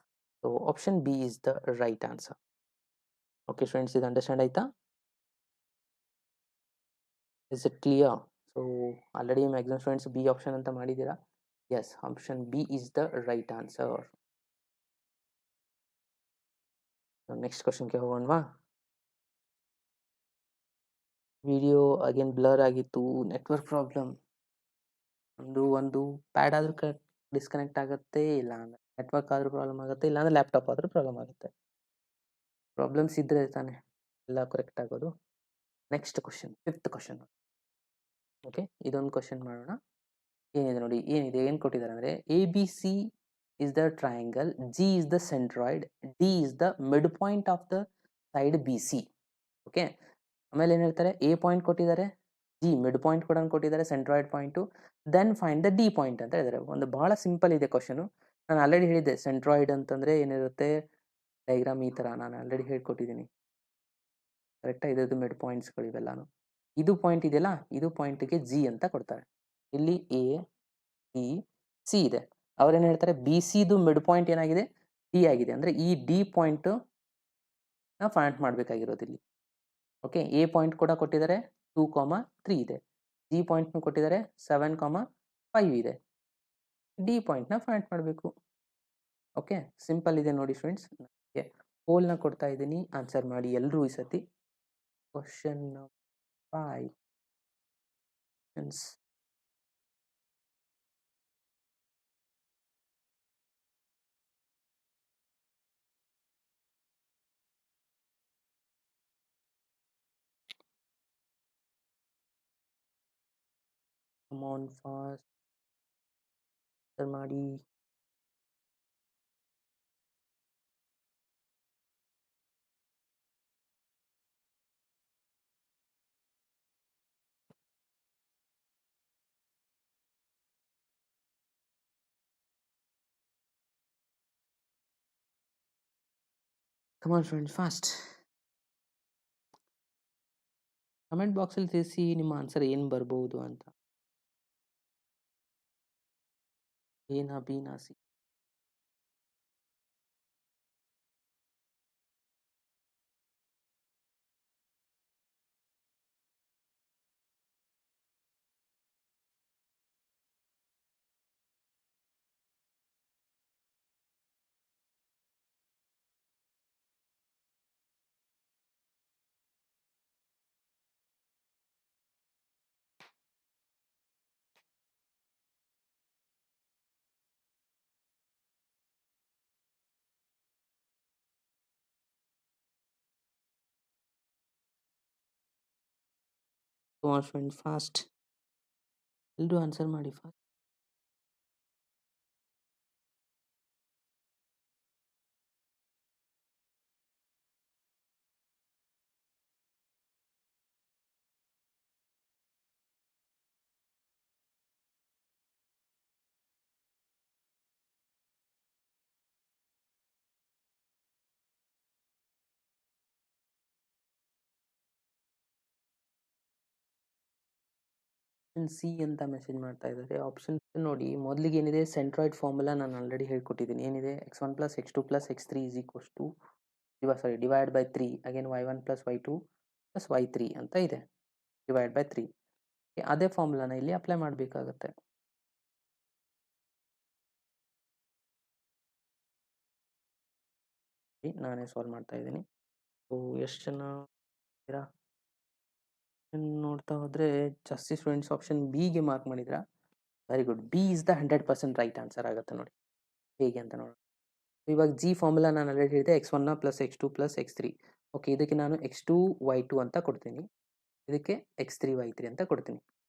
So option B is the right answer. Okay friends, ಇದು ಅಂಡರ್ಸ್ಟ್ಯಾಂಡ್ ಆಯ್ತಾ? Is it clear? So already ನಿಮ್ಮ ಎಕ್ಸಾಮ್ ಸ್ಟೂಡೆಂಟ್ಸ್ ಬಿ ಆಪ್ಷನ್ ಅಂತ ಮಾಡಿದ್ದೀರಾ. Yes, option B is the right answer. Next ಕ್ವಶನ್ಗೆ ಹೋಗೋಣವಾ? ವಿಡಿಯೋ ಅಗೇನ್ ಬ್ಲರ್ ಆಗಿತ್ತು, ನೆಟ್ವರ್ಕ್ ಪ್ರಾಬ್ಲಮ್. ಒಂದು pad ಆದರೂ ಡಿಸ್ಕನೆಕ್ಟ್ ಆಗುತ್ತೆ, ಇಲ್ಲ ಅಂದರೆ ನೆಟ್ವರ್ಕ್ ಆದರೂ ಪ್ರಾಬ್ಲಮ್ ಆಗುತ್ತೆ, ಇಲ್ಲ ಅಂದರೆ ಲ್ಯಾಪ್ಟಾಪ್ ಆದರೂ ಪ್ರಾಬ್ಲಮ್ ಆಗುತ್ತೆ. ಪ್ರಾಬ್ಲಮ್ಸ್ ಇದ್ದರೆ ತಾನೇ ಎಲ್ಲ ಕರೆಕ್ಟ್ ಆಗೋದು. Next question, 5th question. Okay, ಇದೊಂದು ಕ್ವಶನ್ ಮಾಡೋಣ. ಏನಿದೆ ನೋಡಿ, ಏನು ಕೊಟ್ಟಿದ್ದಾರೆ ಅಂದರೆ ABC is the triangle, G is the centroid, D is the midpoint of the side BC. Okay, ಆಮೇಲೆ ಏನು ಹೇಳ್ತಾರೆ, ಎ ಪಾಯಿಂಟ್ ಕೊಟ್ಟಿದ್ದಾರೆ, ಜಿ ಮಿಡ್ ಪಾಯಿಂಟ್ ಕೂಡ ಕೊಟ್ಟಿದ್ದಾರೆ, centroid point, then find the D point ಅಂತ ಹೇಳಿದ್ದಾರೆ. ಒಂದು ಬಹಳ ಸಿಂಪಲ್ ಇದೆ ಕ್ವಶನು. ನಾನು ಆಲ್ರೆಡಿ ಹೇಳಿದ್ದೆ, ಸೆಂಟ್ರಾಯ್ಡ್ ಅಂತಂದರೆ ಏನಿರುತ್ತೆ, ಡೈಗ್ರಾಮ್ ಈ ಥರ ನಾನು ಆಲ್ರೆಡಿ ಹೇಳ್ಕೊಟ್ಟಿದ್ದೀನಿ ಕರೆಕ್ಟಾಗಿ. ಇದ್ರದ್ದು ಮಿಡ್ ಪಾಯಿಂಟ್ಸ್ಗಳು ಇವೆಲ್ಲಾನು. ಇದು ಪಾಯಿಂಟ್ ಇದೆಯಲ್ಲ, ಇದು ಪಾಯಿಂಟಿಗೆ ಜಿ ಅಂತ ಕೊಡ್ತಾರೆ. ಇಲ್ಲಿ ಎ ಬಿ ಸಿ ಇದೆ. ಅವ್ರೇನು ಹೇಳ್ತಾರೆ, ಬಿ ಸಿದು ಮಿಡ್ ಪಾಯಿಂಟ್ ಏನಾಗಿದೆ ಡಿ ಆಗಿದೆ. ಅಂದರೆ ಈ ಡಿ ಪಾಯಿಂಟು ನಾವು ಫೈಂಡ್ ಮಾಡಬೇಕಾಗಿರೋದು ಇಲ್ಲಿ. ಓಕೆ, ಎ ಪಾಯಿಂಟ್ ಕೂಡ ಕೊಟ್ಟಿದ್ದಾರೆ 2, 3 ಇದೆ. ಜಿ ಪಾಯಿಂಟ್ನು ಕೊಟ್ಟಿದ್ದಾರೆ 7, 5 ಇದೆ. ಡಿ ಪಾಯಿಂಟ್ನ ಫೈಂಡ್ ಮಾಡಬೇಕು. ಓಕೆ, ಸಿಂಪಲ್ ಇದೆ ನೋಡಿ ಸ್ಟೂಡೆಂಟ್ಸ್. ನನಗೆ ಪೋಲ್ನ ಕೊಡ್ತಾ ಇದ್ದೀನಿ, ಆನ್ಸರ್ ಮಾಡಿ ಎಲ್ಲರೂ ಈ ಸತಿ. Question 5. Come on fast, answer ಮಾಡಿ. Come on friends, fast. Comment ಬಾಕ್ಸಲ್ಲಿ ತಿಳಿಸಿ ನಿಮ್ಮ ಆನ್ಸರ್ ಏನು ಬರ್ಬೋದು ಅಂತ. ಎನಾ ಬಿನಾ ಸಿ. ಫ್ರೆಂಡ್ ಫಾಸ್ಟ್ ಎಲ್ಲರೂ ಆನ್ಸರ್ ಮಾಡಿ ಫಾಸ್ಟ್. ಸಿ ಅಂತ ಮೆಸೇಜ್ ಮಾಡ್ತಾ ಇದ್ದಾರೆ. ಆಪ್ಷನ್ ನೋಡಿ, ಮೊದಲಿಗೆ ಏನಿದೆ ಸೆಂಟ್ರಾಯ್ಡ್ ಫಾರ್ಮುಲಾ ನಾನು ಆಲ್ರೆಡಿ ಹೇಳ್ಕೊಟ್ಟಿದ್ದೀನಿ. ಏನಿದೆ x1 plus x2 plus x3 is equals to divide by 3 again y1 plus y2 plus y3 ಅಂತ ಇದೆ, ಡಿವೈಡ್ ಬೈ 3. ಅದೇ ಫಾರ್ಮುಲಾನ ಇಲ್ಲಿ ಅಪ್ಲೈ ಮಾಡಬೇಕಾಗತ್ತೆ. ನಾನೇ ಸಾಲ್ವ್ ಮಾಡ್ತಾ ಇದ್ದೀನಿ. ಸೊ ಎಷ್ಟು ಜನ ಇದ್ದೀರಾ? ನೋಡ್ತಾ ಹೋದರೆ ಜಾಸ್ತಿ ಸ್ಟೂಡೆಂಟ್ಸ್ ಆಪ್ಷನ್ ಬಿಗೆ ಮಾರ್ಕ್ ಮಾಡಿದ್ರಾ. Very good. B is the 100% right answer ಆಗುತ್ತೆ ನೋಡಿ. ಹೇಗೆ ಅಂತ ನೋಡೋಣ. ಇವಾಗ ಜಿ ಫಾರ್ಮುಲಾ ನಾನು ಆಲ್ರೆಡಿ ಹೇಳಿದೆ, x1 plus x2 plus x3. Okay, ಇದಕ್ಕೆ ನಾನು x2 y2 ಅಂತ ಕೊಡ್ತೀನಿ, ಇದಕ್ಕೆ x3 y3 ಅಂತ ಕೊಡ್ತೀನಿ.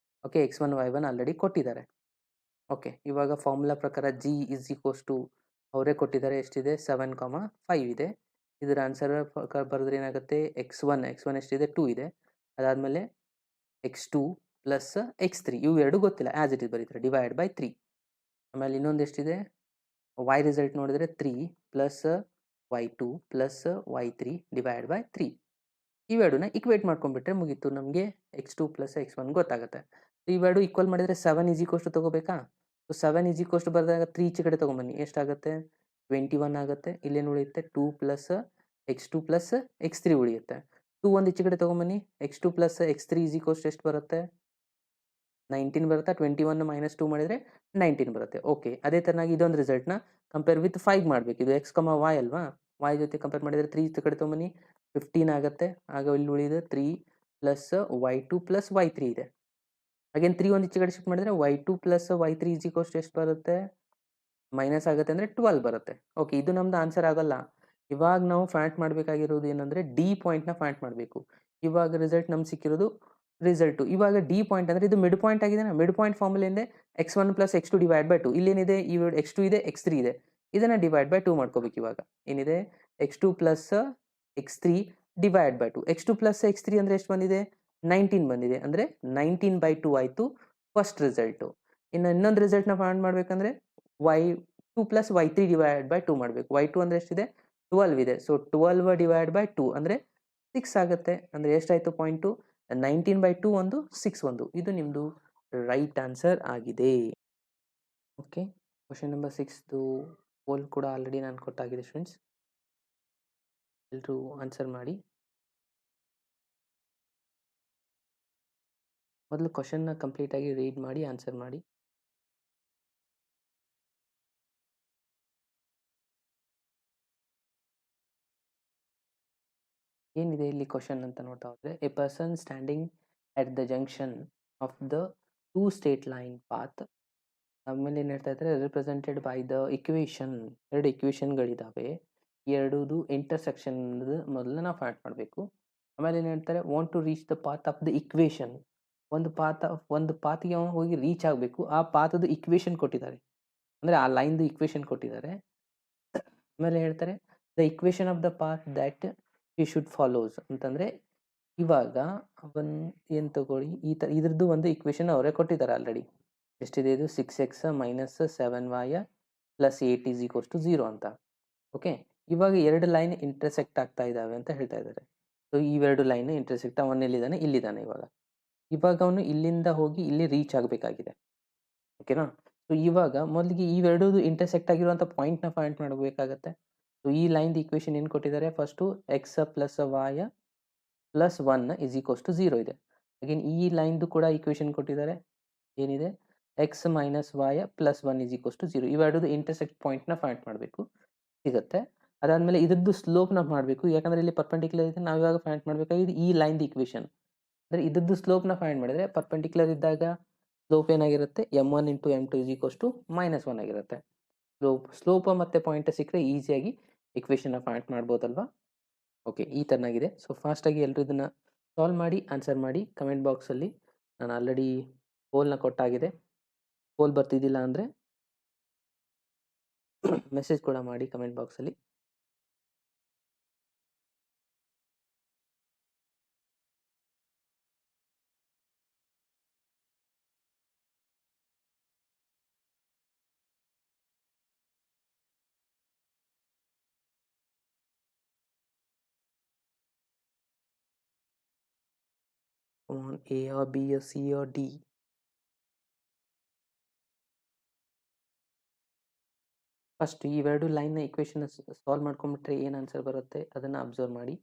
ಓಕೆ, x1 y1 ಆಲ್ರೆಡಿ ಕೊಟ್ಟಿದ್ದಾರೆ. ಓಕೆ, ಇವಾಗ ಫಾರ್ಮುಲಾ ಪ್ರಕಾರ ಜಿ ಇಸ್ ಈಕ್ವಲ್ಸ್ ಟು ಅವರೇ ಕೊಟ್ಟಿದ್ದಾರೆ, ಎಷ್ಟಿದೆ 7,5 ಇದೆ. ಇದರ ಆನ್ಸರ್ ಬರೆದ್ರೆ ಏನಾಗುತ್ತೆ, x1 ಎಷ್ಟಿದೆ 2 ಇದೆ. ಅದಾದಮೇಲೆ x2 ಪ್ಲಸ್ x3 ಇವು ಎರಡು ಗೊತ್ತಿಲ್ಲ, ಆ್ಯಸ್ ಇಟ್ ಇಸ್ ಬರೀತಾರೆ, ಡಿವೈಡ್ ಬೈ 3. ಆಮೇಲೆ ಇನ್ನೊಂದು ಎಷ್ಟಿದೆ, y ರಿಸಲ್ಟ್ ನೋಡಿದ್ರೆ 3 plus y2 plus y3 divide by 3. ಇವೆರಡನ್ನ ಇಕ್ವೇಟ್ ಮಾಡ್ಕೊಂಡ್ಬಿಟ್ರೆ ಮುಗೀತು, ನಮಗೆ x2 ಪ್ಲಸ್ x1 ಗೊತ್ತಾಗುತ್ತೆ. ಇವೆರಡು ಈಕ್ವಲ್ ಮಾಡಿದರೆ 7 ಈಸ್ ಈಕ್ವಲ್ಸ್ ಟು ತೊಗೋಬೇಕಾ. ಸೊ 7 ಈಸ್ ಈಕ್ವಲ್ಸ್ ಟು ಬರೆದಾಗ 3 ಈಚೆ ಕಡೆ ತೊಗೊಂಬನ್ನಿ, ಎಷ್ಟಾಗುತ್ತೆ 21 ಆಗುತ್ತೆ. ಇಲ್ಲೇನು ಉಳಿಯುತ್ತೆ 2 ಪ್ಲಸ್ x2 ಪ್ಲಸ್ x3 ಉಳಿಯುತ್ತೆ. 2 ಒಂದು ಈಚೆ ಕಡೆ ತೊಗೊಂಬನ್ನಿ, x2 plus x3 is equals ಎಷ್ಟು ಬರುತ್ತೆ, 19 ಬರುತ್ತೆ. 21 ಮೈನಸ್ 2 ಮಾಡಿದರೆ 19 ಬರುತ್ತೆ. ಓಕೆ, ಅದೇ ಥರನಾಗಿ ಇದೊಂದು ರಿಸಲ್ಟ್ನ ಕಂಪೇರ್ ವಿತ್ 5 ಮಾಡಬೇಕು. ಇದು x, y ಅಲ್ವಾ, y ಜೊತೆ ಕಂಪೇರ್ ಮಾಡಿದರೆ 3 ಈಚೆ ಕಡೆ ತೊಗೊಂಬನ್ನಿ, 15 ಆಗುತ್ತೆ. ಆಗ ಇಲ್ಲಿ ಉಳಿದ 3 ಪ್ಲಸ್ y2 ಪ್ಲಸ್ y3 ಇದೆ. ಅಗೇನ್ 3 ಒಂದು ಈಚೆ ಕಡೆ ಶಿಫ್ಟ್ ಮಾಡಿದರೆ y2 plus y3 is equals ಎಷ್ಟು ಬರುತ್ತೆ, ಮೈನಸ್ ಆಗುತ್ತೆ, ಅಂದರೆ 12 ಬರುತ್ತೆ. ಓಕೆ, ಇದು ನಮ್ದು ಆನ್ಸರ್ ಆಗಲ್ಲ. ಇವಾಗ ನಾವು ಫೈಂಡ್ ಮಾಡಬೇಕಾಗಿರೋದು ಏನಂದರೆ ಡಿ ಪಾಯಿಂಟ್ನ ಫೈಂಡ್ ಮಾಡಬೇಕು. ಇವಾಗ ರಿಸಲ್ಟ್ ನಮ್ಗೆ ಸಿಕ್ಕಿರೋದು ರಿಸಲ್ಟು. ಇವಾಗ ಡಿ ಪಾಯಿಂಟ್ ಅಂದರೆ ಇದು ಮಿಡ್ ಪಾಯಿಂಟ್ ಆಗಿದೆ. ಮಿಡ್ ಪಾಯಿಂಟ್ ಫಾರ್ಮುಲಿಂದ x1 plus x2 divide by 2. ಇಲ್ಲೇನಿದೆ, ಈ x2 ಇದೆ, x3 ಇದೆ, ಇದನ್ನು ಡಿವೈಡ್ ಬೈ 2 ಮಾಡ್ಕೋಬೇಕು. ಇವಾಗ ಏನಿದೆ, x2 plus x3 divide by 2. x2 plus x3 ಅಂದರೆ ಎಷ್ಟು ಬಂದಿದೆ, 19 ಬಂದಿದೆ, ಅಂದರೆ 19 ಬೈ 2 ಆಯಿತು ಫಸ್ಟ್ ರಿಸಲ್ಟು. ಇನ್ನು ಇನ್ನೊಂದು ರಿಸಲ್ಟ್ನ ಫೈಂಡ್ ಮಾಡಬೇಕಂದ್ರೆ y2 plus y3 divide by 2 ಮಾಡಬೇಕು. y2 ಅಂದರೆ ಎಷ್ಟಿದೆ, 12 ಇದೆ. ಸೊ 12 ಡಿವೈಡ್ ಬೈ 2 ಅಂದರೆ 6 ಆಗುತ್ತೆ. ಅಂದರೆ ಎಷ್ಟಾಯಿತು ಪಾಯಿಂಟು, 19 ಬೈ 2 ಒಂದು 6 ಒಂದು. ಇದು ನಿಮ್ಮದು ರೈಟ್ ಆನ್ಸರ್ ಆಗಿದೆ. ಓಕೆ, ಕ್ವಶನ್ ನಂಬರ್ 6ದು ಪೋಲ್ ಕೂಡ ಆಲ್ರೆಡಿ ನಾನು ಕೊಟ್ಟಾಗಿದೆ ಸ್ಟೂಡೆಂಟ್ಸ್, ಎಲ್ಲರೂ ಆನ್ಸರ್ ಮಾಡಿ. ಮೊದಲು ಕ್ವಶನ್ನ ಕಂಪ್ಲೀಟಾಗಿ ರೀಡ್ ಮಾಡಿ ಆನ್ಸರ್ ಮಾಡಿ. ಏನಿದೆ ಇಲ್ಲಿ ಕ್ವಶನ್ ಅಂತ ನೋಡ್ತಾ ಹೋದರೆ, A person standing at the junction of the 2 state line path. ಆಮೇಲೆ ಏನು ಹೇಳ್ತಾ ಇದ್ದಾರೆ, ರಿಪ್ರೆಸೆಂಟೆಡ್ ಬೈ ದ ಇಕ್ವೇಷನ್. ಎರಡು ಇಕ್ವೇಷನ್ಗಳಿದ್ದಾವೆ, ಎರಡೂದು ಇಂಟರ್ಸೆಕ್ಷನ್ ಮೊದಲು ನಾವು ಫೈಂಡ್ ಮಾಡಬೇಕು. ಆಮೇಲೆ ಏನು ಹೇಳ್ತಾರೆ, want to reach the path of the equation. ಒಂದು ಪಾತಿಗೆ ಅವನು ಹೋಗಿ ರೀಚ್ ಆಗಬೇಕು, ಆ ಪಾತದ ಇಕ್ವೇಷನ್ ಕೊಟ್ಟಿದ್ದಾರೆ, ಅಂದರೆ ಆ ಲೈನ್ದು ಇಕ್ವೇಷನ್ ಕೊಟ್ಟಿದ್ದಾರೆ. ಆಮೇಲೆ ಹೇಳ್ತಾರೆ, the equation of the path that you should follows ಅಂತಂದರೆ, ಇವಾಗ ಅವನ್ ಏನು ತಗೊಳ್ಳಿ, ಇದ್ರದ್ದು ಒಂದು ಇಕ್ವೇಷನ್ ಅವರೇ ಕೊಟ್ಟಿದ್ದಾರೆ ಆಲ್ರೆಡಿ. ಎಷ್ಟಿದೆ ಇದು, 6x minus 7y plus 8 is equals to 0 ಅಂತ. ಓಕೆ, ಇವಾಗ ಎರಡು ಲೈನ್ ಇಂಟರ್ಸೆಕ್ಟ್ ಆಗ್ತಾ ಇದ್ದಾವೆ ಅಂತ ಹೇಳ್ತಾ ಇದ್ದಾರೆ. ಸೊ ಇವೆರಡು ಲೈನ್ ಇಂಟರ್ಸೆಕ್ಟ್, ಅವನೆಲ್ಲಿದ್ದಾನೆ, ಇಲ್ಲಿದ್ದಾನೆ. ಇವಾಗ ಅವನು ಇಲ್ಲಿಂದ ಹೋಗಿ ಇಲ್ಲಿ ರೀಚ್ ಆಗಬೇಕಾಗಿದೆ. ಓಕೆನಾ. ಸೊ ಇವಾಗ ಮೊದಲಿಗೆ ಇವೆರಡೂದು ಇಂಟರ್ಸೆಕ್ಟ್ ಆಗಿರುವಂಥ ಪಾಯಿಂಟ್‌ನ ಫೈಂಡ್ ಮಾಡಬೇಕಾಗತ್ತೆ. ಸೊ ಈ ಲೈನ್‌ದು ಈಕ್ವೇಷನ್ ಏನು ಕೊಟ್ಟಿದ್ದಾರೆ first X plus Y plus 1 is equals to 0 ಇದೆ. ಅಗೇನ್ ಈ ಲೈನ್‌ದು ಕೂಡ ಈಕ್ವೇಷನ್ ಕೊಟ್ಟಿದ್ದಾರೆ. ಏನಿದೆ X minus Y plus 1 is equals to 0 ಇವೆರಡೂದು ಇಂಟರ್ಸೆಕ್ಟ್ ಪಾಯಿಂಟ್‌ನ ಫೈಂಡ್ ಮಾಡಬೇಕು. ಸಿಗುತ್ತೆ. ಅದಾದ್ಮೇಲೆ ಇದ್ರದ್ದು ಸ್ಲೋಪ್‌ನ ಮಾಡಬೇಕು. ಯಾಕಂದ್ರೆ ಇಲ್ಲಿ ಪರ್ಪೆಂಡಿಕ್ಯುಲರ್ ಇದೆ. ನಾವಿವಾಗ ಫೈಂಡ್ ಮಾಡಬೇಕಾಗಿದ್ದು ಈ ಲೈನ್‌ದು ಈಕ್ವೇಷನ್. ಅಂದ್ರೆ ಇದ್ರದ್ದು ಸ್ಲೋಪ್‌ನ ಫೈಂಡ್ ಮಾಡಿದ್ರೆ ಪರ್ಪೆಂಡಿಕ್ಯುಲರ್ ಇದ್ದಾಗ ಸ್ಲೋಪ್ ಏನಾಗಿರುತ್ತೆ m1 into m2 is equals to -1 ಆಗಿರುತ್ತೆ. ಸ್ಲೋಪ್ ಮತ್ತೆ ಪಾಯಿಂಟ್ ಸಿಕ್ಕರೆ ಈಸಿಯಾಗಿ ಈಕ್ವೇಷನ್‌ನ ಫೈಂಡ್ ಮಾಡ್ಬೋದಲ್ವಾ? ಓಕೆ ಈ ತರನಾಗಿದೆ. ಸೊ ಫಾಸ್ಟಾಗಿ ಎಲ್ಲರೂ ಇದನ್ನ ಸಾಲ್ವ್ ಮಾಡಿ ಆನ್ಸರ್ ಮಾಡಿ ಕಮೆಂಟ್ ಬಾಕ್ಸಲ್ಲಿ. ನಾನು ಆಲ್ರೆಡಿ ಪೋಲ್‌ನ ಕೊಟ್ಟಾಗಿದೆ. ಪೋಲ್ ಬರ್ತಿದ್ದಿಲ್ಲ ಅಂದರೆ ಮೆಸೇಜ್ ಕೂಡ ಮಾಡಿ ಕಮೆಂಟ್ ಬಾಕ್ಸಲ್ಲಿ. On A or B or C or D. First ಇವೆರಡು ಲೈನ್ನ ಈಕ್ವೇಷನ್ ಸಾಲ್ವ್ ಮಾಡ್ಕೊಂಡ್ಬಿಟ್ರೆ ಏನು ಆನ್ಸರ್ ಬರುತ್ತೆ ಅದನ್ನ ಅಬ್ಸರ್ವ್ ಮಾಡಿ.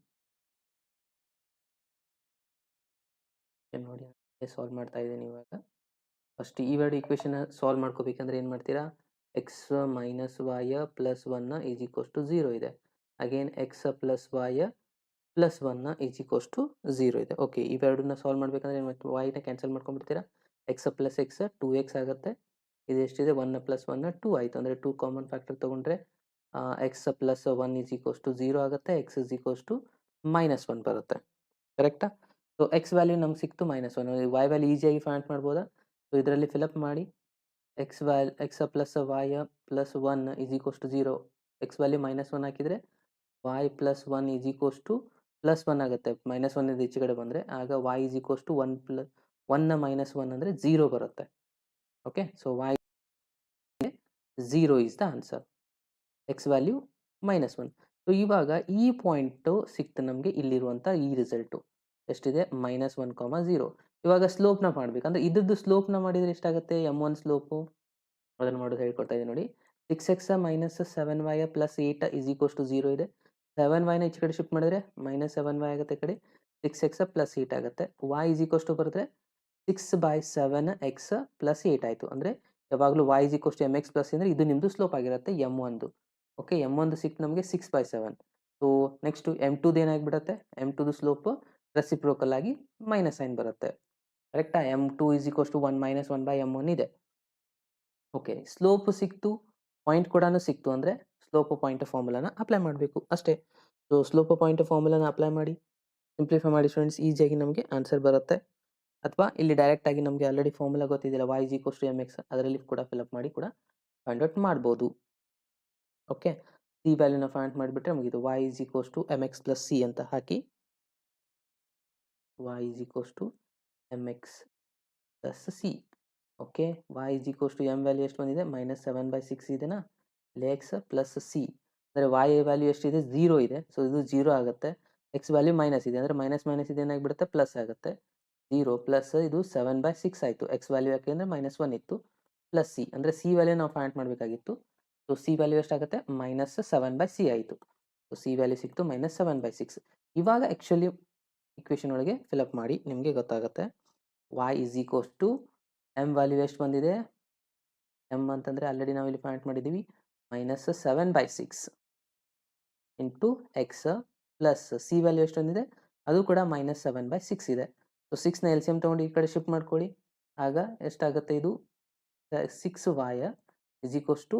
ನೋಡಿ ಸಾಲ್ವ್ ಮಾಡ್ತಾ ಇದ್ದೀನಿ ಇವಾಗ. ಫಸ್ಟ್ ಇವೆರಡು ಈಕ್ವೇಷನ್ ಸಾಲ್ವ್ ಮಾಡ್ಕೋಬೇಕಂದ್ರೆ ಏನು ಮಾಡ್ತೀರಾ X minus Y plus 1 is equals to 0 ಇದೆ. Again X plus Y plus 1 is equals to 0 ಇದೆ. ಓಕೆ ಇವೆರಡನ್ನ ಸಾಲ್ವ್ ಮಾಡ್ಬೇಕಂದ್ರೆ ಏನು ಮಾಡ್ತೀವಿ ವೈನ ಕ್ಯಾನ್ಸಲ್ ಮಾಡ್ಕೊಂಡ್ಬಿಡ್ತೀರಾ. ಎಕ್ಸ್ ಪ್ಲಸ್ ಎಕ್ಸ್ 2x ಆಗುತ್ತೆ. ಇದು ಎಷ್ಟಿದೆ 1 ಪ್ಲಸ್ 1 2 ಆಯಿತು. ಅಂದರೆ 2 ಕಾಮನ್ ಫ್ಯಾಕ್ಟರ್ ತೊಗೊಂಡ್ರೆ x plus 1 is equals to 0 ಆಗುತ್ತೆ. ಎಕ್ಸ್ ಇಸ್ ಈಕ್ವಲ್ಸ್ ಟು -1 ಬರುತ್ತೆ. ಕರೆಕ್ಟಾ? ಸೊ ಎಕ್ಸ್ ವ್ಯಾಲ್ಯೂ ನಮ್ಗೆ ಸಿಕ್ತು -1. ವೈ ವ್ಯಾಲ್ಯೂ ಈಸಿಯಾಗಿ ಫೈಂಡ್ ಮಾಡ್ಬೋದಾ? ಸೊ ಇದರಲ್ಲಿ ಫಿಲಪ್ ಮಾಡಿ x plus Y plus 1 is equals to 0. X value -1 ಹಾಕಿದರೆ y plus 1 is equals to +1 ಆಗುತ್ತೆ. -1 ಇಂದ ಈಚೆ ಕಡೆ ಬಂದರೆ ಆಗ y ಈಸ್ ಈಕ್ವಲ್ಸ್ ಟು 1 ನ -1 ಅಂದರೆ 0 ಬರುತ್ತೆ. Okay so y 0 is the answer. X value -1. So ಇವಾಗ ಈ ಪಾಯಿಂಟು ಸಿಕ್ತು ನಮಗೆ ಇಲ್ಲಿರುವಂಥ ಈ ರಿಸಲ್ಟು ಎಷ್ಟಿದೆ -1, 0. ಇವಾಗ ಸ್ಲೋಪ್‌ನ ಮಾಡಬೇಕು. ಅಂದರೆ ಇದ್ರದ್ದು ಸ್ಲೋಪ್‌ನ ಮಾಡಿದರೆ ಎಷ್ಟಾಗುತ್ತೆ m1 ಸ್ಲೋಪು ಅದನ್ನು ಮಾಡೋದು ಹೇಳ್ಕೊಡ್ತಾ ಇದ್ದೀನಿ ನೋಡಿ. 6x minus 7y plus 8 is equals to 0 ಇದೆ. 7yನ ಈಚೆ ಕಡೆ ಶಿಫ್ಟ್ ಮಾಡಿದ್ರೆ -7y ಆಗುತ್ತೆ ಈ ಕಡೆ. 6x ಪ್ಲಸ್ 8 ಆಗುತ್ತೆ. y ಈಸ್ ಈಕ್ವಲ್ಸ್ ಟು ಬರೆದ್ರೆ 6/7x ಪ್ಲಸ್ 8 ಆಯಿತು. ಅಂದರೆ ಯಾವಾಗಲೂ y is equals to mx plus ಅಂದರೆ ಇದು ನಿಮ್ಮದು ಸ್ಲೋಪ್ ಆಗಿರುತ್ತೆ m1ದು. ಓಕೆ m1ದು ಸಿಕ್ತು ನಮಗೆ 6/7. ಸೊ ನೆಕ್ಸ್ಟು m2ದು ಏನಾಗಿಬಿಡುತ್ತೆ m2ದು ಸ್ಲೋಪ್ ರೆಸಿಪ್ರೋಕಲ್ ಆಗಿ ಮೈನಸ್ ಸೈನ್ ಬರುತ್ತೆ. ಕರೆಕ್ಟಾ? m2 is equals to 1 -1/m1 ಇದೆ. ಓಕೆ ಸ್ಲೋಪ್ ಸಿಕ್ತು ಪಾಯಿಂಟ್ ಕೂಡ ಸಿಕ್ತು ಅಂದರೆ ಸ್ಲೋಪ್ ಪಾಯಿಂಟ್ ಫಾರ್ಮುಲಾನ ಅಪ್ಲೈ ಮಾಡಬೇಕು ಅಷ್ಟೇ. ಸೊ ಸ್ಲೋಪ್ ಪಾಯಿಂಟ್ ಫಾರ್ಮುಲಾನ ಅಪ್ಲೈ ಮಾಡಿ ಸಿಂಪ್ಲಿಫೈ ಮಾಡಿ ಸ್ಟೂಡೆಂಟ್ಸ್ ಈಸಿಯಾಗಿ ನಮಗೆ ಆನ್ಸರ್ ಬರುತ್ತೆ. ಅಥವಾ ಇಲ್ಲಿ ಡೈರೆಕ್ಟಾಗಿ ನಮಗೆ ಆಲ್ರೆಡಿ ಫಾರ್ಮುಲಾ ಗೊತ್ತಿದೆಯಲ್ಲ y is equals to mx ಅದರಲ್ಲಿ ಕೂಡ ಫಿಲಪ್ ಮಾಡಿ ಕೂಡ ಫೈಂಡ್ ಔಟ್ ಮಾಡ್ಬೋದು. ಓಕೆ ಸಿ ವ್ಯಾಲ್ಯೂನ ಫೈಂಡ್ ಮಾಡಿಬಿಟ್ರೆ ಮುಗಿದು y is equals to mx plus C ಅಂತ ಹಾಕಿ y is equals to mx plus C. Okay y is equals to m value ಎಷ್ಟು ಬಂದಿದೆ -7/6 ಇದೆನಾ ಇಲ್ಲಿ x ಪ್ಲಸ್ ಸಿ ಅಂದರೆ y ವ್ಯಾಲ್ಯೂ ಎಷ್ಟಿದೆ 0 ಇದೆ. ಸೊ ಇದು 0 ಆಗುತ್ತೆ. x ವ್ಯಾಲ್ಯೂ ಮೈನಸ್ ಇದೆ ಅಂದರೆ ಮೈನಸ್ ಇದು ಏನಾಗಿಬಿಡುತ್ತೆ ಪ್ಲಸ್ ಆಗುತ್ತೆ. 0 ಪ್ಲಸ್ ಇದು 7/6 ಆಯಿತು. ಎಕ್ಸ್ ವ್ಯಾಲ್ಯೂ ಯಾಕೆ ಅಂದರೆ -1 ಇತ್ತು ಪ್ಲಸ್ ಸಿ ಅಂದರೆ ಸಿ ವ್ಯಾಲ್ಯೂ ನಾವು ಫೈಂಡ್ ಮಾಡಬೇಕಾಗಿತ್ತು. ಸೊ ಸಿ ವ್ಯಾಲ್ಯೂ ಎಷ್ಟಾಗುತ್ತೆ -7/c ಆಯಿತು. ಸೊ ಸಿ ವ್ಯಾಲ್ಯೂ ಸಿಕ್ತು -7/6. ಇವಾಗ ಆ್ಯಕ್ಚುಲಿ ಇಕ್ವೇಷನ್ ಒಳಗೆ ಫಿಲಪ್ ಮಾಡಿ ನಿಮಗೆ ಗೊತ್ತಾಗುತ್ತೆ. y is equals to m value ಎಷ್ಟು ಬಂದಿದೆ m ಅಂತಂದರೆ ಆಲ್ರೆಡಿ ನಾವು ಇಲ್ಲಿ ಫೈಂಡ್ ಮಾಡಿದ್ದೀವಿ -7/6 into X plus C value ಎಷ್ಟು ಬಂದಿದೆ ಅದು ಕೂಡ -7/6 ಇದೆ. ಸೊ 6ನ ಎಲ್ ಸಿ ಎಮ್ ತೊಗೊಂಡು ಈ ಕಡೆ ಶಿಫ್ಟ್ ಮಾಡ್ಕೊಳ್ಳಿ. ಆಗ ಎಷ್ಟಾಗುತ್ತೆ ಇದು 6y is equals to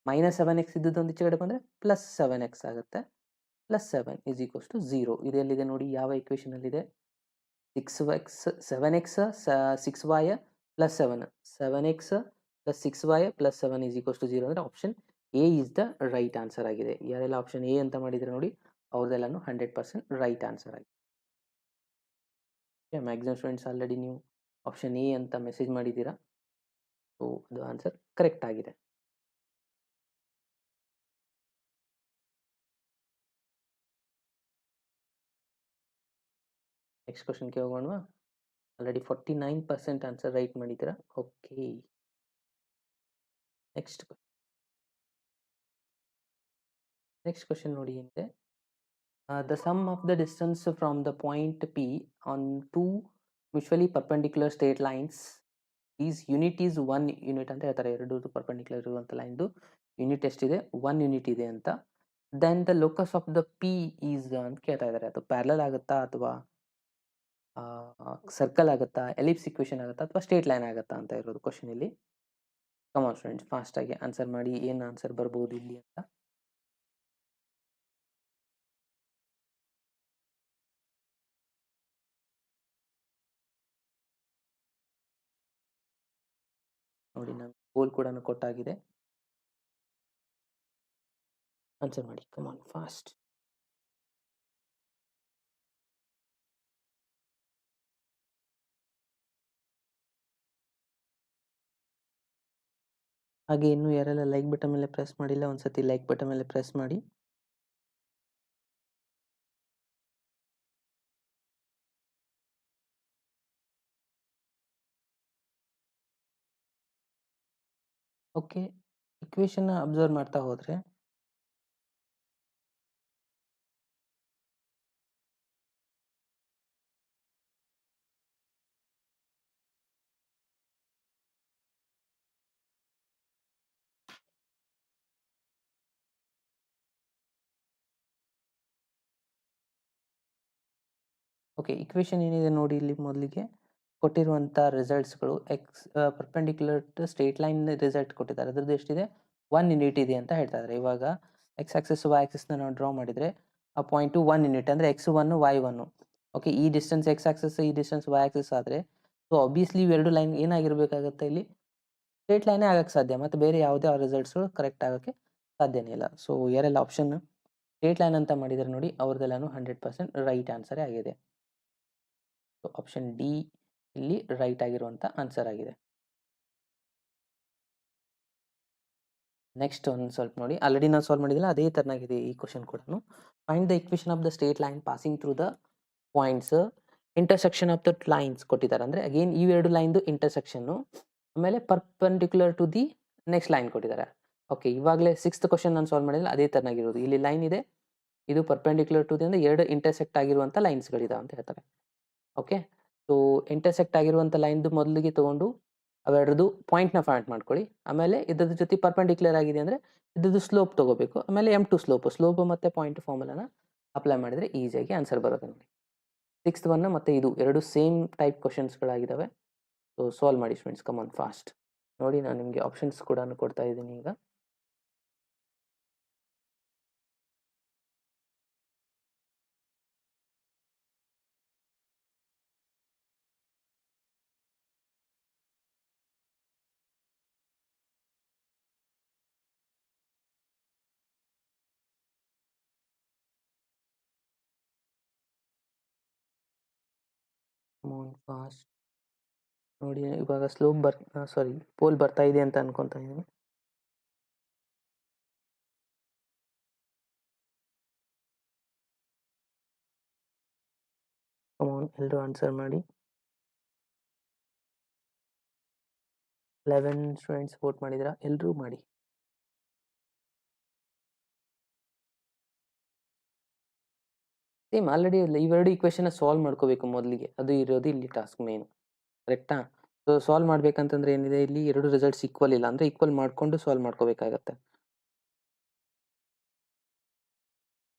-7x ಇದ್ದದ್ದೊಂದು ಈಚೆ ಕಡೆ ಬಂದರೆ +7x ಆಗುತ್ತೆ. +7 ಇಸ್ ಈಕ್ವಲ್ಸ್ ಟು 0 ಇದು ಎಲ್ಲಿದೆ ನೋಡಿ ಯಾವ ಇಕ್ವೇಷನಲ್ಲಿದೆ 7x 6y plus 7 7x plus 6y plus 7 is equals to 0 ಅಂದರೆ option A is the right answer ಆಗಿದೆ. ಯಾರೆಲ್ಲ ಆಪ್ಷನ್ ಎ ಅಂತ ಮಾಡಿದರೆ ನೋಡಿ ಅವ್ರದ್ದೆಲ್ಲನೂ 100% ರೈಟ್ ಆನ್ಸರ್ ಆಗಿದೆ. ಮ್ಯಾಕ್ಸಿಮಮ್ ಸ್ಟೂಡೆಂಟ್ಸ್ ಆಲ್ರೆಡಿ ನೀವು ಆಪ್ಷನ್ ಎ ಅಂತ ಮೆಸೇಜ್ ಮಾಡಿದ್ದೀರಾ. ಸೊ ಅದು ಆನ್ಸರ್ ಕರೆಕ್ಟ್ ಆಗಿದೆ. ನೆಕ್ಸ್ಟ್ ಕ್ವಶನ್ಗೆ ಹೋಗೋಣವಾ? ಆಲ್ರೆಡಿ 49% ಆನ್ಸರ್ ರೈಟ್ ಮಾಡಿದ್ದೀರಾ. ಓಕೆ ನೆಕ್ಸ್ಟ್ ಕ್ವಶನ್ ನೋಡಿ ಏನಿದೆ, the sum of the distance from the point P on two mutually perpendicular straight lines is unit is 1 unit ಅಂತ ಹೇಳ್ತಾರೆ. ಎರಡು ಪರ್ಪೆಂಡಿಕ್ಯುಲರ್ ಇರುವಂಥ ಲೈನ್ದು ಯೂನಿಟ್ ಎಷ್ಟಿದೆ, 1 ಯೂನಿಟ್ ಇದೆ ಅಂತ. Then the locus of the P is ಅಂತ ಕೇಳ್ತಾ ಇದ್ದಾರೆ. ಅದು ಪ್ಯಾರಲಲ್ ಆಗುತ್ತಾ ಅಥವಾ ಸರ್ಕಲ್ ಆಗುತ್ತಾ, ಎಲಿಪ್ಸ್ ಇಕ್ವೇಷನ್ ಆಗುತ್ತಾ ಅಥವಾ ಸ್ಟ್ರೇಟ್ ಲೈನ್ ಆಗುತ್ತಾ ಅಂತ ಇರೋದು ಕ್ವಶನ್ ಇಲ್ಲಿ. ಕಮಾನ್ ಫ್ರೆಂಡ್ಸ್, ಫಾಸ್ಟ್ ಆಗಿ ಆನ್ಸರ್ ಮಾಡಿ, ಏನು ಆನ್ಸರ್ ಬರ್ಬೋದು ಇಲ್ಲಿ ಅಂತ. ನೋಡಿ, ನಮ್ಗೆ ಗೋಲ್ ಕೂಡ ಕೊಟ್ಟಾಗಿದೆ. ಆನ್ಸರ್ ಮಾಡಿ, ಕಮಾನ್ ಫಾಸ್ಟ್. ಹಾಗೆ ಇನ್ನೂ ಯಾರೆಲ್ಲ ಲೈಕ್ ಬಟನ್ ಮೇಲೆ ಪ್ರೆಸ್ ಮಾಡಿಲ್ಲ, ಒಂದ್ಸತಿ ಲೈಕ್ ಬಟನ್ ಮೇಲೆ ಪ್ರೆಸ್ ಮಾಡಿ. ಓಕೆ, ಇಕ್ವೇಶನ್ ಅಬ್ಸರ್ವ್ ಮಾಡ್ತಾ ಹೋದ್ರೆ ಓಕೆ, ಇಕ್ವೇಶನ್ ಏನಿದೆ ನೋಡಿ, ಇಲ್ಲಿ ಮೊದಲಿಗೆ ಕೊಟ್ಟಿರುವಂಥ ರಿಸಲ್ಟ್ಸ್ಗಳು ಪರ್ಪೆಂಡಿಕ್ಯುಲರ್ ಸ್ಟ್ರೇಟ್ ಲೈನ್ ರಿಸಲ್ಟ್ ಕೊಟ್ಟಿದ್ದಾರೆ. ಅದ್ರದ್ದು ಎಷ್ಟಿದೆ, 1 ಯೂನಿಟ್ ಇದೆ ಅಂತ ಹೇಳ್ತಾ ಇದ್ದಾರೆ. ಇವಾಗ ಎಕ್ಸ್ ಆಕ್ಸಿಸ್ ವೈ ಆಕ್ಸಿಸ್ನ ನಾವು ಡ್ರಾ ಮಾಡಿದರೆ ಆ ಪಾಯಿಂಟು 1 ಯೂನಿಟ್ ಅಂದರೆ x1 y1. ಓಕೆ, ಈ ಡಿಸ್ಟೆನ್ಸ್ ಎಕ್ಸ್ ಆಕ್ಸಿಸ್, ಈ ಡಿಸ್ಟೆನ್ಸ್ ವೈ ಆಕ್ಸಿಸ್ ಆದರೆ ಸೊ ಆಬ್ವಿಯಸ್ಲಿ ಇವೆರಡು ಲೈನ್ ಏನಾಗಿರಬೇಕಾಗುತ್ತೆ, ಇಲ್ಲಿ ಸ್ಟ್ರೇಟ್ ಲೈನೇ ಆಗಕ್ಕೆ ಸಾಧ್ಯ, ಮತ್ತು ಬೇರೆ ಯಾವುದೇ ರಿಸಲ್ಟ್ಸ್ಗಳು ಕರೆಕ್ಟ್ ಆಗೋಕ್ಕೆ ಸಾಧ್ಯನೇ ಇಲ್ಲ. ಸೊ ಯಾರೆಲ್ಲ ಆಪ್ಷನ್ ಸ್ಟ್ರೇಟ್ ಲೈನ್ ಅಂತ ಮಾಡಿದರೆ ನೋಡಿ, ಅವ್ರದ್ದೆಲ್ಲನೂ 100% ರೈಟ್ ಆನ್ಸರೇ ಆಗಿದೆ. ಸೊ ಆಪ್ಷನ್ ಡಿ ಇಲ್ಲಿ ರೈಟ್ ಆಗಿರುವಂಥ ಆನ್ಸರ್ ಆಗಿದೆ. ನೆಕ್ಸ್ಟ್ ಒಂದು ಸ್ವಲ್ಪ ನೋಡಿ, ಆಲ್ರೆಡಿ ನಾವು ಸಾಲ್ವ್ ಮಾಡಿದಿಲ್ಲ, ಅದೇ ಥರನಾಗಿದೆ ಈ ಕ್ವಶನ್ ಕೂಡ. Find the equation of the straight line passing through the points intersection of the lines ಕೊಟ್ಟಿದ್ದಾರೆ. ಅಂದರೆ ಅಗೇನ್ ಇವೆರಡು ಲೈನ್ದು ಇಂಟರ್ಸೆಕ್ಷನ್ನು, ಆಮೇಲೆ perpendicular to the next line ಕೊಟ್ಟಿದ್ದಾರೆ. ಓಕೆ, ಇವಾಗಲೇ 6th ಕ್ವಶನ್ ನಾನು ಸಾಲ್ವ್ ಮಾಡಿಲ್ಲ, ಅದೇ ಥರನಾಗಿರೋದು. ಇಲ್ಲಿ ಲೈನ್ ಇದೆ, ಇದು ಪರ್ಪೆಂಡಿಕ್ಯುಲರ್ ಟು ದಿ ಅಂದರೆ ಎರಡು ಇಂಟರ್ಸೆಕ್ಟ್ ಆಗಿರುವಂಥ ಲೈನ್ಸ್ಗಳಿದಾವೆ ಅಂತ ಹೇಳ್ತಾರೆ. ಓಕೆ, ಸೊ ಇಂಟರ್ಸೆಕ್ಟ್ ಆಗಿರುವಂಥ ಲೈನ್ದು ಮೊದಲಿಗೆ ತೊಗೊಂಡು ಅವೆರಡು ಪಾಯಿಂಟ್ನ ಫೈಂಡ್ ಮಾಡ್ಕೊಳ್ಳಿ. ಆಮೇಲೆ ಇದ್ರದ್ದು ಜೊತೆ ಪರ್ಪೆಂಡಿಕ್ಯುಲರ್ ಆಗಿದೆ ಅಂದರೆ ಇದ್ರದ್ದು ಸ್ಲೋಪ್ ತೊಗೋಬೇಕು. ಆಮೇಲೆ M2 ಸ್ಲೋಪ್ ಮತ್ತು ಪಾಯಿಂಟ್ ಫಾರ್ಮುಲಾನ ಅಪ್ಲೈ ಮಾಡಿದರೆ ಈಸಿಯಾಗಿ ಆನ್ಸರ್ ಬರುತ್ತೆ ನೋಡಿ. 6th ಒನ್ ಮತ್ತು ಇದು ಎರಡು ಸೇಮ್ ಟೈಪ್ ಕ್ವಶನ್ಸ್ಗಳಾಗಿದ್ದಾವೆ. ಸೊ ಸಾಲ್ವ್ ಮಾಡಿ ಸ್ಟೂಡೆಂಟ್ಸ್, ಕಮಾನ್ ಫಾಸ್ಟ್. ನೋಡಿ, ನಾನು ನಿಮಗೆ ಆಪ್ಷನ್ಸ್ ಕೂಡ ಕೊಡ್ತಾ ಇದ್ದೀನಿ ಈಗ. ಫಾಸ್ಟ್ ನೋಡಿ, ಇವಾಗ ಸ್ಲೋಪ್ ಪೋಲ್ ಬರ್ತಾ ಇದೆ ಅಂತ ಅನ್ಕೊತಾ ಇದ್ದೀನಿ. ಎಲ್ಲರೂ ಆನ್ಸರ್ ಮಾಡಿ. 11 ಸ್ಟೂಡೆಂಟ್ಸ್ ವೋಟ್ ಮಾಡಿದ್ರ, ಎಲ್ಲರೂ ಮಾಡಿ. ಸೇಮ್ ಆಲ್ರೆಡಿ ಇವೆರಡು ಇಕ್ವೇಶನ್ ಸಾಲ್ವ್ ಮಾಡ್ಕೋಬೇಕು ಮೊದಲಿಗೆ, ಅದು ಇರೋದು ಇಲ್ಲಿ ಟಾಸ್ಕ್ ಮೇನ್, ಕರೆಕ್ಟಾ? ಸೊ ಸಾಲ್ವ್ ಮಾಡ್ಬೇಕಂತಂದ್ರೆ ಏನಿದೆ, ಇಲ್ಲಿ ಎರಡು ರಿಸಲ್ಟ್ಸ್ ಈಕ್ವಲ್ ಇಲ್ಲ ಅಂದರೆ ಈಕ್ವಲ್ ಮಾಡಿಕೊಂಡು ಸಾಲ್ವ್ ಮಾಡ್ಕೋಬೇಕಾಗತ್ತೆ.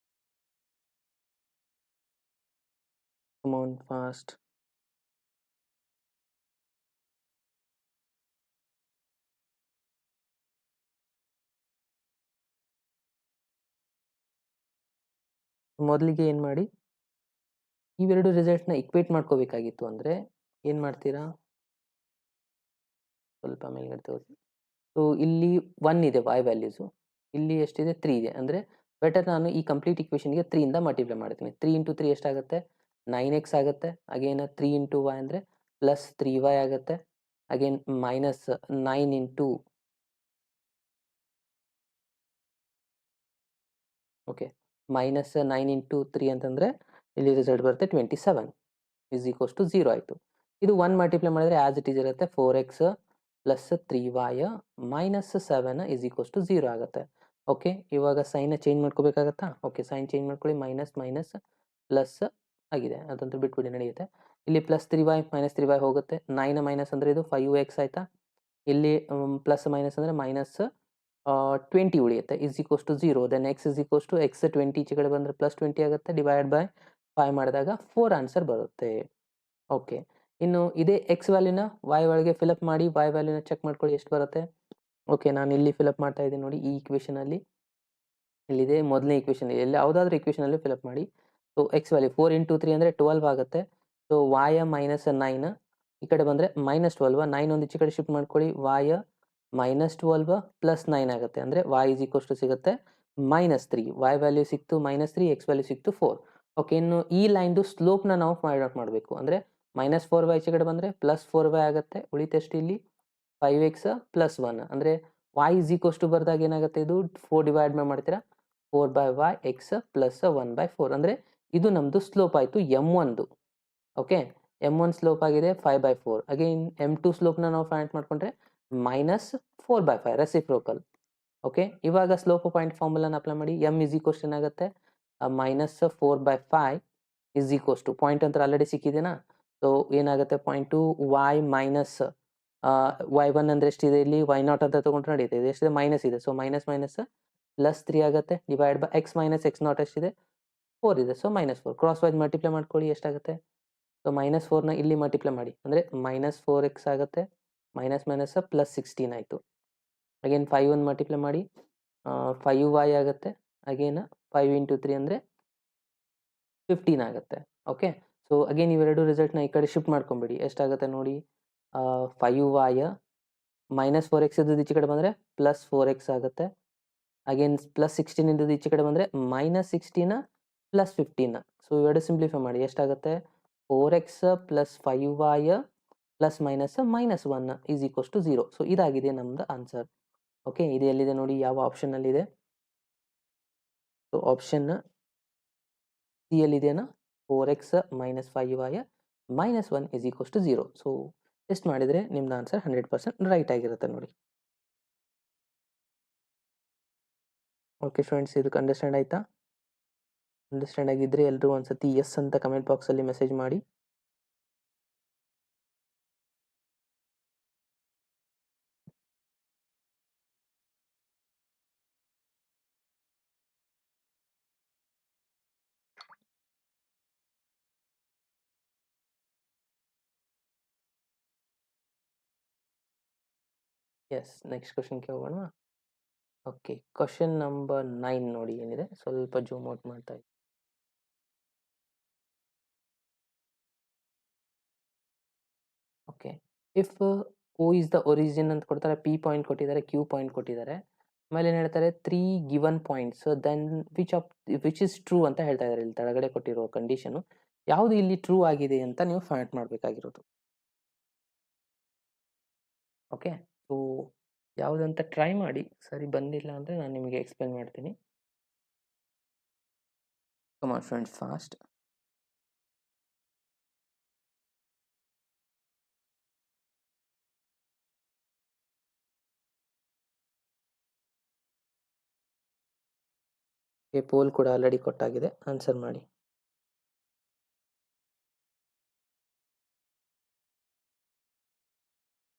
ಕಮಾನ್ ಫಾಸ್ಟ್. ಮೊದಲಿಗೆ ಏನು ಮಾಡಿ, ಇವೆರಡು ರಿಸಲ್ಟ್ನ ಇಕ್ವೇಟ್ ಮಾಡ್ಕೋಬೇಕಾಗಿತ್ತು. ಅಂದರೆ ಏನು ಮಾಡ್ತೀರಾ, ಸ್ವಲ್ಪ ಮೇಲ್ಗಡೆ ತೋರಿಸಿ. ಸೊ ಇಲ್ಲಿ 1 ಇದೆ y ವ್ಯಾಲ್ಯೂಸು, ಇಲ್ಲಿ ಎಷ್ಟಿದೆ 3 ಇದೆ. ಅಂದರೆ ಬೆಟರ್ ನಾನು ಈ ಕಂಪ್ಲೀಟ್ ಇಕ್ವೇಷನ್ಗೆ 3 ಇಂದ ಮಲ್ಟಿಪ್ಲೈ ಮಾಡ್ತೀನಿ. 3 ಇಂಟು 3 ಎಷ್ಟಾಗುತ್ತೆ, 9x ಆಗುತ್ತೆ. ಅಗೇನ್ 3 ಇಂಟು y ಅಂದರೆ ಪ್ಲಸ್ 3y ಆಗುತ್ತೆ. Again minus 9 into minus 9 into 3 ಅಂತಂದರೆ ಇಲ್ಲಿ ರಿಸಲ್ಟ್ ಬರುತ್ತೆ 27 ಇಸ್ ಈಕ್ವಲ್ಸ್ ಟು 0 ಆಯಿತು. ಇದು 1 ಮಲ್ಟಿಪ್ಲೈ ಮಾಡಿದರೆ ಆ್ಯಸ್ ಇಟ್ ಈಸ್ ಇರುತ್ತೆ 4x plus 3y minus 7 is equals to 0 ಆಗುತ್ತೆ. ಓಕೆ, ಇವಾಗ ಸೈನ್ನ ಚೇಂಜ್ ಮಾಡ್ಕೋಬೇಕಾಗತ್ತಾ? ಓಕೆ, ಸೈನ್ ಚೇಂಜ್ ಮಾಡ್ಕೊಳ್ಳಿ. ಮೈನಸ್ ಮೈನಸ್ ಪ್ಲಸ್ ಆಗಿದೆ, ಅದಂತೂ ಬಿಟ್ಬಿಡಿ ನಡೆಯುತ್ತೆ. ಇಲ್ಲಿ ಪ್ಲಸ್ 3y ಮೈನಸ್ 3y ಹೋಗುತ್ತೆ. 9 ಮೈನಸ್ ಅಂದರೆ ಇದು 5x ಆಯಿತಾ. ಇಲ್ಲಿ ಪ್ಲಸ್ ಮೈನಸ್ ಅಂದರೆ ಮೈನಸ್ 20 ಉಳಿಯುತ್ತೆ, is equals to 0. Then x is equals to x 20 ಈಚೆ ಕಡೆ ಬಂದರೆ ಪ್ಲಸ್ 20 ಆಗುತ್ತೆ. ಡಿವೈಡ್ ಬೈ 5 ಮಾಡಿದಾಗ 4 ಆನ್ಸರ್ ಬರುತ್ತೆ. ಓಕೆ, ಇನ್ನು ಇದೇ ಎಕ್ಸ್ ವ್ಯಾಲ್ಯೂನ ವೈ ಒಳಗೆ ಫಿಲಪ್ ಮಾಡಿ ವೈ ವ್ಯಾಲ್ಯೂನ ಚೆಕ್ ಮಾಡ್ಕೊಳ್ಳಿ ಎಷ್ಟು ಬರುತ್ತೆ. ಓಕೆ, ನಾನು ಇಲ್ಲಿ ಫಿಲಪ್ ಮಾಡ್ತಾ ಇದ್ದೀನಿ ನೋಡಿ, ಈ ಇಕ್ವೇಷನಲ್ಲಿ ಇಲ್ಲಿದೆ ಮೊದಲನೇ ಇಕ್ವೇಷನ್, ಎಲ್ಲಿ ಯಾವುದಾದ್ರೂ ಇಕ್ವೇಷನಲ್ಲಿ ಫಿಲಪ್ ಮಾಡಿ. ಸೊ ಎಕ್ಸ್ ವ್ಯಾಲ್ಯೂ 4 ಇಂಟು 3 ಅಂದರೆ 12 ಆಗುತ್ತೆ. ಸೊ ವಾಯ ಮೈನಸ್ 9 ಈ ಕಡೆ ಬಂದರೆ ಮೈನಸ್ 12, 9 ಒಂದು ಈಚೆ ಕಡೆ ಶಿಫ್ಟ್ ಮಾಡ್ಕೊಳ್ಳಿ. ವಾಯ ಮೈನಸ್ 12 ಪ್ಲಸ್ 9 ಆಗುತ್ತೆ, ಅಂದರೆ ವಾಯ್ ಇಸ್ ಈಕ್ವಲ್ಸ್ ಟು ಸಿಗುತ್ತೆ ಮೈನಸ್ 3. ವೈ ವ್ಯಾಲ್ಯೂ ಸಿಕ್ತು ಮೈನಸ್ 3, ಎಕ್ಸ್ ವ್ಯಾಲ್ಯೂ ಸಿಕ್ತು 4. ಓಕೆ, ಇನ್ನು ಈ ಲೈನ್ದು ಸ್ಲೋಪ್ನ ನಾವು ಫೈಂಡ್ ಔಟ್ ಮಾಡಬೇಕು. ಅಂದರೆ ಮೈನಸ್ 4y ಈಚೆ ಕಡೆ ಬಂದರೆ ಪ್ಲಸ್ 4y ಆಗುತ್ತೆ. ಉಳಿತಷ್ಟು ಇಲ್ಲಿ 5x ಪ್ಲಸ್ 1, ಅಂದರೆ y ಇಸ್ ಈಕ್ವಲ್ಸ್ ಟು ಬರ್ದಾಗ ಏನಾಗುತ್ತೆ, ಇದು 4 ಡಿವೈಡ್ ಮಾಡ್ತೀರಾ, 4/y ಎಕ್ಸ್ ಪ್ಲಸ್ 1/4. ಅಂದರೆ ಇದು ನಮ್ಮದು ಸ್ಲೋಪ್ ಆಯಿತು M1ದು. ಓಕೆ, M1 ಸ್ಲೋಪ್ ಆಗಿದೆ 5/4. ಅಗೇನ್ M2 ಸ್ಲೋಪ್ನ ನಾವು ಫೈಂಡ್ ಮಾಡ್ಕೊಂಡ್ರೆ ಮೈನಸ್ 4/5 ರೆಸಿಪ್ರೋಕಲ್. ಓಕೆ, ಇವಾಗ ಸ್ಲೋಪ್ ಪಾಯಿಂಟ್ ಫಾರ್ಮುಲಾನ ಅಪ್ಲೈ ಮಾಡಿ. ಎಮ್ ಇಸ್ ಈಕ್ವಲ್ಸ್ ಏನಾಗುತ್ತೆ, minus 4/5 is equals to point ಅಂತ ಆಲ್ರೆಡಿ ಸಿಕ್ಕಿದೆನಾ. ಸೊ ಏನಾಗುತ್ತೆ, ಪಾಯಿಂಟು ವೈ ಮೈನಸ್ y1 ಅಂದರೆ ಎಷ್ಟಿದೆ, ಇಲ್ಲಿ y0 ಅಂತ ತೊಗೊಂಡ್ರೆ ನಡೆಯುತ್ತೆ. ಇದು ಎಷ್ಟಿದೆ, ಮೈನಸ್ ಇದೆ. ಸೊ ಮೈನಸ್ ಮೈನಸ್ ಪ್ಲಸ್ 3 ಆಗುತ್ತೆ. Divide by X minus x0 ಎಷ್ಟಿದೆ, 4 ಇದೆ. So minus 4 crosswise multiply ಮಾಡ್ಕೊಳ್ಳಿ, ಎಷ್ಟಾಗುತ್ತೆ. ಸೊ ಮೈನಸ್ 4ನ ಇಲ್ಲಿ ಮಲ್ಟಿಪ್ಲೈ ಮಾಡಿ, ಅಂದರೆ ಮೈನಸ್ 4x ಆಗುತ್ತೆ. ಮೈನಸ್ ಮೈನಸ್ ಪ್ಲಸ್ 16 ಆಯಿತು. ಅಗೇನ್ 5 ಒಂದು ಮಲ್ಟಿಪ್ಲೈ ಮಾಡಿ, 5y ಆಗುತ್ತೆ. ಅಗೇನ್ 5 ಇಂಟು 3 ಅಂದರೆ 15 ಆಗುತ್ತೆ. ಓಕೆ, ಸೊ ಅಗೇನ್ ಇವೆರಡು ರಿಸಲ್ಟ್ನ ಈ ಕಡೆ ಶಿಫ್ಟ್ ಮಾಡ್ಕೊಂಬಿಡಿ. ಎಷ್ಟಾಗುತ್ತೆ ನೋಡಿ, 5y ಮೈನಸ್ 4x ಇದ್ದದ್ದು ಈಚೆ ಕಡೆ ಬಂದರೆ ಪ್ಲಸ್ 4x ಆಗುತ್ತೆ. ಅಗೇನ್ ಪ್ಲಸ್ 16 ಇದ್ದದ್ದು ಈಚೆ ಕಡೆ ಬಂದರೆ ಮೈನಸ್ 16 ಪ್ಲಸ್ 15. ಸೊ ಇವೆರಡು ಸಿಂಪ್ಲಿಫೈ ಮಾಡಿ, ಎಷ್ಟಾಗುತ್ತೆ, 4x plus 5y plus minus minus 1 is equals to 0. So ಇದಾಗಿದೆ ನಮ್ಮದು ಆನ್ಸರ್. ಓಕೆ, ಇದು ಎಲ್ಲಿದೆ ನೋಡಿ, ಯಾವ ಆಪ್ಷನ್ನಲ್ಲಿದೆ. ಸೊ ಆಪ್ಷನ್ ಸಿ ಎಲ್ಲಿದೆಯಾ, 4x minus 5y minus 1 is equals to 0. So test ಮಾಡಿದರೆ ನಿಮ್ದು ಆನ್ಸರ್ 100% ರೈಟ್ ಆಗಿರುತ್ತೆ ನೋಡಿ. ಓಕೆ ಫ್ರೆಂಡ್ಸ್, ಇದಕ್ಕೆ ಅಂಡರ್ಸ್ಟ್ಯಾಂಡ್ ಆಯಿತಾ? ಅಂಡರ್ಸ್ಟ್ಯಾಂಡ್ ಆಗಿದ್ದರೆ ಎಲ್ಲರೂ ಒಂದ್ಸತಿ ಎಸ್ ಅಂತ ಕಮೆಂಟ್ ಬಾಕ್ಸಲ್ಲಿ ಮೆಸೇಜ್ ಮಾಡಿ. ಎಸ್, ನೆಕ್ಸ್ಟ್ ಕ್ವಶನ್ಗೆ ಹೋಗೋಣ. ಓಕೆ, ಕ್ವಶನ್ ನಂಬರ್ 9 ನೋಡಿ ಏನಿದೆ, ಸ್ವಲ್ಪ ಜೂಮ್ ಔಟ್ ಮಾಡ್ತಾ ಇದ್ದೀನಿ. Okay, if O is the origin ಅಂತ ಕೊಡ್ತಾರೆ, ಪಿ ಪಾಯಿಂಟ್ ಕೊಟ್ಟಿದ್ದಾರೆ, ಕ್ಯೂ ಪಾಯಿಂಟ್ ಕೊಟ್ಟಿದ್ದಾರೆ, ಆಮೇಲೆ ಏನು ಹೇಳ್ತಾರೆ, 3 given points, then which is true ಅಂತ ಹೇಳ್ತಾ ಇದ್ದಾರೆ. ಇಲ್ಲಿ ಕೆಳಗಡೆ ಕೊಟ್ಟಿರೋ ಕಂಡೀಷನು ಯಾವುದು ಇಲ್ಲಿ ಟ್ರೂ ಆಗಿದೆ ಅಂತ ನೀವು ಫೈಂಡ್ ಮಾಡಬೇಕಾಗಿರೋದು. ಓಕೆ, ಸೊ ಯಾವುದಂತ ಟ್ರೈ ಮಾಡಿ, ಸರಿ ಬಂದಿಲ್ಲ ಅಂದರೆ ನಾನು ನಿಮಗೆ ಎಕ್ಸ್ಪ್ಲೇನ್ ಮಾಡ್ತೀನಿ. Come on friends, fast. Poll ಕೂಡ ಆಲ್ರೆಡಿ ಕೊಟ್ಟಾಗಿದೆ, ಆನ್ಸರ್ ಮಾಡಿ.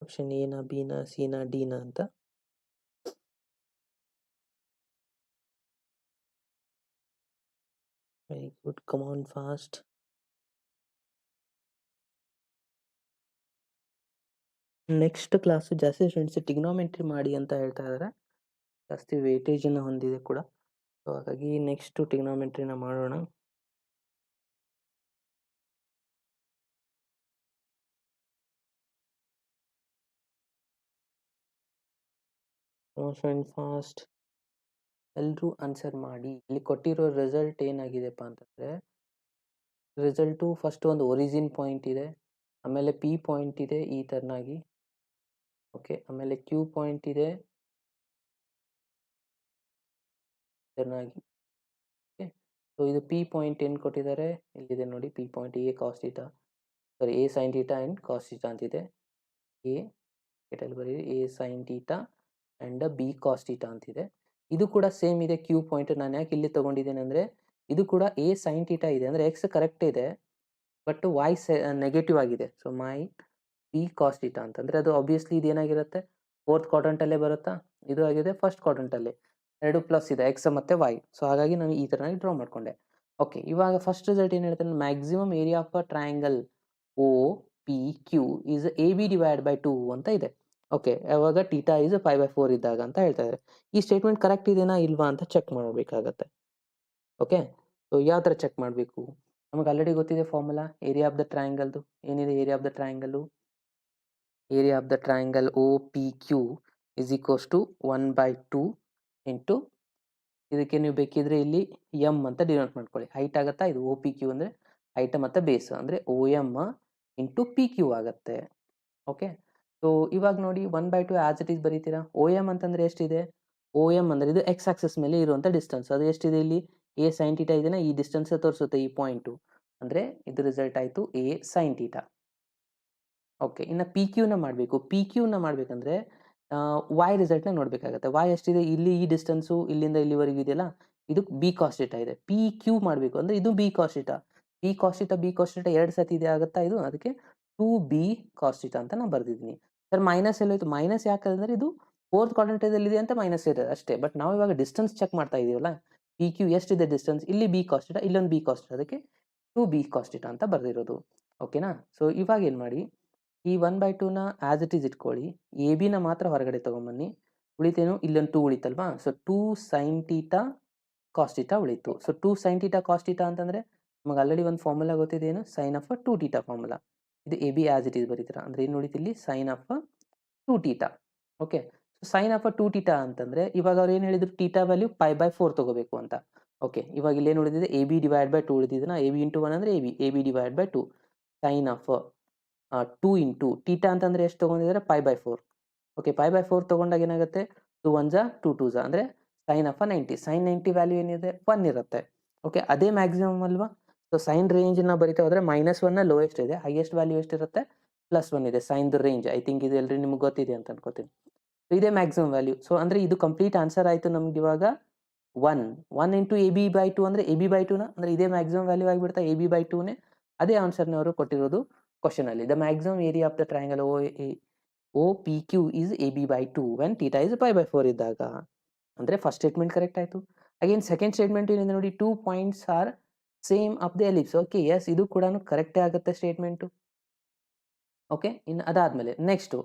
ಆಪ್ಷನ್ ಎನಾ, ಬಿನಾ, ಸಿನಾ, ಡಿನಾ ಅಂತ. Very good, come on fast. Next class ಜಾಸ್ತಿ ಸ್ಟೂಡೆಂಟ್ಸ್ ಟಿಗ್ನೋಮೆಟ್ರಿ ಮಾಡಿ ಅಂತ ಹೇಳ್ತಾ ಇದ್ದಾರೆ, ಜಾಸ್ತಿ ವೇಟೇಜನ್ನು ಹೊಂದಿದೆ ಕೂಡ. ಸೊ ಹಾಗಾಗಿ ನೆಕ್ಸ್ಟು ಟಿಗ್ನೋಮೆಟ್ರಿನ ಮಾಡೋಣ. ಫಾಸ್ಟ್ ಎಲ್ಲರೂ ಆನ್ಸರ್ ಮಾಡಿ. ಇಲ್ಲಿ ಕೊಟ್ಟಿರೋ ರಿಸಲ್ಟ್ ಏನಾಗಿದೆಪ್ಪ ಅಂತಂದರೆ, ರಿಸಲ್ಟು ಫಸ್ಟ್ ಒಂದು ಒರಿಜಿನ್ ಪಾಯಿಂಟ್ ಇದೆ, ಆಮೇಲೆ ಪಿ ಪಾಯಿಂಟ್ ಇದೆ ಈ ಥರನಾಗಿ. ಓಕೆ, ಆಮೇಲೆ ಕ್ಯೂ ಪಾಯಿಂಟ್ ಇದೆ ಥರನಾಗಿ. ಓಕೆ, ಸೊ ಇದು ಪಿ ಪಾಯಿಂಟ್ ಏನು ಕೊಟ್ಟಿದ್ದಾರೆ, ಇಲ್ಲಿದೆ ನೋಡಿ, P point A cos theta, sorry A sine theta and cos theta ಅಂತಿದೆ. ಎ ಬ್ರಾಕೆಟಲ್ಲಿ ಬರೀರಿ A sine theta and B cos theta ಅಂತಿದೆ. ಇದು ಕೂಡ ಸೇಮ್ ಇದೆ ಕ್ಯೂ ಪಾಯಿಂಟ್. ನಾನು ಯಾಕೆ ಇಲ್ಲಿ ತೊಗೊಂಡಿದ್ದೇನೆ ಅಂದರೆ ಇದು ಕೂಡ ಎ ಸೈನ್ ಟೀಟಾ ಇದೆ ಅಂದರೆ ಎಕ್ಸ್ ಕರೆಕ್ಟ್ ಇದೆ, ಬಟ್ ವೈ ನೆಗೆಟಿವ್ ಆಗಿದೆ. So my B cos theta ಅಂತಂದರೆ ಅದು ಆಬ್ವಿಯಸ್ಲಿ ಇದೇನಾಗಿರುತ್ತೆ, ಫೋರ್ತ್ ಕ್ವಾಡ್ರಂಟಲ್ಲೇ ಬರುತ್ತಾ, ಇದು ಆಗಿದೆ ಫಸ್ಟ್ ಕ್ವಾಡ್ರಂಟಲ್ಲಿ, ಎರಡು ಪ್ಲಸ್ ಇದೆ ಎಕ್ಸ್ ಮತ್ತು ವೈ. ಸೊ ಹಾಗಾಗಿ ನಾನು ಈ ಥರನಾಗಿ ಡ್ರಾ ಮಾಡಿಕೊಂಡೆ. ಓಕೆ, ಇವಾಗ ಫಸ್ಟ್ ರಿಸಲ್ಟ್ ಏನು ಹೇಳ್ತಾರೆ, maximum area of a triangle O P Q is A B divide by 2 ಅಂತ ಇದೆ. ಓಕೆ, ಯಾವಾಗ ಟೀಟಾ ಈಸ್ 5/4 ಇದ್ದಾಗ ಅಂತ ಹೇಳ್ತಾ ಇದ್ದಾರೆ. ಈ ಸ್ಟೇಟ್ಮೆಂಟ್ ಕರೆಕ್ಟ್ ಇದೆನಾ ಇಲ್ವಾ ಅಂತ ಚೆಕ್ ಮಾಡಬೇಕಾಗತ್ತೆ. ಓಕೆ, ಸೊ ಯಾವ ಥರ ಚೆಕ್ ಮಾಡಬೇಕು, ನಮಗೆ ಆಲ್ರೆಡಿ ಗೊತ್ತಿದೆ ಫಾರ್ಮುಲಾ ಏರಿಯಾ ಆಫ್ ದ ಟ್ರಯಾಂಗಲ್ದು. ಏನಿದೆ area of the triangle, area of the triangle O P Q is equals to 1/2 into ಇದಕ್ಕೆ ನೀವು ಬೇಕಿದ್ರೆ ಇಲ್ಲಿ ಎಮ್ ಅಂತ ಡಿನೋಟ್ ಮಾಡ್ಕೊಳ್ಳಿ. ಹೈಟ್ ಆಗುತ್ತಾ, ಇದು ಓ ಪಿ ಕ್ಯೂ ಅಂದರೆ ಹೈಟ್ ಮತ್ತು ಬೇಸ್ ಅಂದರೆ O M into P Q ಆಗುತ್ತೆ. ಓಕೆ, ಸೊ ಇವಾಗ ನೋಡಿ 1/2 ಆ್ಯಸ್ ಇಟ್ ಈಸ್ ಬರೀತೀರಾ. ಓ ಎಮ್ ಅಂತಂದರೆ ಎಷ್ಟಿದೆ, ಓ ಎಮ್ ಅಂದರೆ ಇದು ಎಕ್ಸ್ ಆಕ್ಸಸ್ ಮೇಲೆ ಇರುವಂಥ ಡಿಸ್ಟೆನ್ಸ್. ಅದು ಎಷ್ಟಿದೆ ಇಲ್ಲಿ ಎ ಸೈನ್ ಟೀಟಾ ಇದೆಯಾ, ಈ ಡಿಸ್ಟೆನ್ಸ್ ತೋರಿಸುತ್ತೆ ಈ ಪಾಯಿಂಟು, ಅಂದರೆ ಇದು ರಿಸಲ್ಟ್ ಆಯಿತು ಎ ಸೈನ್ ಟೀಟಾ. ಓಕೆ, ಇನ್ನು ಪಿ ಕ್ಯೂನ ಮಾಡಬೇಕು. ಪಿ ಕ್ಯೂನ ಮಾಡಬೇಕಂದ್ರೆ ವೈ ರಿಸಲ್ಟ್ನ ನೋಡಬೇಕಾಗತ್ತೆ. ವೈ ಎಷ್ಟಿದೆ ಇಲ್ಲಿ, ಈ ಡಿಸ್ಟೆನ್ಸು ಇಲ್ಲಿಂದ ಇಲ್ಲಿವರೆಗೂ ಇದೆಯಲ್ಲ, ಇದು ಬಿ ಕಾಸ್ ಟೀಟಾ ಇದೆ. ಪಿ ಕ್ಯೂ ಮಾಡಬೇಕು ಅಂದರೆ ಇದು B cos theta. B cos theta B cos theta ಎರಡು ಸತಿ ಇದೆ ಆಗುತ್ತಾ ಇದು, ಅದಕ್ಕೆ 2b ಕಾಸ್ ಟೀಟಾ ಅಂತ ನಾನು ಬರೆದಿದ್ದೀನಿ. ಸರ್ ಮೈನಸ್ ಎಲ್ಲೋಯ್ತು, ಮೈನಸ್ ಯಾಕಂದರೆ ಇದು ಫೋರ್ತ್ ಕ್ವಾಡ್ರಂಟದಲ್ಲಿ ಇದೆ ಅಂತ ಮೈನಸ್ ಇದೆ ಅಷ್ಟೇ. ಬಟ್ ನಾವು ಇವಾಗ ಡಿಸ್ಟೆನ್ಸ್ ಚೆಕ್ ಮಾಡ್ತಾ ಇದೀವಲ್ಲ, ಪಿ ಕ್ಯೂ ಎಷ್ಟಿದೆ ಡಿಸ್ಟೆನ್ಸ್, ಇಲ್ಲಿ ಬಿ ಕಾಸ್ ಟೀಟಾ, ಇಲ್ಲೊಂದು ಬಿ ಕಾಸ್ ಟೀಟಾ, ಅದಕ್ಕೆ 2b ಕಾಸ್ ಟೀಟಾ ಅಂತ ಬರೆದಿರೋದು. ಓಕೆನಾ, ಸೊ ಇವಾಗ ಏನು ಮಾಡಿ, ಈ 1/2ನ ಆ್ಯಸ್ ಇಟ್ ಈಸ್ ಇಟ್ಕೊಳ್ಳಿ, ಎ ಬಿನ ಮಾತ್ರ ಹೊರಗಡೆ ತೊಗೊಂಬನ್ನಿ. ಉಳಿತೇನು, ಇಲ್ಲೊಂದು 2 ಉಳಿತಲ್ವಾ, so 2 sine theta cos theta ಉಳಿತು. So 2 sine theta cos theta ಅಂತಂದರೆ ನಮಗೆ ಆಲ್ರೆಡಿ ಒಂದು ಫಾರ್ಮುಲಾ ಗೊತ್ತಿದೆ, ಏನು, ಸೈನ್ ಆಫ್ 2 ಟೀಟಾ ಫಾರ್ಮುಲಾ. ಇದು A B as it is ಬರೀತೀರಾ ಅಂದರೆ ಏನು ಉಳಿತು ಇಲ್ಲಿ, sine of 2 theta. Okay, so sine of 2 theta ಅಂತಂದರೆ ಇವಾಗ ಅವ್ರು ಏನು ಹೇಳಿದ್ರು, ಟೀಟಾ ವ್ಯಾಲ್ಯೂ 5/4 ತೊಗೋಬೇಕು ಅಂತ. ಓಕೆ, ಇವಾಗ ಇಲ್ಲಿ ಏನು ಉಳಿದಿದೆ, ಎ ಬಿ ಡಿವೈಡ್ ಬೈ 2 ಉಳಿದಿದೆ. ಎ ಬಿ ಇಂಟು 1 ಅಂದರೆ A B divide by 2 sine of 2 into theta ಅಂತಂದರೆ ಎಷ್ಟು ತೊಗೊಂಡಿದ್ದಾರೆ, 5/4. ಓಕೆ, 5/4 ತೊಗೊಂಡಾಗ ಏನಾಗುತ್ತೆ, 2 1 ಜಾ 2 2 ಜಾ ಅಂದರೆ ಸೈನ್ ಆಫ್ 90. ಸೈನ್ 90 ವ್ಯಾಲ್ಯೂ ಏನಿದೆ, 1 ಇರುತ್ತೆ. ಓಕೆ, ಅದೇ ಮ್ಯಾಕ್ಸಿಮಮ್ ಅಲ್ವಾ. ಸೊ ಸೈನ್ ರೇಂಜ್ನ ಬರಿತಾ ಹೋದರೆ -1 ಲೋಯೆಸ್ಟ್ ಇದೆ, ಹೈಯೆಸ್ಟ್ ವ್ಯಾಲ್ಯೂ ಎಷ್ಟಿರುತ್ತೆ, +1 ಇದೆ. ಸೈನ್ದು ರೇಂಜ್ ಐ ಥಿಂಕ್ ಇದು ಎಲ್ಲರೂ ನಿಮ್ಗೆ ಗೊತ್ತಿದೆ ಅಂತ ಅನ್ಕೋತೀನಿ. ಸೊ ಇದೇ ಮ್ಯಾಕ್ಸಿಮಮ್ ವ್ಯಾಲ್ಯೂ. ಸೊ ಅಂದರೆ ಇದು ಕಂಪ್ಲೀಟ್ ಆನ್ಸರ್ ಆಯಿತು ನಮ್ಗೆ ಇವಾಗ 1 ಇಂಟು ಎ ಬಿ ಬೈ 2 ಅಂದರೆ ಎ ಬಿ ಬೈ 2ನ ಅಂದರೆ ಇದೇ ಮ್ಯಾಕ್ಸಿಮಮ್ ವ್ಯಾಲ್ಯೂ ಆಗಿಬಿಡ್ತಾ, ಎ ಬಿ ಬೈ 2ನೇ ಅದೇ ಆನ್ಸರ್ನ ಅವರು ಕೊಟ್ಟಿರೋದು ಕ್ವಶನಲ್ಲಿ. The maximum area of the triangle O P Q is A B by 2 when theta is 5/4 ಇದ್ದಾಗ, ಅಂದರೆ ಫಸ್ಟ್ ಸ್ಟೇಟ್ಮೆಂಟ್ ಕರೆಕ್ಟ್ ಆಯಿತು. ಅಗೇನ್ ಸೆಕೆಂಡ್ ಸ್ಟೇಟ್ಮೆಂಟ್ ಏನಿದೆ ನೋಡಿ, 2 points are same of the ellipse. Okay, yes ಇದು ಕೂಡ ಕರೆಕ್ಟೇ ಆಗುತ್ತೆ ಸ್ಟೇಟ್ಮೆಂಟು. ಓಕೆ, ಇನ್ನು ಅದಾದಮೇಲೆ ನೆಕ್ಸ್ಟು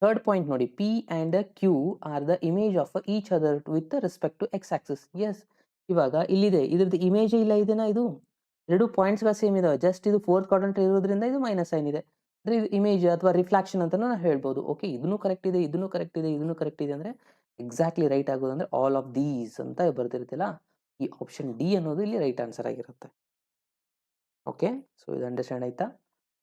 ಥರ್ಡ್ ಪಾಯಿಂಟ್ ನೋಡಿ, P and Q are the image of each other with respect to x axis. Yes, ಇವಾಗ ಇಲ್ಲಿದೆ, ಇದ್ರದ್ದು ಇಮೇಜೇ ಇಲ್ಲ ಇದೆನಾ, ಇದು ಎರಡು ಪಾಯಿಂಟ್ಸ್ಗಳು ಸೇಮ್ ಇದಾವೆ, ಜಸ್ಟ್ ಇದು ಫೋರ್ತ್ ಕ್ವಾಡ್ರಂಟ್ ಇರೋದ್ರಿಂದ ಇದು ಮೈನಸ್ ಸೈನ್ ಇದೆ. ಅಂದರೆ ಇದು ಇಮೇಜ್ ಅಥವಾ ರಿಫ್ಲಾಕ್ಷನ್ ಅಂತ ನಾವು ಹೇಳ್ಬೋದು. ಓಕೆ, ಇದನ್ನು ಕರೆಕ್ಟ್ ಇದೆ, ಇದನ್ನು ಕರೆಕ್ಟ್ ಇದೆ, ಇದನ್ನು ಕರೆಕ್ಟ್ ಇದೆ ಅಂದರೆ ಎಕ್ಸಾಕ್ಟ್ಲಿ ರೈಟ್ ಆಗೋದು ಅಂದರೆ ಆಲ್ ಆಫ್ ದೀಸ್ ಅಂತ ಬರ್ತಿರುತ್ತಲ್ಲ, ಈ ಆಪ್ಷನ್ ಡಿ ಅನ್ನೋದು ಇಲ್ಲಿ ರೈಟ್ ಆನ್ಸರ್ ಆಗಿರುತ್ತೆ. ಓಕೆ, ಸೊ ಇದು ಅಂಡರ್ಸ್ಟ್ಯಾಂಡ್ ಆಯ್ತಾ.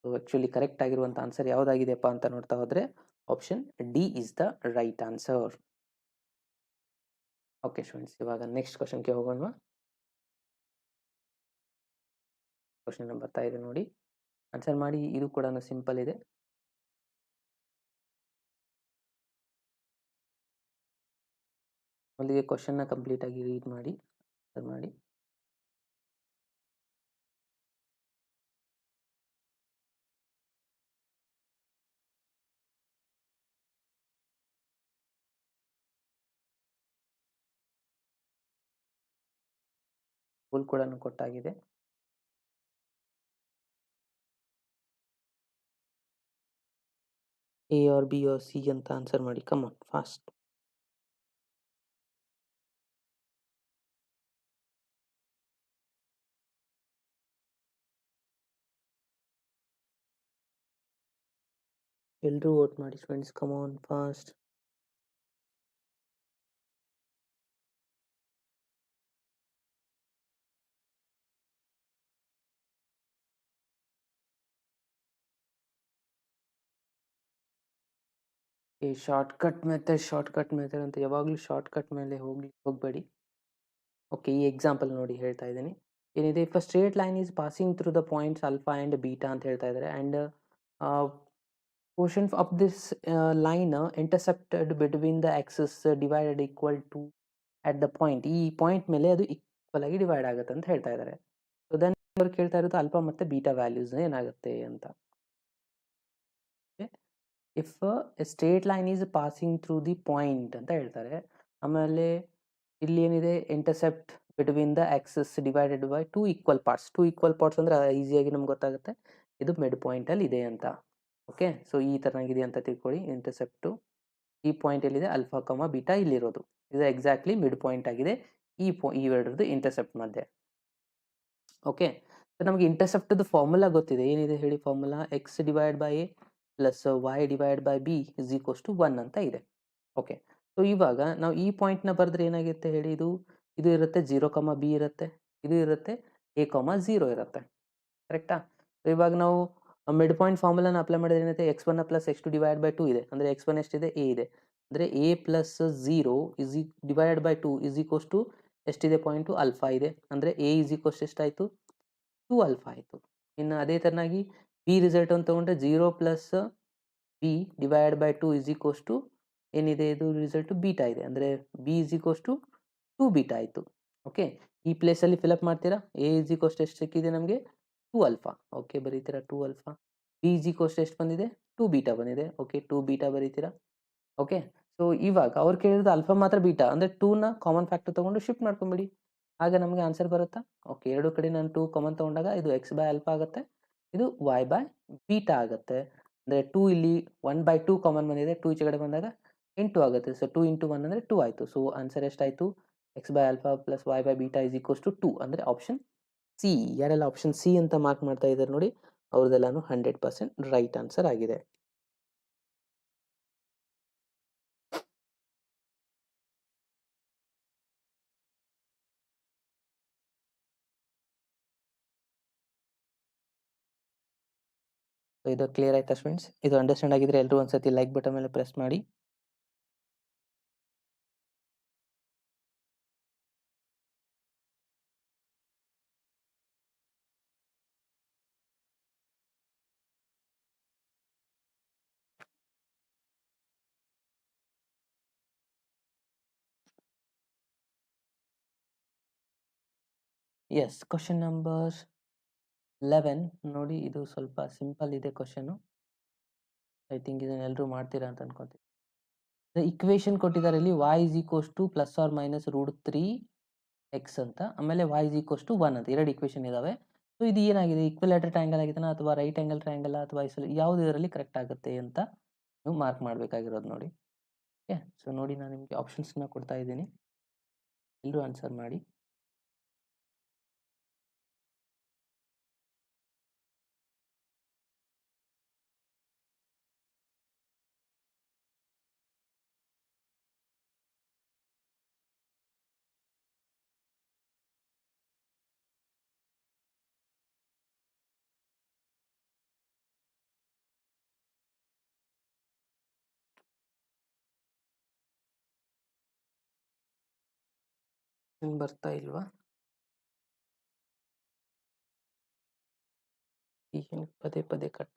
ಸೊ ಆ್ಯಕ್ಚುಲಿ ಕರೆಕ್ಟ್ ಆಗಿರುವಂಥ ಆನ್ಸರ್ ಯಾವುದಾಗಿದೆಯಪ್ಪ ಅಂತ ನೋಡ್ತಾ ಹೋದರೆ option D is the right answer. Okay students, ಇವಾಗ ನೆಕ್ಸ್ಟ್ ಕ್ವಶನ್ಗೆ ಹೋಗೋಣ. ಕ್ವಶನ್ ಬರ್ತಾ ಇದೆ ನೋಡಿ, ಆನ್ಸರ್ ಮಾಡಿ. ಇದು ಕೂಡ ಸಿಂಪಲ್ ಇದೆ. ಮೊದಲಿಗೆ ಕ್ವಶನ್ನ ಕಂಪ್ಲೀಟ್ ಆಗಿ ರೀಡ್ ಮಾಡಿ ಆನ್ಸರ್ ಮಾಡಿ. ಫುಲ್ ಕೂಡ ಕೊಟ್ಟಾಗಿದೆ. A or B or C ಅಂತ ಆನ್ಸರ್ ಮಾಡಿ, ಕಮ್ ಆನ್ ಫಾಸ್ಟ್. ಎಲ್ಲರೂ ವೋಟ್ ಮಾಡಿ ಸ್ಟೂಡೆಂಟ್ಸ್, ಕಮ್ ಆನ್ ಫಾಸ್ಟ್. ಈ ಶಾರ್ಟ್ಕಟ್ ಮೆಥಡ್ ಅಂತ ಯಾವಾಗಲೂ ಶಾರ್ಟ್ಕಟ್ ಮೇಲೆ ಹೋಗಬೇಡಿ. ಓಕೆ, ಈ ಎಕ್ಸಾಂಪಲ್ ನೋಡಿ ಹೇಳ್ತಾ ಇದ್ದೀನಿ. ಏನಿದೆ, if a straight line is passing through the points alpha and beta ಅಂತ ಹೇಳ್ತಾ ಇದ್ದಾರೆ. And portion of this line intercepted between the axis divided equal to at the point, ಈ ಪಾಯಿಂಟ್ ಮೇಲೆ ಅದು ಈಕ್ವಲ್ ಆಗಿ ಡಿವೈಡ್ ಆಗುತ್ತೆ ಅಂತ ಹೇಳ್ತಾ ಇದ್ದಾರೆ. ಸೊ ದೆನ್ ಅವ್ರು ಕೇಳ್ತಾ ಇರೋದು ಆಲ್ಫಾ ಮತ್ತು ಬೀಟಾ ವ್ಯಾಲ್ಯೂಸ್ ಏನಾಗುತ್ತೆ ಅಂತ. If A straight line is passing through the point ಅಂತ ಹೇಳ್ತಾರೆ. ಆಮೇಲೆ ಇಲ್ಲಿ ಏನಿದೆ, intercept between the Axis divided by two equal parts ಅಂದ್ರೆ ಈಸಿಯಾಗಿ ನಮ್ಗೆ ಗೊತ್ತಾಗುತ್ತೆ ಇದು ಮಿಡ್ ಪಾಯಿಂಟ್ ಅಲ್ಲಿ ಇದೆ ಅಂತ. ಓಕೆ, ಸೊ ಈ ತರನಾಗಿದೆ ಅಂತ ತಿಳ್ಕೊಳ್ಳಿ. ಇಂಟರ್ಸೆಪ್ಟು ಈ ಪಾಯಿಂಟ್ ಎಲ್ಲಿದೆ, ಅಲ್ಫಾ ಕಮ ಬೀಟಾ ಇಲ್ಲಿರೋದು, ಇದು ಎಕ್ಸಾಕ್ಟ್ಲಿ ಮಿಡ್ ಪಾಯಿಂಟ್ ಆಗಿದೆ ಈ ಎರಡರದ್ದು ಇಂಟರ್ಸೆಪ್ಟ್ ಮಧ್ಯೆ. ಓಕೆ, ಸೊ ನಮಗೆ ಇಂಟರ್ಸೆಪ್ಟದ ಫಾರ್ಮುಲಾ ಗೊತ್ತಿದೆ. ಏನಿದೆ ಹೇಳಿ formula? X divide by A plus Y divide by B is equals to 1 ಅಂತ ಇದೆ. ಓಕೆ, ಸೊ ಇವಾಗ ನಾವು ಈ ಪಾಯಿಂಟ್ನ ಬರೆದ್ರೆ ಏನಾಗುತ್ತೆ ಹೇಳಿ, ಇದು ಇರುತ್ತೆ 0, ಬಿ ಇರುತ್ತೆ, ಇದು ಇರುತ್ತೆ ಎ, 0 ಇರುತ್ತೆ. ಕರೆಕ್ಟಾ? ಸೊ ಇವಾಗ ನಾವು ಮಿಡ್ ಪಾಯಿಂಟ್ ಫಾರ್ಮುಲಾನ ಅಪ್ಲೈ ಮಾಡಿದ್ರೆ ಏನೈತೆ, x1 plus x2 divide by 2 ಇದೆ. ಅಂದರೆ x1 ಎಷ್ಟಿದೆ, ಎ ಇದೆ. ಅಂದರೆ A plus 0 divided by 2 is equals to ಎಷ್ಟಿದೆ ಪಾಯಿಂಟು, ಅಲ್ಫಾ ಇದೆ. ಅಂದರೆ ಎ ಇಸ್ ಈಕ್ವಲ್ಸ್ ಎಷ್ಟಾಯಿತು, 2 ಅಲ್ಫಾ ಆಯಿತು. ಇನ್ನು ಅದೇ ಥರನಾಗಿ ಬಿ ರಿಸಲ್ಟ್ ಅಂತ ತೊಗೊಂಡ್ರೆ 0 plus B divide by 2 is equals to ಏನಿದೆ, ಇದು ರಿಸಲ್ಟು ಬೀಟಾ ಇದೆ. ಅಂದರೆ B is equals to 2 beta ಆಯಿತು. ಓಕೆ, ಈ ಪ್ಲೇಸಲ್ಲಿ ಫಿಲಪ್ ಮಾಡ್ತೀರಾ. ಎ ಇಸ್ ಈಕ್ವಲ್ಸ್ ಎಷ್ಟು ಸಿಕ್ಕಿದೆ ನಮಗೆ, 2 ಅಲ್ಫಾ. ಓಕೆ, ಬರೀತೀರಾ 2 ಅಲ್ಫಾ. ಬಿ ಇಸ್ ಈಕ್ವಲ್ಸ್ ಎಷ್ಟು ಬಂದಿದೆ, 2 ಬೀಟಾ ಬಂದಿದೆ. ಓಕೆ, 2 ಬೀಟಾ ಬರೀತೀರಾ. ಓಕೆ, ಸೊ ಇವಾಗ ಅವ್ರು ಕೇಳಿರೋದು ಅಲ್ಫಾ ಮಾತ್ರ ಬೀಟಾ, ಅಂದರೆ 2ನ ಕಾಮನ್ ಫ್ಯಾಕ್ಟರ್ ತೊಗೊಂಡು ಶಿಫ್ಟ್ ಮಾಡ್ಕೊಂಬಿಡಿ, ಆಗ ನಮಗೆ ಆನ್ಸರ್ ಬರುತ್ತಾ. ಓಕೆ, ಎರಡು ಕಡೆ ನಾನು 2 ಕಾಮನ್ ತೊಗೊಂಡಾಗ ಇದು ಎಕ್ಸ್ ಬೈ ಅಲ್ಫಾ ಆಗುತ್ತೆ, ಇದು ವೈ ಬೈ ಬೀಟಾ ಆಗುತ್ತೆ. ಅಂದರೆ 2 ಇಲ್ಲಿ 1/2 ಕಾಮನ್ ಬಂದಿದೆ, 2 ಈಚೆ ಕಡೆ ಬಂದಾಗ ಇಂಟು ಆಗುತ್ತೆ. ಸೊ 2 ಇಂಟು 1 ಅಂದರೆ 2 ಆಯಿತು. ಸೊ ಆನ್ಸರ್ ಎಷ್ಟಾಯಿತು, x by alpha plus Y by beta is equals to 2. ಅಂದರೆ ಆಪ್ಷನ್ ಸಿ. ಯಾರೆಲ್ಲ ಆಪ್ಷನ್ ಸಿ ಅಂತ ಮಾರ್ಕ್ ಮಾಡ್ತಾ ಇದ್ದಾರೆ ನೋಡಿ, ಅವ್ರದ್ದೆಲ್ಲಾನು 100% ರೈಟ್ ಆನ್ಸರ್ ಆಗಿದೆ. ಇದು ಕ್ಲಿಯರ್ ಆಯ್ತಾ ಸ್ಟೂಡೆಂಟ್ಸ್? ಇದು ಅಂಡರ್ಸ್ಟ್ಯಾಂಡ್ ಆಗಿದ್ರೆ ಎಲ್ಲರೂ ಒಂದ್ಸತಿ ಲೈಕ್ ಬಟನ್ ಮೇಲೆ ಪ್ರೆಸ್ ಮಾಡಿ. ಎಸ್, ಕ್ವಶನ್ ನಂಬರ್ 11 ನೋಡಿ. ಇದು ಸ್ವಲ್ಪ ಸಿಂಪಲ್ ಇದೆ ಕ್ವಶನು. ಐ ಥಿಂಕ್ ಇದನ್ನ ಎಲ್ಲರೂ ಮಾಡ್ತೀರಾ ಅಂತ ಅನ್ಕೋತೀನಿ. ಇಕ್ವೇಶನ್ ಕೊಟ್ಟಿದ್ದಾರೆ ಇಲ್ಲಿ, y is equals to plus or minus √3x ಅಂತ, ಆಮೇಲೆ y ಇಸ್ ಈಕ್ವಲ್ಸ್ ಟು 1 ಅಂತ. ಎರಡು ಇಕ್ವೇಶನ್ ಇದಾವೆ. ಸೊ ಇದು ಏನಾಗಿದೆ, ಈಕ್ವಿಲೇಟರ್ ಟ್ರಯಾಂಗಲ್ ಆಗಿದೆನಾ ಅಥವಾ ರೈಟ್ ಆಂಗಲ್ ಟ್ರಯಾಂಗಲ್ ಅಥವಾ ಯಾವುದು ಇದರಲ್ಲಿ ಕರೆಕ್ಟ್ ಆಗುತ್ತೆ ಅಂತ ನೀವು ಮಾರ್ಕ್ ಮಾಡಬೇಕಾಗಿರೋದು ನೋಡಿ. ಓಕೆ, ಸೊ ನೋಡಿ ನಾನು ನಿಮಗೆ ಆಪ್ಷನ್ಸ್ನ ಕೊಡ್ತಾ ಇದ್ದೀನಿ, ಎಲ್ಲರೂ ಆನ್ಸರ್ ಮಾಡಿ. ಬರ್ತಾ ಇಲ್ವಾ? ಏನು ಪದೇ ಪದೇ ಕಟ್ಟ.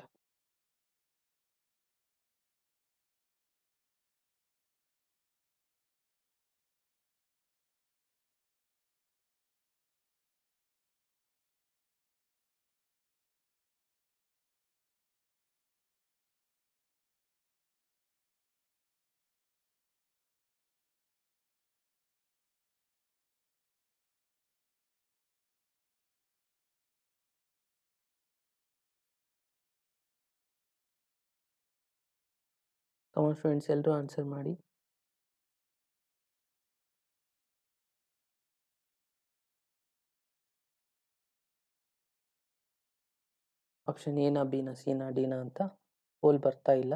ಕಮಾನ್ ಸ್ಟೂಡೆಂಟ್ಸ್, ಎಲ್ಲರೂ ಆನ್ಸರ್ ಮಾಡಿ. ಆಪ್ಷನ್ ಎನಾ, ಬಿನಾ, ಸಿನಾ, ಡಿನಾ ಅಂತ ಹೋಲ್ ಬರ್ತಾ ಇಲ್ಲ.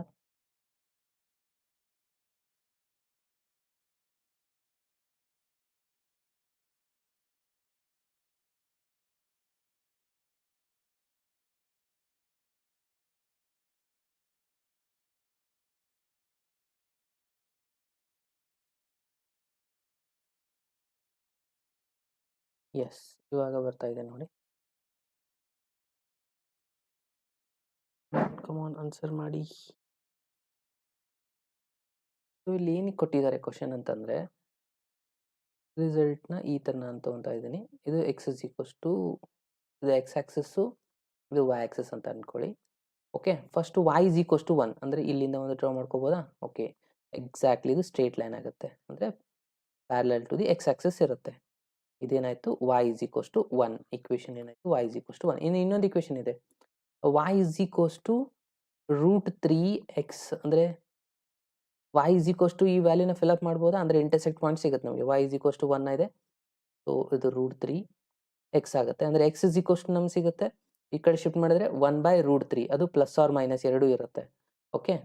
ಎಸ್, ಇವಾಗ ಬರ್ತಾ ಇದೆ ನೋಡಿ. ಕಮಾನ್ ಆನ್ಸರ್ ಮಾಡಿ. ಸೊ ಇಲ್ಲಿ ಏನಕ್ಕೆ ಕೊಟ್ಟಿದ್ದಾರೆ ಕ್ವಶನ್ ಅಂತಂದರೆ, ರಿಸಲ್ಟ್ನ ಈ ಥರ ನಾನು ತೊಗೊತಾ ಇದ್ದೀನಿ. ಇದು ಎಕ್ಸ್ ಇಸ್ ಈಕ್ವಲ್ಸ್ ಟು, ಇದು ಎಕ್ಸ್ ಆ್ಯಕ್ಸಸ್ಸು, ಇದು ವೈ ಆ್ಯಕ್ಸಸ್ ಅಂತ ಅಂದ್ಕೊಳ್ಳಿ. Okay, first Y is equals to 1 ಅಂದರೆ ಇಲ್ಲಿಂದ ಒಂದು ಡ್ರಾ ಮಾಡ್ಕೋಬೋದಾ? ಓಕೆ, ಎಕ್ಸಾಕ್ಟ್ಲಿ ಇದು ಸ್ಟ್ರೇಟ್ ಲೈನ್ ಆಗುತ್ತೆ, ಅಂದರೆ parallel to the X axis ಇರುತ್ತೆ. ಇದೇನಾಯಿತು, Y is equals to 1. Equation ಏನಾಯಿತು, ವೈ ಇಸ್ ಈಕ್ವಲ್ಸ್ ಟು 1. ಇನ್ನು ಇನ್ನೊಂದು ಇಕ್ವೇಷನ್ ಇದೆ, Y is equals to √3x ಅಂದರೆ ವೈ ಇಸ್ ಈಕ್ವಲ್ಸ್ ಟು ಈ ವ್ಯಾಲ್ಯೂನ ಫಿಲಪ್ ಮಾಡ್ಬೋದಾ? ಅಂದರೆ ಇಂಟರ್ಸೆಕ್ಟ್ ಪಾಯಿಂಟ್ ಸಿಗುತ್ತೆ ನಮಗೆ. ವೈ ಇಸ್ ಈಕ್ವಲ್ಸ್ ಟು 1 ಇದೆ, ಸೊ ಇದು √3x ಆಗುತ್ತೆ. ಅಂದರೆ ಎಕ್ಸ್ ಇಸ್ ಈಕ್ವಲ್ಸ್ ಟು ನಮ್ಗೆ ಸಿಗುತ್ತೆ, ಈ ಕಡೆ ಶಿಫ್ಟ್ ಮಾಡಿದ್ರೆ 1/√3, ಅದು ಪ್ಲಸ್ ಆರ್ ಮೈನಸ್ ಎರಡೂ ಇರುತ್ತೆ. ಓಕೆ,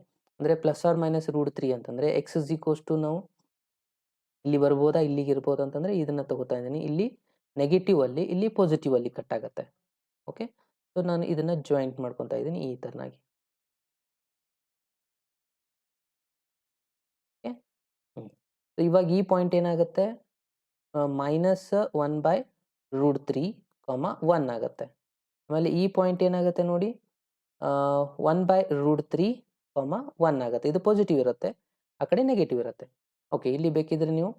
ಅಂದರೆ ಪ್ಲಸ್ ಆರ್ ಮೈನಸ್ √3 ಅಂತಂದರೆ ಎಕ್ಸ್ ಇಸ್ ಈಕ್ವಲ್ಸ್ ಟು ನಾವು ಇಲ್ಲಿ ಬರ್ಬೋದಾ, ಇಲ್ಲಿಗೆ ಇರ್ಬೋದು ಅಂತಂದರೆ ಇದನ್ನು ತಗೋತಾ ಇದ್ದೀನಿ. ಇಲ್ಲಿ ನೆಗೆಟಿವ್ ಅಲ್ಲಿ, ಇಲ್ಲಿ ಪಾಸಿಟಿವ್ ಅಲ್ಲಿ ಕಟ್ ಆಗುತ್ತೆ. ಓಕೆ, ಸೊ ನಾನು ಇದನ್ನು ಜಾಯಿಂಟ್ ಮಾಡ್ಕೊತಾ ಇದ್ದೀನಿ ಈ ಥರನಾಗಿ. ಓಕೆ, ಇವಾಗ ಈ ಪಾಯಿಂಟ್ ಏನಾಗುತ್ತೆ, -1/√3, 1 ಆಗುತ್ತೆ. ಆಮೇಲೆ ಈ ಪಾಯಿಂಟ್ ಏನಾಗುತ್ತೆ ನೋಡಿ, 1/√3, 1 ಆಗುತ್ತೆ. ಇದು ಪಾಸಿಟಿವ್ ಇರುತ್ತೆ, ಆ ಕಡೆ ನೆಗೆಟಿವ್ ಇರುತ್ತೆ. ಓಕೆ, ಇಲ್ಲಿ ಬೇಕಿದ್ರೆ ನೀವು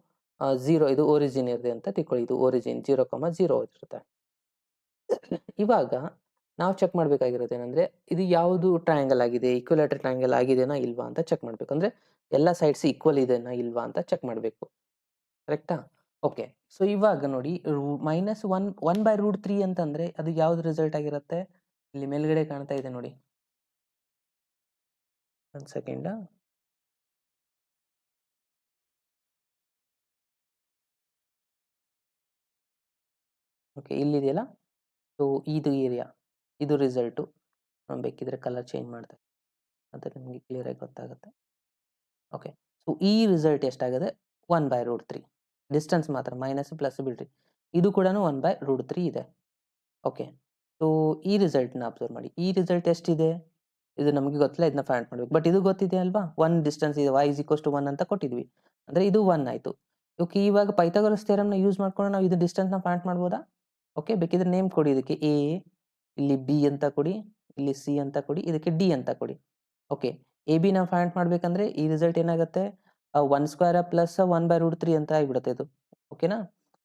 0, ಇದು ಒರಿಜಿನ್ ಇದೆ ಅಂತ ತಿಳ್ಕೊಳ್ಳಿ. ಇದು ಒರಿಜಿನ್ 0,0 ಇರುತ್ತೆ. ಇವಾಗ ನಾವು ಚೆಕ್ ಮಾಡಬೇಕಾಗಿರೋದು ಏನಂದರೆ, ಇದು ಯಾವುದು ಟ್ರಯಾಂಗಲ್ ಆಗಿದೆ, ಈಕ್ವಿಲೇಟರ್ ಟ್ರಯಾಂಗಲ್ ಆಗಿದೆನಾ ಇಲ್ವಾ ಅಂತ ಚೆಕ್ ಮಾಡಬೇಕು. ಅಂದರೆ ಎಲ್ಲ ಸೈಡ್ಸ್ ಈಕ್ವಲ್ ಇದೆನಾ ಇಲ್ವಾ ಅಂತ ಚೆಕ್ ಮಾಡಬೇಕು. ಕರೆಕ್ಟಾ? ಓಕೆ, ಸೊ ಇವಾಗ ನೋಡಿ -1/√3 ಅಂತಂದರೆ ಅದು ಯಾವ್ದು ರಿಸಲ್ಟ್ ಆಗಿರುತ್ತೆ, ಇಲ್ಲಿ ಮೇಲ್ಗಡೆ ಕಾಣ್ತಾ ಇದೆ ನೋಡಿ. ಒಂದು ಸೆಕೆಂಡ. ಓಕೆ, ಇಲ್ಲಿದೆಯಲ್ಲ, ಸೊ ಇದು ಏರಿಯಾ, ಇದು ರಿಸಲ್ಟು. ನಾನು ಬೇಕಿದ್ರೆ ಕಲರ್ ಚೇಂಜ್ ಮಾಡ್ತೇನೆ, ಅದು ನಿಮಗೆ ಕ್ಲಿಯರಾಗಿ ಗೊತ್ತಾಗುತ್ತೆ. ಓಕೆ, ಸೊ ಈ ರಿಸಲ್ಟ್ ಎಷ್ಟಾಗಿದೆ, 1/√3. ಡಿಸ್ಟೆನ್ಸ್ ಮಾತ್ರ ಮೈನಸ್ ಪ್ಲಸ್ ಬಿಡ್ರಿ, ಇದು ಕೂಡ 1/√3 ಇದೆ. ಓಕೆ, ಸೊ ಈ ರಿಸಲ್ಟ್ನ ಅಬ್ಸರ್ವ್ ಮಾಡಿ. ಈ ರಿಸಲ್ಟ್ ಎಷ್ಟಿದೆ, ಇದು ನಮಗೆ ಗೊತ್ತಿಲ್ಲ, ಇದನ್ನ ಫೈಂಡ್ ಮಾಡಬೇಕು. ಬಟ್ ಇದು ಗೊತ್ತಿದೆ ಅಲ್ವಾ, 1 ಡಿಸ್ಟೆನ್ಸ್ ಇದೆ, y ಇಸ್ ಈಕ್ವಲ್ಸ್ ಟು 1 ಅಂತ ಕೊಟ್ಟಿದ್ವಿ, ಅಂದರೆ ಇದು 1 ಆಯಿತು. ಓಕೆ, ಇವಾಗ ಪೈಥಾಗರಸ್ ಥಿಯರಮ್ನ ಯೂಸ್ ಮಾಡ್ಕೊಂಡು ನಾವು ಇದು ಡಿಸ್ಟೆನ್ಸ್ನ ಫೈಂಡ್ ಮಾಡ್ಬೋದಾ? ಓಕೆ, ಬೇಕಿದ್ರೆ ನೇಮ್ ಕೊಡಿ ಇದಕ್ಕೆ, ಎ, ಇಲ್ಲಿ ಬಿ ಅಂತ ಕೊಡಿ, ಇಲ್ಲಿ ಸಿ ಅಂತ ಕೊಡಿ, ಇದಕ್ಕೆ ಡಿ ಅಂತ ಕೊಡಿ. ಓಕೆ, ಎ ಬಿ ನಾವು ಫೈಂಡ್ ಮಾಡಬೇಕಂದ್ರೆ ಈ ರಿಸಲ್ಟ್ ಏನಾಗುತ್ತೆ, 1² ಪ್ಲಸ್ 1/√3 ಅಂತ ಆಗಿಬಿಡುತ್ತೆ ಇದು. ಓಕೆನಾ?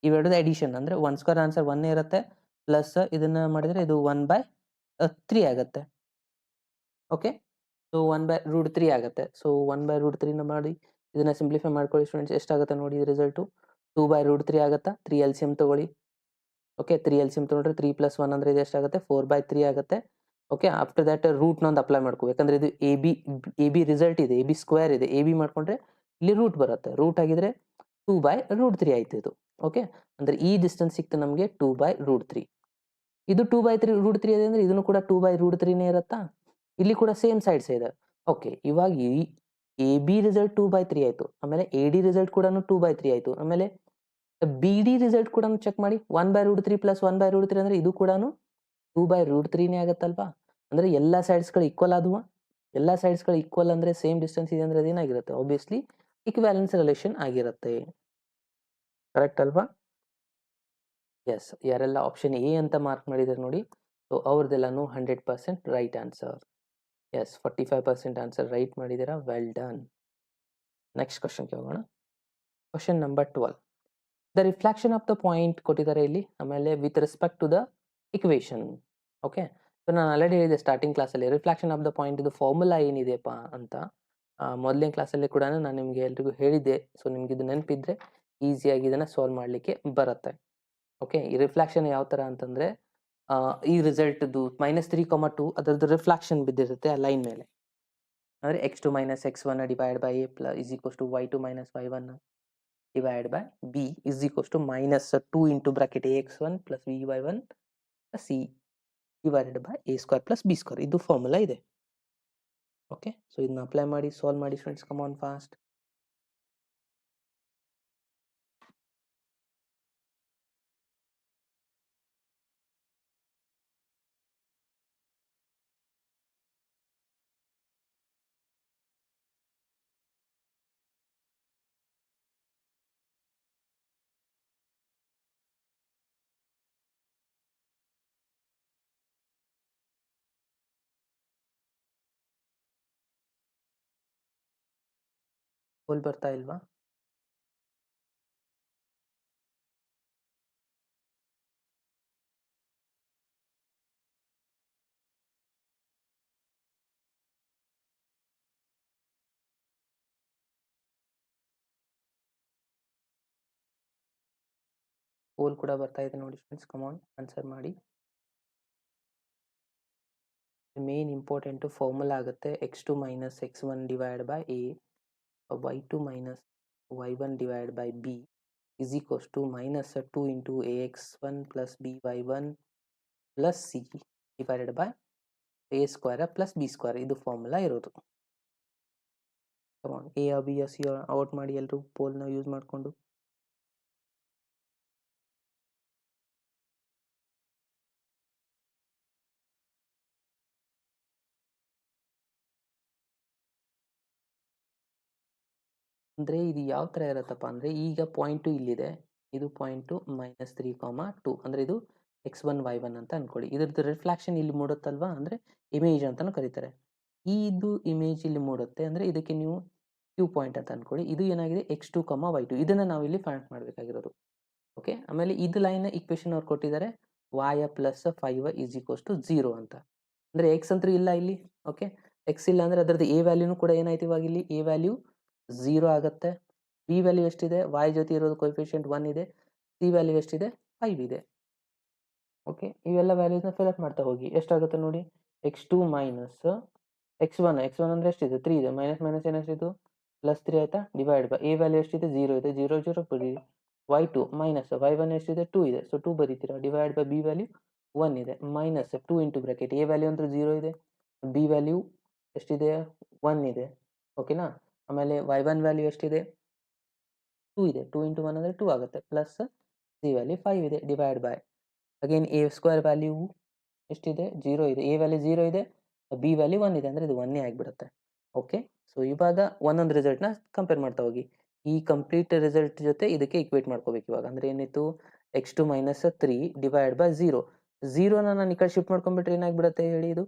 ಇವೆರಡದ ಎಡಿಷನ್ ಅಂದರೆ 1² ಆನ್ಸರ್ 1 ಇರುತ್ತೆ, ಪ್ಲಸ್ ಇದನ್ನು ಮಾಡಿದರೆ ಇದು 1/3 ಆಗುತ್ತೆ. ಓಕೆ, ಸೊ 1/√3 ಆಗುತ್ತೆ. ಸೊ 1/√3ನ ಮಾಡಿ ಇದನ್ನು ಸಿಂಪ್ಲಿಫೈ ಮಾಡ್ಕೊಳ್ಳಿ ಸ್ಟೂಡೆಂಟ್ಸ್. ಎಷ್ಟಾಗುತ್ತೆ ನೋಡಿ ರಿಸಲ್ಟು, 2/√3 ಆಗುತ್ತಾ. 3 LCM ತೊಗೊಳ್ಳಿ. ಓಕೆ, 3 LCM ತೊಗೊಂಡ್ರೆ 3 + 1 ಅಂದರೆ ಇದು ಎಷ್ಟಾಗುತ್ತೆ, 4/3 ಆಗುತ್ತೆ. ಓಕೆ, ಆಫ್ಟರ್ ದ್ಯಾಟ್ ರೂಟ್ನ ಒಂದು ಅಪ್ಲೈ ಮಾಡ್ಕೋ, ಯಾಕಂದರೆ ಇದು ಎ ಬಿ ರಿಸಲ್ಟ್ ಇದೆ, ಎ ಬಿ ಸ್ಕ್ವೇರ್ ಇದೆ, ಎ ಬಿ ಮಾಡ್ಕೊಂಡ್ರೆ ಇಲ್ಲಿ ರೂಟ್ ಬರುತ್ತೆ. ರೂಟ್ ಆಗಿದ್ರೆ 2/√3 ಆಯಿತು ಇದು. ಓಕೆ, ಅಂದರೆ ಈ ಡಿಸ್ಟೆನ್ಸ್ ಸಿಕ್ತು ನಮಗೆ 2/√3. ಇದು 2/3√3 ಇದೆ ಅಂದರೆ ಇದನ್ನು ಕೂಡ 2/√3ನೇ ಇರುತ್ತಾ. ಇಲ್ಲಿ ಕೂಡ ಸೇಮ್ ಸೈಡ್ಸ್ ಇದೆ. ಓಕೆ, ಇವಾಗ ಈ ಎ ಬಿ ರಿಸಲ್ಟ್ 2/3 ಆಯಿತು, ಆಮೇಲೆ ಎ ಡಿ ರಿಸಲ್ಟ್ ಕೂಡ 2/3 ಆಯಿತು, ಆಮೇಲೆ ಬಿ ಡಿ ರಿಸಲ್ಟ್ ಕೂಡ ಚೆಕ್ ಮಾಡಿ. 1/√3 ಪ್ಲಸ್ 1/√3 ಅಂದರೆ ಇದು ಕೂಡ 2/√3ನೇ ಆಗುತ್ತಲ್ವಾ. ಅಂದರೆ ಎಲ್ಲ ಸೈಡ್ಸ್ಗಳು ಈಕ್ವಲ್ ಆದವು. ಎಲ್ಲ ಸೈಡ್ಸ್ಗಳು ಈಕ್ವಲ್ ಅಂದರೆ ಸೇಮ್ ಡಿಸ್ಟೆನ್ಸ್ ಇದೆ ಅಂದರೆ ಅದೇನಾಗಿರುತ್ತೆ, ಆಬ್ವಿಯಸ್ಲಿ ಈಕ್ವ್ಯಾಲೆನ್ಸ್ ರಿಲೇಷನ್ ಆಗಿರುತ್ತೆ. ಕರೆಕ್ಟ್ ಅಲ್ವಾ? ಎಸ್, ಯಾರೆಲ್ಲ ಆಪ್ಷನ್ ಎ ಅಂತ ಮಾರ್ಕ್ ಮಾಡಿದ್ದಾರೆ ನೋಡಿ, ಸೊ ಅವ್ರದ್ದೆಲ್ಲನೂ 100% right answer. Yes, 45% answer right ಮಾಡಿದ್ದೀರಾ, ವೆಲ್ ಡನ್. ನೆಕ್ಸ್ಟ್ ಕ್ವಶನ್ಗೆ ಹೋಗೋಣ. Question number 12. The reflection of the point ಕೊಟ್ಟಿದ್ದಾರೆ ಇಲ್ಲಿ, ಆಮೇಲೆ with respect to the equation. Okay, so ನಾನು ಆಲ್ರೆಡಿ ಹೇಳಿದೆ ಸ್ಟಾರ್ಟಿಂಗ್ ಕ್ಲಾಸಲ್ಲಿ, ರಿಫ್ಲೆಕ್ಷನ್ ಆಫ್ ದ ಪಾಯಿಂಟ್ ಇದು ಫಾರ್ಮುಲಾ ಏನಿದೆಯಪ್ಪ ಅಂತ ಮೊದಲನೇ ಕ್ಲಾಸಲ್ಲಿ ಕೂಡ ನಾನು ನಿಮಗೆ ಎಲ್ರಿಗೂ ಹೇಳಿದ್ದೆ. ಸೊ ನಿಮ್ಗೆ ಇದು ನೆನಪಿದ್ರೆ ಈಸಿಯಾಗಿ ಇದನ್ನು ಸಾಲ್ವ್ ಮಾಡಲಿಕ್ಕೆ ಬರುತ್ತೆ. ಓಕೆ, ಈ ರಿಫ್ಲೆಕ್ಷನ್ ಯಾವ ಥರ ಅಂತಂದರೆ, ಈ ರಿಸಲ್ಟ್ದು -3,2 ಅದರದ್ದು ರಿಫ್ಲೆಕ್ಷನ್ ಬಿದ್ದಿರುತ್ತೆ ಆ ಲೈನ್ ಮೇಲೆ. ಅಂದರೆ x2 - x1 divide by a is equals to y2 - y1 divide by b is equals to -2 into bracket ax1 plus by1 plus c divided by a² plus b². ಇದು ಫಾರ್ಮುಲಾ ಇದೆ. Okay, so ಇದನ್ನ apply ಮಾಡಿ solve ಮಾಡಿ friends, come on fast. Poll ಬರ್ತಾ ಇಲ್ವಾ? Poll ಕೂಡ ಬರ್ತಾ ಇದೆ ನೋಡಿ ಸ್ಟೂಡೆಂಟ್ಸ್, ಕಮಾನ್ ಆನ್ಸರ್ ಮಾಡಿ. ಮೇನ್ ಇಂಪಾರ್ಟೆಂಟು ಫಾರ್ಮುಲಾ ಆಗುತ್ತೆ x2 minus x1 divide by a, y2 minus y1 divide by b is equals to minus 2 into ax1 plus by1 plus c divided by a square plus b square. ಇದು formula ಇರೋದು. ಕಮಾನ್ A B C out ಮಾಡಿ ಎಲ್ಲರೂ ಪೋಲ್ನ use ಮಾಡಿಕೊಂಡು. ಅಂದರೆ ಇದು ಯಾವ ಥರ ಇರುತ್ತಪ್ಪ ಅಂದರೆ, ಈಗ ಪಾಯಿಂಟು ಇಲ್ಲಿದೆ, ಇದು ಪಾಯಿಂಟು -3, 2 ಅಂದರೆ ಇದು x1 y1 ಅಂತ ಅಂದ್ಕೊಳ್ಳಿ. ಇದ್ರದ್ದು ರಿಫ್ಲೆಕ್ಷನ್ ಇಲ್ಲಿ ಮೂಡುತ್ತಲ್ವಾ, ಅಂದರೆ ಇಮೇಜ್ ಅಂತಲೂ ಕರೀತಾರೆ. ಇದು ಇಮೇಜ್ ಇಲ್ಲಿ ಮೂಡುತ್ತೆ ಅಂದರೆ ಇದಕ್ಕೆ ನೀವು ಕ್ಯೂ ಪಾಯಿಂಟ್ ಅಂತ ಅಂದ್ಕೊಳ್ಳಿ. ಇದು ಏನಾಗಿದೆ x2, y2, ಇದನ್ನು ನಾವು ಇಲ್ಲಿ ಫೈಂಡ್ ಮಾಡಬೇಕಾಗಿರೋದು. ಓಕೆ, ಆಮೇಲೆ ಇದು ಲೈನ್ ಇಕ್ವೇಶನ್ ಅವ್ರು ಕೊಟ್ಟಿದ್ದಾರೆ y plus 5 is equals to 0 ಅಂತ. ಅಂದರೆ ಎಕ್ಸ್ ಅಂತೂ ಇಲ್ಲ ಇಲ್ಲಿ. ಓಕೆ, ಎಕ್ಸ್ ಇಲ್ಲ ಅಂದರೆ ಅದರದ್ದು ಎ ವ್ಯಾಲ್ಯೂನು ಕೂಡ ಏನಾಯ್ತು ಇವಾಗ ಇಲ್ಲಿ ಎ ವ್ಯಾಲ್ಯೂ 0 ಆಗುತ್ತೆ. ಬಿ ವ್ಯಾಲ್ಯೂ ಎಷ್ಟಿದೆ, y ಜೊತೆ ಇರೋದು ಕೋಎಫಿಷಿಯಂಟ್ 1 ಇದೆ. ಸಿ ವ್ಯಾಲ್ಯೂ ಎಷ್ಟಿದೆ, 5 ಇದೆ. ಓಕೆ, ಇವೆಲ್ಲ ವ್ಯಾಲ್ಯೂಸ್ನ ಫಿಲಪ್ ಮಾಡ್ತಾ ಹೋಗಿ ಎಷ್ಟಾಗುತ್ತೆ ನೋಡಿ. x2 ಮೈನಸ್ x1 ಅಂದರೆ ಎಷ್ಟಿದೆ, 3 ಇದೆ. ಮೈನಸ್ ಮೈನಸ್ ಏನೆಷ್ಟಿದು +3 ಆಯಿತಾ, ಡಿವೈಡ್ ಬೈ ಎ ವ್ಯಾಲ್ಯೂ ಎಷ್ಟಿದೆ, 0 ಇದೆ. 0 0 ಬರೀರಿ. y2 ಮೈನಸ್ y1 ಎಷ್ಟಿದೆ, 2 ಇದೆ. ಸೊ 2 ಬರೀತೀರಾ. ಡಿವೈಡ್ ಬೈ ಬಿ ವ್ಯಾಲ್ಯೂ 1 ಇದೆ. Minus 2 into bracket A value ಅಂದ್ರೆ 0 ಇದೆ. ಬಿ ವ್ಯಾಲ್ಯೂ ಎಷ್ಟಿದೆ, 1 ಇದೆ. ಓಕೆನಾ. ಆಮೇಲೆ y1 ವ್ಯಾಲ್ಯೂ ಎಷ್ಟಿದೆ, 2 ಇದೆ. 2 ಇಂಟು 1 ಅಂದರೆ 2 ಆಗುತ್ತೆ. ಪ್ಲಸ್ ಸಿ ವ್ಯಾಲ್ಯೂ 5 ಇದೆ. Divide by again A square value ಎಷ್ಟಿದೆ, 0 ಇದೆ. ಎ ವ್ಯಾಲ್ಯೂ 0 ಇದೆ. ಬಿ ವ್ಯಾಲ್ಯೂ 1 ಇದೆ. ಅಂದರೆ ಇದು 1 ಆಗಿಬಿಡುತ್ತೆ. ಓಕೆ, ಸೊ ಇವಾಗ ಒಂದೊಂದು ರಿಸಲ್ಟ್ನ ಕಂಪೇರ್ ಮಾಡ್ತಾ ಹೋಗಿ. ಈ ಕಂಪ್ಲೀಟ್ ರಿಸಲ್ಟ್ ಜೊತೆ ಇದಕ್ಕೆ ಇಕ್ವೇಟ್ ಮಾಡ್ಕೋಬೇಕು ಇವಾಗ. ಅಂದರೆ ಏನಿತ್ತು, x2 ಮೈನಸ್ 3 ಡಿವೈಡ್ ಬೈ 0. 0ನ ನಾನು ಈ ಕಡೆ ಶಿಫ್ಟ್ ಮಾಡ್ಕೊಂಡ್ಬಿಟ್ರೆ ಏನಾಗ್ಬಿಡುತ್ತೆ ಹೇಳಿ, ಇದು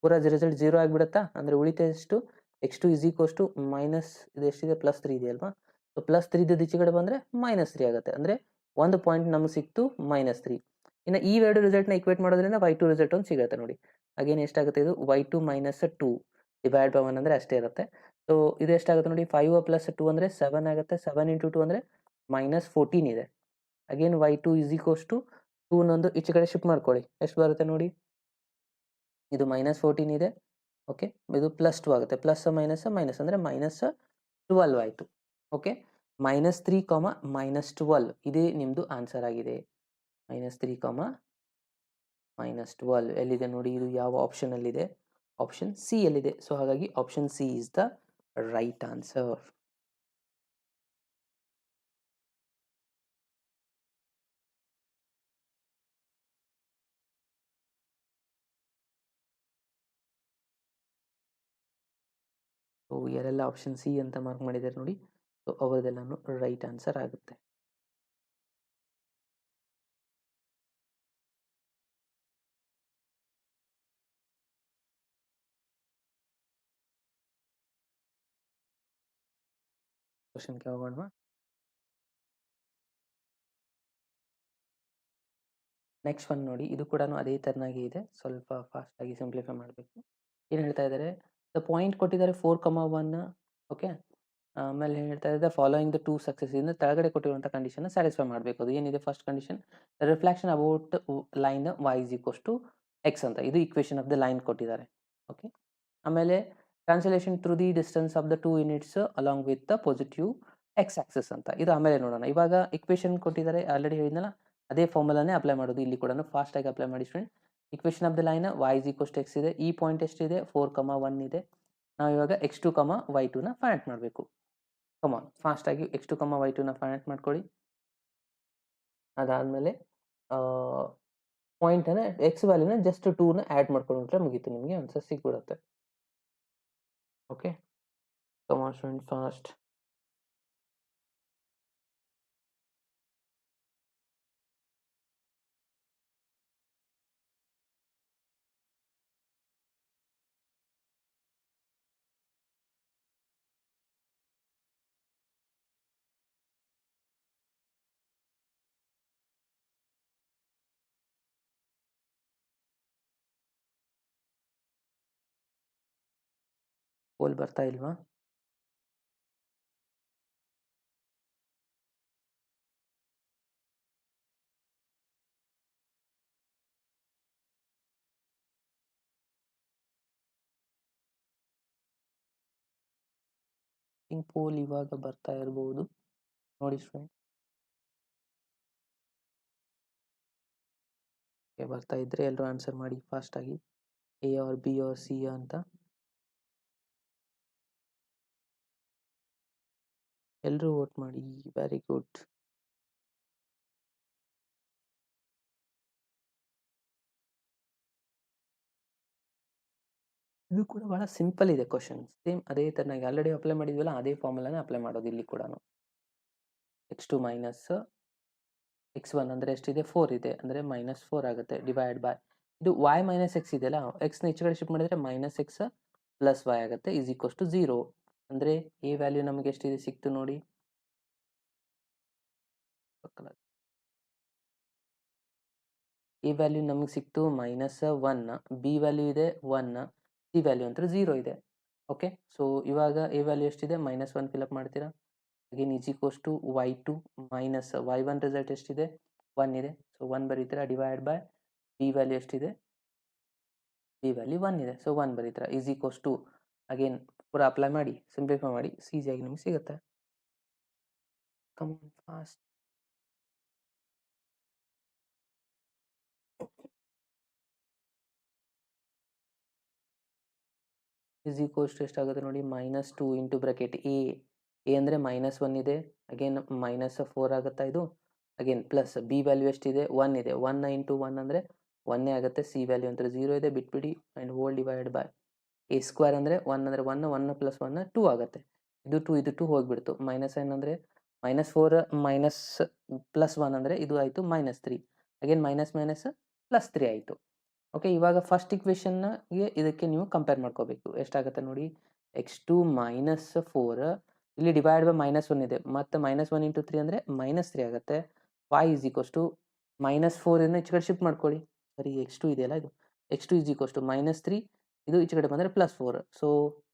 ಪೂರಾ ರಿಸಲ್ಟ್ 0 ಆಗಿಬಿಡುತ್ತಾ. ಅಂದರೆ ಉಳಿತ ಎಷ್ಟು, x2 is equals to minus ಇದು ಎಷ್ಟಿದೆ, +3 ಇದೆ ಅಲ್ವಾ. ಸೊ +3 ಇದ್ದದ್ದು ಈಚೆ ಕಡೆ ಬಂದರೆ -3 ಆಗುತ್ತೆ. ಅಂದರೆ ಒಂದು ಪಾಯಿಂಟ್ ನಮ್ಗೆ ಸಿಕ್ತು -3. ಇನ್ನು ಈ ಎರಡು ರಿಸಲ್ಟ್ನ ಇಕ್ವೇಟ್ ಮಾಡೋದ್ರಿಂದ y2 ರಿಸಲ್ಟ್ ಒಂದು ಸಿಗುತ್ತೆ ನೋಡಿ. ಅಗೇನ್ ಎಷ್ಟಾಗುತ್ತೆ, ಇದು y2 ಮೈನಸ್ 2 ಡಿವೈಡ್ ಬೈ 1 ಅಂದರೆ ಅಷ್ಟೇ ಇರುತ್ತೆ. ಸೊ ಇದು ಎಷ್ಟಾಗುತ್ತೆ ನೋಡಿ, 5 ಪ್ಲಸ್ 2 ಅಂದರೆ 7 ಆಗುತ್ತೆ. 7 ಇಂಟು 2 ಅಂದರೆ -14 ಇದೆ. Again y2 is equals to 2 ಈಚೆ ಕಡೆ ಶಿಫ್ಟ್ ಮಾಡ್ಕೊಳ್ಳಿ. ಎಷ್ಟು ಬರುತ್ತೆ ನೋಡಿ, ಇದು -14 ಇದೆ. ಓಕೆ, ಇದು +2 ಆಗುತ್ತೆ. ಪ್ಲಸ್ ಮೈನಸ್ ಮೈನಸ್ ಅಂದರೆ -12 ಆಯಿತು. ಓಕೆ, -3, -12 ಇದೇ ನಿಮ್ಮದು ಆನ್ಸರ್ ಆಗಿದೆ. -3, -12 ಎಲ್ಲಿದೆ ನೋಡಿ, ಇದು ಯಾವ ಆಪ್ಷನಲ್ಲಿದೆ, ಆಪ್ಷನ್ ಸಿ ಯಲ್ಲಿದೆ. ಸೊ ಹಾಗಾಗಿ option C is the right answer. So ಯಾರೆಲ್ಲ ಆಪ್ಷನ್ ಸಿ ಅಂತ ಮಾರ್ಕ್ ಮಾಡಿದ್ದಾರೆ ನೋಡಿ, ಸೊ ಅವರದೆಲ್ಲನೂ ರೈಟ್ ಆನ್ಸರ್ ಆಗುತ್ತೆ. ಕ್ವಶನ್ಗೆ ಹೋಗೋಣ. ನೆಕ್ಸ್ಟ್ ಒನ್ ನೋಡಿ, ಇದು ಕೂಡ ಅದೇ ಥರನಾಗಿ ಇದೆ. ಸ್ವಲ್ಪ ಫಾಸ್ಟಾಗಿ ಸಿಂಪ್ಲಿಫೈ ಮಾಡಬೇಕು. ಏನು ಹೇಳ್ತಾ ಇದ್ದಾರೆ, ದ ಪಾಯಿಂಟ್ ಕೊಟ್ಟಿದ್ದಾರೆ 4, 1. ಓಕೆ, ಆಮೇಲೆ ಹೇಳ್ತಾ ಇದ್ದಾರೆ ಫಾಲೋಯಿಂಗ್ ದ 2 ಸಕ್ಸಸ್. ಇಂದ ಕೆಳಗಡೆ ಕೊಟ್ಟಿರುವಂಥ ಕಂಡೀಷನ್ ಸ್ಯಾಟಿಸ್ಫೈ ಮಾಡಬೇಕು. ಅದು ಏನಿದೆ first condition, reflection about line y is equals to x ಅಂತ. ಇದು ಇಕ್ವೇಷನ್ ಆಫ್ ದ ಲೈನ್ ಕೊಟ್ಟಿದ್ದಾರೆ. ಓಕೆ, ಆಮೇಲೆ translation through the distance of the 2 units along with the positive x axis ಅಂತ. ಇದು ಆಮೇಲೆ ನೋಡೋಣ. ಇವಾಗ ಇಕ್ವೇಷನ್ ಕೊಟ್ಟಿದ್ದಾರೆ, ಆಲ್ರೆಡಿ ಹೇಳಿದ್ನಲ್ಲ, ಅದೇ ಫಾರ್ಮುಲಾನೇ ಅಪ್ಲೈ ಮಾಡೋದು ಇಲ್ಲಿ ಕೂಡ. ಫಾಸ್ಟಾಗಿ ಅಪ್ಲೈ ಮಾಡಿ student. Equation of the line y is equals to x ಇದೆ. ಈ ಪಾಯಿಂಟ್ ಎಷ್ಟಿದೆ, 4, 1 ಇದೆ. ನಾವು ಇವಾಗ x2, y2ನ ಫೈಂಡ್ ಮಾಡಬೇಕು. ಕಮಾನ್ ಫಾಸ್ಟಾಗಿ x2, y2ನ ಫೈಂಡ್ ಮಾಡ್ಕೊಳ್ಳಿ. ಅದಾದಮೇಲೆ ಪಾಯಿಂಟನ್ನು ಎಕ್ಸ್ ವ್ಯಾಲ್ಯೂನ ಜಸ್ಟ್ 2ನ ಆ್ಯಡ್ ಮಾಡ್ಕೊಂಡ್ರೆ ಮುಗೀತು, ನಿಮಗೆ ಆನ್ಸರ್ ಸಿಕ್ಬಿಡುತ್ತೆ. ಓಕೆ, ಕಮಾನ್ ಸ್ಟೂಡೆಂಟ್ ಫಾಸ್ಟ್. ಪೋಲ್ ಬರ್ತಾ ಇಲ್ವಾ? ಪೋಲ್ ಇವಾಗ ಬರ್ತಾ ಇರಬಹುದು, ನೋಡಿ ಸ್ಟೂಡೆಂಟ್. ಬರ್ತಾ ಇದ್ರೆ ಎಲ್ಲರೂ ಆನ್ಸರ್ ಮಾಡಿ ಫಾಸ್ಟ್ ಆಗಿ, A or B or C ಅಂತ. ಎಲ್ಲರೂ ವೋಟ್ ಮಾಡಿ, ವೆರಿ ಗುಡ್. ಇದು ಕೂಡ ಬಹಳ ಸಿಂಪಲ್ ಇದೆ ಕ್ವಶನ್. ಸೇಮ್ ಅದೇ ತರನಾಗಿ ಆಲ್ರೆಡಿ ಅಪ್ಲೈ ಮಾಡಿದ್ವಲ್ಲ, ಅದೇ ಫಾರ್ಮುಲಾನೇ ಅಪ್ಲೈ ಮಾಡೋದು ಇಲ್ಲಿ ಕೂಡ. x2 ಮೈನಸ್ x1 ಅಂದರೆ ಎಷ್ಟಿದೆ? 4 ಇದೆ, ಅಂದರೆ -4 ಆಗುತ್ತೆ. ಡಿವೈಡ್ ಬೈ ಇದು y ಮೈನಸ್ ಎಕ್ಸ್ ಇದೆಯಲ್ಲ, ಎಕ್ಸ್ನ ಈಚೆ ಕಡೆ ಶಿಫ್ಟ್ ಮಾಡಿದ್ರೆ -x ಪ್ಲಸ್ y ಆಗುತ್ತೆ, ಈಸ್ ಈಕ್ವಲ್ಸ್ ಟು 0. ಅಂದರೆ a ವ್ಯಾಲ್ಯೂ ನಮಗೆ ಎಷ್ಟಿದೆ ಸಿಕ್ತು ನೋಡಿ. a ವ್ಯಾಲ್ಯೂ ನಮಗೆ ಸಿಕ್ತು -1, b ವ್ಯಾಲ್ಯೂ ಇದೆ 1, c ವ್ಯಾಲ್ಯೂ ಅಂತ 0 ಇದೆ. ಓಕೆ, ಸೊ ಇವಾಗ a ವ್ಯಾಲ್ಯೂ ಎಷ್ಟಿದೆ? -1 ಫಿಲಪ್ ಮಾಡ್ತೀರಾ. Again is equals to y2 minus y1 result ಎಷ್ಟಿದೆ? 1 ಇದೆ, ಸೊ 1 ಬರೀತೀರಾ. ಡಿವೈಡ್ ಬೈ b ವ್ಯಾಲ್ಯೂ ಎಷ್ಟಿದೆ? b ವ್ಯಾಲ್ಯೂ 1 ಇದೆ, ಸೊ 1 ಬರೀತೀರಾ. ಈಸ್ ಈಕ್ವಲ್ಸ್ ಟು ಅಗೇನ್ ಪೂರ ಅಪ್ಲೈ ಮಾಡಿ, ಸಿಂಪ್ಲಿಫೈ ಮಾಡಿ, ಈಸಿಯಾಗಿ ನಿಮಗೆ ಸಿಗುತ್ತೆ. Come on fast. Is equals to ಎಷ್ಟಾಗುತ್ತೆ ನೋಡಿ? -2 ಇಂಟು ಬ್ರಾಕೆಟ್ ಎ ಅಂದರೆ -1 ಇದೆ, ಅಗೇನ್ -4 ಆಗುತ್ತಾ ಇದು. ಅಗೇನ್ ಪ್ಲಸ್ ಬಿ ವ್ಯಾಲ್ಯೂ ಎಷ್ಟಿದೆ? 1 ಇದೆ, 1 ಇಂಟು 1 ಅಂದರೆ 1 ಆಗುತ್ತೆ. ಸಿ ವ್ಯಾಲ್ಯೂ ಅಂದರೆ 0 ಇದೆ, ಬಿಟ್ಬಿಡಿ. And whole divide by A square ಅಂದರೆ 1 ಅಂದರೆ 1 ಪ್ಲಸ್ 1 2 ಆಗುತ್ತೆ. ಇದು 2 ಇದು 2 ಹೋಗಿಬಿಡ್ತು. -n ಅಂದರೆ -4 ಮೈನಸ್ ಪ್ಲಸ್ 1 ಅಂದರೆ ಇದು ಆಯಿತು -3. ಅಗೇನ್ ಮೈನಸ್ +3 ಆಯಿತು. ಓಕೆ, ಇವಾಗ ಫಸ್ಟ್ ಇಕ್ವೇಷನ್ಗೆ ಇದಕ್ಕೆ ನೀವು ಕಂಪೇರ್ ಮಾಡ್ಕೋಬೇಕು. ಎಷ್ಟಾಗುತ್ತೆ ನೋಡಿ? x2 -4 ಇಲ್ಲಿ ಡಿವೈಡ್ ಬೈ -1 ಇದೆ, ಮತ್ತು -1 ಇಂಟು 3 ಅಂದರೆ -3 ಆಗುತ್ತೆ. y ಈಸ್ ಈಕ್ವಲ್ಸ್ ಟು -4 ಇಂದ ಈಚೆ ಕಡೆ ಶಿಫ್ಟ್ ಮಾಡ್ಕೊಳ್ಳಿ. ಸರಿ, x2 ಇದೆಯಲ್ಲ, ಇದು x2 ಈಸ್ ಈಕ್ವಲ್ಸ್ ಟು -3, ಇದು ಈಚೆ ಕಡೆ ಬಂದರೆ +4. ಸೊ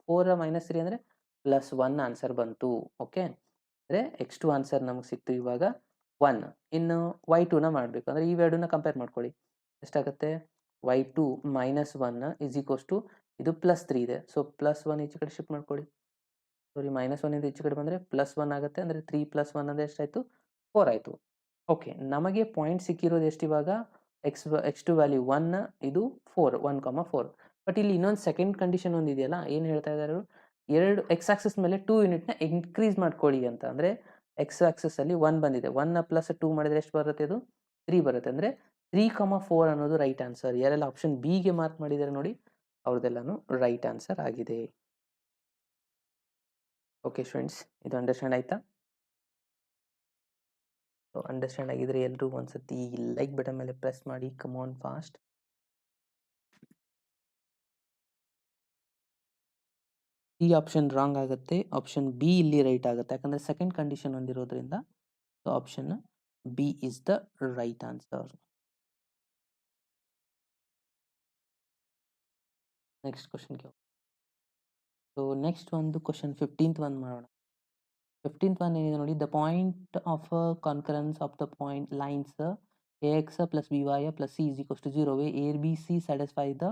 4 -3 ಅಂದರೆ +1 ಆನ್ಸರ್ ಬಂತು. ಓಕೆ, ಅಂದರೆ x2 ಆನ್ಸರ್ ನಮಗೆ ಸಿಕ್ತು ಇವಾಗ 1. ಇನ್ನು y2ನ ಮಾಡಬೇಕು, ಅಂದರೆ ಈ ಎರಡನ್ನ ಕಂಪೇರ್ ಮಾಡ್ಕೊಳ್ಳಿ. ಎಷ್ಟಾಗುತ್ತೆ? y2 -1 ಈಸ್ ಈಕ್ವಲ್ಸ್ ಟು ಇದು +3 ಇದೆ, ಸೊ +1 ಈಚೆ ಕಡೆ ಶಿಫ್ಟ್ ಮಾಡ್ಕೊಳ್ಳಿ. ಸಾರಿ, -1 ಇಂದ ಈಚೆ ಕಡೆ ಬಂದರೆ +1 ಆಗುತ್ತೆ, ಅಂದರೆ 3 + 1 ಅಂದರೆ ಎಷ್ಟಾಯಿತು? 4 ಆಯಿತು. ಓಕೆ, ನಮಗೆ ಪಾಯಿಂಟ್ ಸಿಕ್ಕಿರೋದು ಎಷ್ಟು ಇವಾಗ? x2 ವ್ಯಾಲ್ಯೂ 1, ಇದು 4, 1,4. ಬಟ್ ಇಲ್ಲಿ ಇನ್ನೊಂದು ಸೆಕೆಂಡ್ ಕಂಡೀಷನ್ ಒಂದು ಇದೆಯಲ್ಲ, ಏನು ಹೇಳ್ತಾ ಇದ್ದಾರೆ? ಎರಡು ಎಕ್ಸ್ ಆಕ್ಸಿಸ್ ಮೇಲೆ 2 ಯೂನಿಟ್ನ ಇನ್ಕ್ರೀಸ್ ಮಾಡ್ಕೊಳ್ಳಿ ಅಂತ. ಅಂದರೆ ಎಕ್ಸ್ ಆಕ್ಸಿಸಲ್ಲಿ 1 ಬಂದಿದೆ, 1 ಪ್ಲಸ್ 2 ಮಾಡಿದರೆ ಎಷ್ಟು ಬರುತ್ತೆ? ಇದು 3 ಬರುತ್ತೆ. ಅಂದರೆ 3,4 ಅನ್ನೋದು ರೈಟ್ ಆನ್ಸರ್. ಯಾರೆಲ್ಲ ಆಪ್ಷನ್ ಬಿಗೆ ಮಾರ್ಕ್ ಮಾಡಿದ್ದಾರೆ ನೋಡಿ, ಅವ್ರದ್ದೆಲ್ಲನೂ ರೈಟ್ ಆನ್ಸರ್ ಆಗಿದೆ. ಓಕೆ ಸ್ಟೂಡೆಂಟ್ಸ್, ಇದು ಅಂಡರ್ಸ್ಟ್ಯಾಂಡ್ ಆಯ್ತಾ? ಅಂಡರ್ಸ್ಟ್ಯಾಂಡ್ ಆಗಿದ್ರೆ ಎಲ್ಲರೂ ಒಂದ್ಸತಿ ಲೈಕ್ ಬಟನ್ ಮೇಲೆ ಪ್ರೆಸ್ ಮಾಡಿ. Come on fast. ಈ ಆಪ್ಷನ್ ರಾಂಗ್ ಆಗುತ್ತೆ, ಆಪ್ಷನ್ ಬಿ ಇಲ್ಲಿ ರೈಟ್ ಆಗುತ್ತೆ, ಯಾಕಂದ್ರೆ ಸೆಕೆಂಡ್ ಕಂಡೀಷನ್ ಹೊಂದಿರೋದ್ರಿಂದ. So option B is the right answer. Next ಕ್ವಶನ್ಗೆ. ಸೊ ನೆಕ್ಸ್ಟ್ ಒಂದು ಕ್ವಶನ್ 15th ಒಂದು ಮಾಡೋಣ. 15th one ಏನಿದೆ ನೋಡಿ, the point of ಕಾನ್ಕರೆನ್ಸ್ of the point lines ax plus by plus c is equals to 0 where a b c satisfy the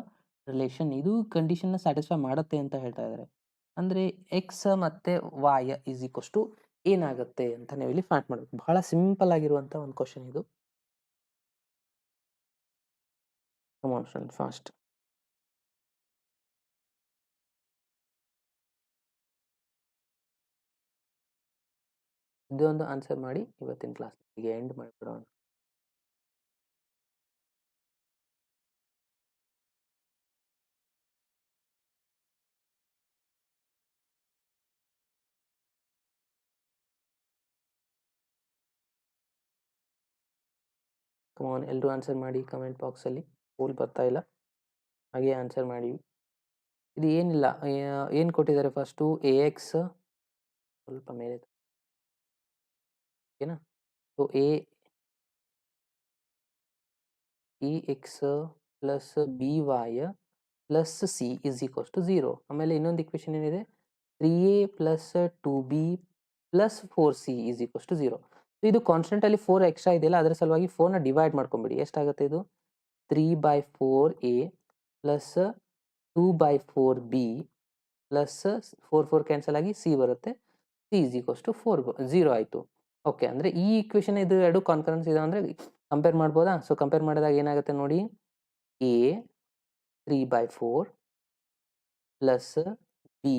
relation. ಇದು ಕಂಡೀಷನ್ನ satisfy ಮಾಡುತ್ತೆ ಅಂತ ಹೇಳ್ತಾ ಇದ್ದಾರೆ. ಅಂದರೆ ಎಕ್ಸ್ ಮತ್ತು ವಾಯ್ ಈಸ್ ಈಕ್ವಲ್ಸ್ ಟು ಏನಾಗುತ್ತೆ ಅಂತ ನೀವು ಇಲ್ಲಿ ಫೈಂಡ್ ಮಾಡಬೇಕು. ಬಹಳ ಸಿಂಪಲ್ ಆಗಿರುವಂಥ ಒಂದು ಕ್ವಶನ್ ಇದು. ಫಾಸ್ಟ್. ಇದೊಂದು ಆನ್ಸರ್ ಮಾಡಿ ಇವತ್ತಿನ ಕ್ಲಾಸ್ಗೆ ಎಂಡ್ ಮಾಡಿಬಿಡೋಣ. ಕಮಾನ್, ಎಲ್ಲರೂ ಆನ್ಸರ್ ಮಾಡಿ ಕಮೆಂಟ್ ಬಾಕ್ಸಲ್ಲಿ. ಪೋಲ್ ಬರ್ತಾ ಇಲ್ಲ, ಹಾಗೆ ಆನ್ಸರ್ ಮಾಡಿ. ಇದು ಏನಿಲ್ಲ, ಏನು ಕೊಟ್ಟಿದ್ದಾರೆ ಫಸ್ಟು ax ಸ್ವಲ್ಪ ಮೇಲೆ, ಓಕೆನಾ? So ax plus by plus C is equals to 0. ಆಮೇಲೆ ಇನ್ನೊಂದು ಇಕ್ವೇಷನ್ ಏನಿದೆ 3a plus 2b plus 4c is equals to 0. ಇದು ಕಾನ್ಸ್ಟೆಂಟಲ್ಲಿ 4 ಎಕ್ಸ್ಟ್ರಾ ಇದೆಯಲ್ಲ, ಅದರ ಸಲುವಾಗಿ 4ನ ಡಿವೈಡ್ ಮಾಡ್ಕೊಂಬಿಡಿ. ಎಷ್ಟಾಗುತ್ತೆ ಇದು 3/4a plus 2/4b plus 4 cancel ಆಗಿ ಸಿ ಬರುತ್ತೆ. ಸಿ ಇಸ್ ಈಕ್ವಲ್ಸ್ ಟು 0 ಆಯಿತು. ಓಕೆ, ಅಂದರೆ ಈ ಇಕ್ವೇಷನ್ ಇದು ಎರಡು ಕಾನ್ಕರೆನ್ಸ್ ಇದೆ ಅಂದರೆ ಕಂಪೇರ್ ಮಾಡ್ಬೋದಾ? ಸೊ ಕಂಪೇರ್ ಮಾಡಿದಾಗ ಏನಾಗುತ್ತೆ ನೋಡಿ, ಎ 3/4 ಪ್ಲಸ್ ಬಿ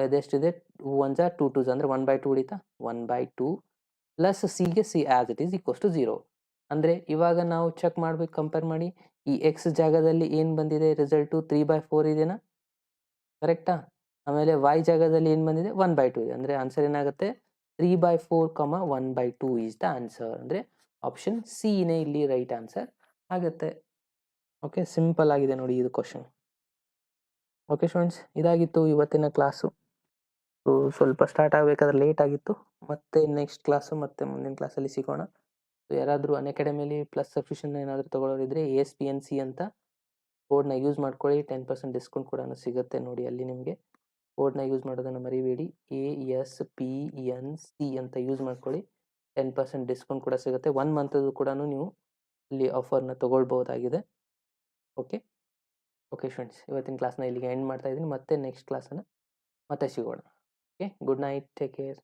ಅದೆಷ್ಟಿದೆ 2 1 2 2 ಅಂದರೆ 1/2 ಉಳಿತಾ 1/2 ಪ್ಲಸ್ ಸಿಗೆ C as it is equals to 0. ಅಂದರೆ ಇವಾಗ ನಾವು ಚೆಕ್ ಮಾಡ್ಬೇಕು, ಕಂಪೇರ್ ಮಾಡಿ. ಈ ಎಕ್ಸ್ ಜಾಗದಲ್ಲಿ ಏನು ಬಂದಿದೆ ರಿಸಲ್ಟು 3/4 ಇದೆನಾ, ಕರೆಕ್ಟಾ? ಆಮೇಲೆ ವೈ ಜಾಗದಲ್ಲಿ ಏನು ಬಂದಿದೆ 1/2 ಇದೆ. ಅಂದರೆ ಆನ್ಸರ್ ಏನಾಗುತ್ತೆ 3/4, 1/2 ಈಸ್ ದ ಆನ್ಸರ್. ಅಂದರೆ ಆಪ್ಷನ್ ಸಿನೇ ಇಲ್ಲಿ ರೈಟ್ ಆನ್ಸರ್ ಆಗುತ್ತೆ. ಓಕೆ, ಸಿಂಪಲ್ ಆಗಿದೆ ನೋಡಿ ಇದು ಕ್ವಶನ್. ಓಕೆ ಸ್ಟೂಡೆಂಟ್ಸ್, ಇದಾಗಿತ್ತು ಇವತ್ತಿನ ಕ್ಲಾಸು. ಸ್ವಲ್ಪ ಸ್ಟಾರ್ಟ್ ಆಗಬೇಕಾದ್ರೆ ಲೇಟ್ ಆಗಿತ್ತು. ಮತ್ತೆ ನೆಕ್ಸ್ಟ್ ಕ್ಲಾಸು ಮತ್ತೆ ಮುಂದಿನ ಕ್ಲಾಸಲ್ಲಿ ಸಿಗೋಣ. ಯಾರಾದರೂ ಅನ್ಅಕಾಡೆಮಿಲಿ ಪ್ಲಸ್ ಸಬ್ಸ್ಕ್ರಿಪ್ಷನ್ ಏನಾದರೂ ತೊಗೊಳ್ಳೋರಿದ್ರೆ ASPNC ಅಂತ ಕೋಡ್ನ ಯೂಸ್ ಮಾಡ್ಕೊಳ್ಳಿ. 10% ಡಿಸ್ಕೌಂಟ್ ಕೂಡ ಸಿಗುತ್ತೆ ನೋಡಿ ಅಲ್ಲಿ ನಿಮಗೆ. ಕೋಡ್ನ ಯೂಸ್ ಮಾಡೋದನ್ನು ಮರಿಬೇಡಿ. ASPNC ಅಂತ ಯೂಸ್ ಮಾಡ್ಕೊಳ್ಳಿ. 10% ಡಿಸ್ಕೌಂಟ್ ಕೂಡ ಸಿಗುತ್ತೆ. 1 ಮಂತದ್ದು ಕೂಡ ನೀವು ಇಲ್ಲಿ ಆಫರ್ನ ತೊಗೊಳ್ಬಹುದಾಗಿದೆ. ಓಕೆ ಸ್ಟೂಡೆಂಟ್ಸ್, ಇವತ್ತಿನ ಕ್ಲಾಸ್ನ ಇಲ್ಲಿಗೆ ಎಂಡ್ ಮಾಡ್ತಾ ಇದ್ದೀನಿ. ಮತ್ತೆ ನೆಕ್ಸ್ಟ್ ಕ್ಲಾಸನ್ನು ಮತ್ತೆ ಸಿಗೋಣ. Okay, good night, take care.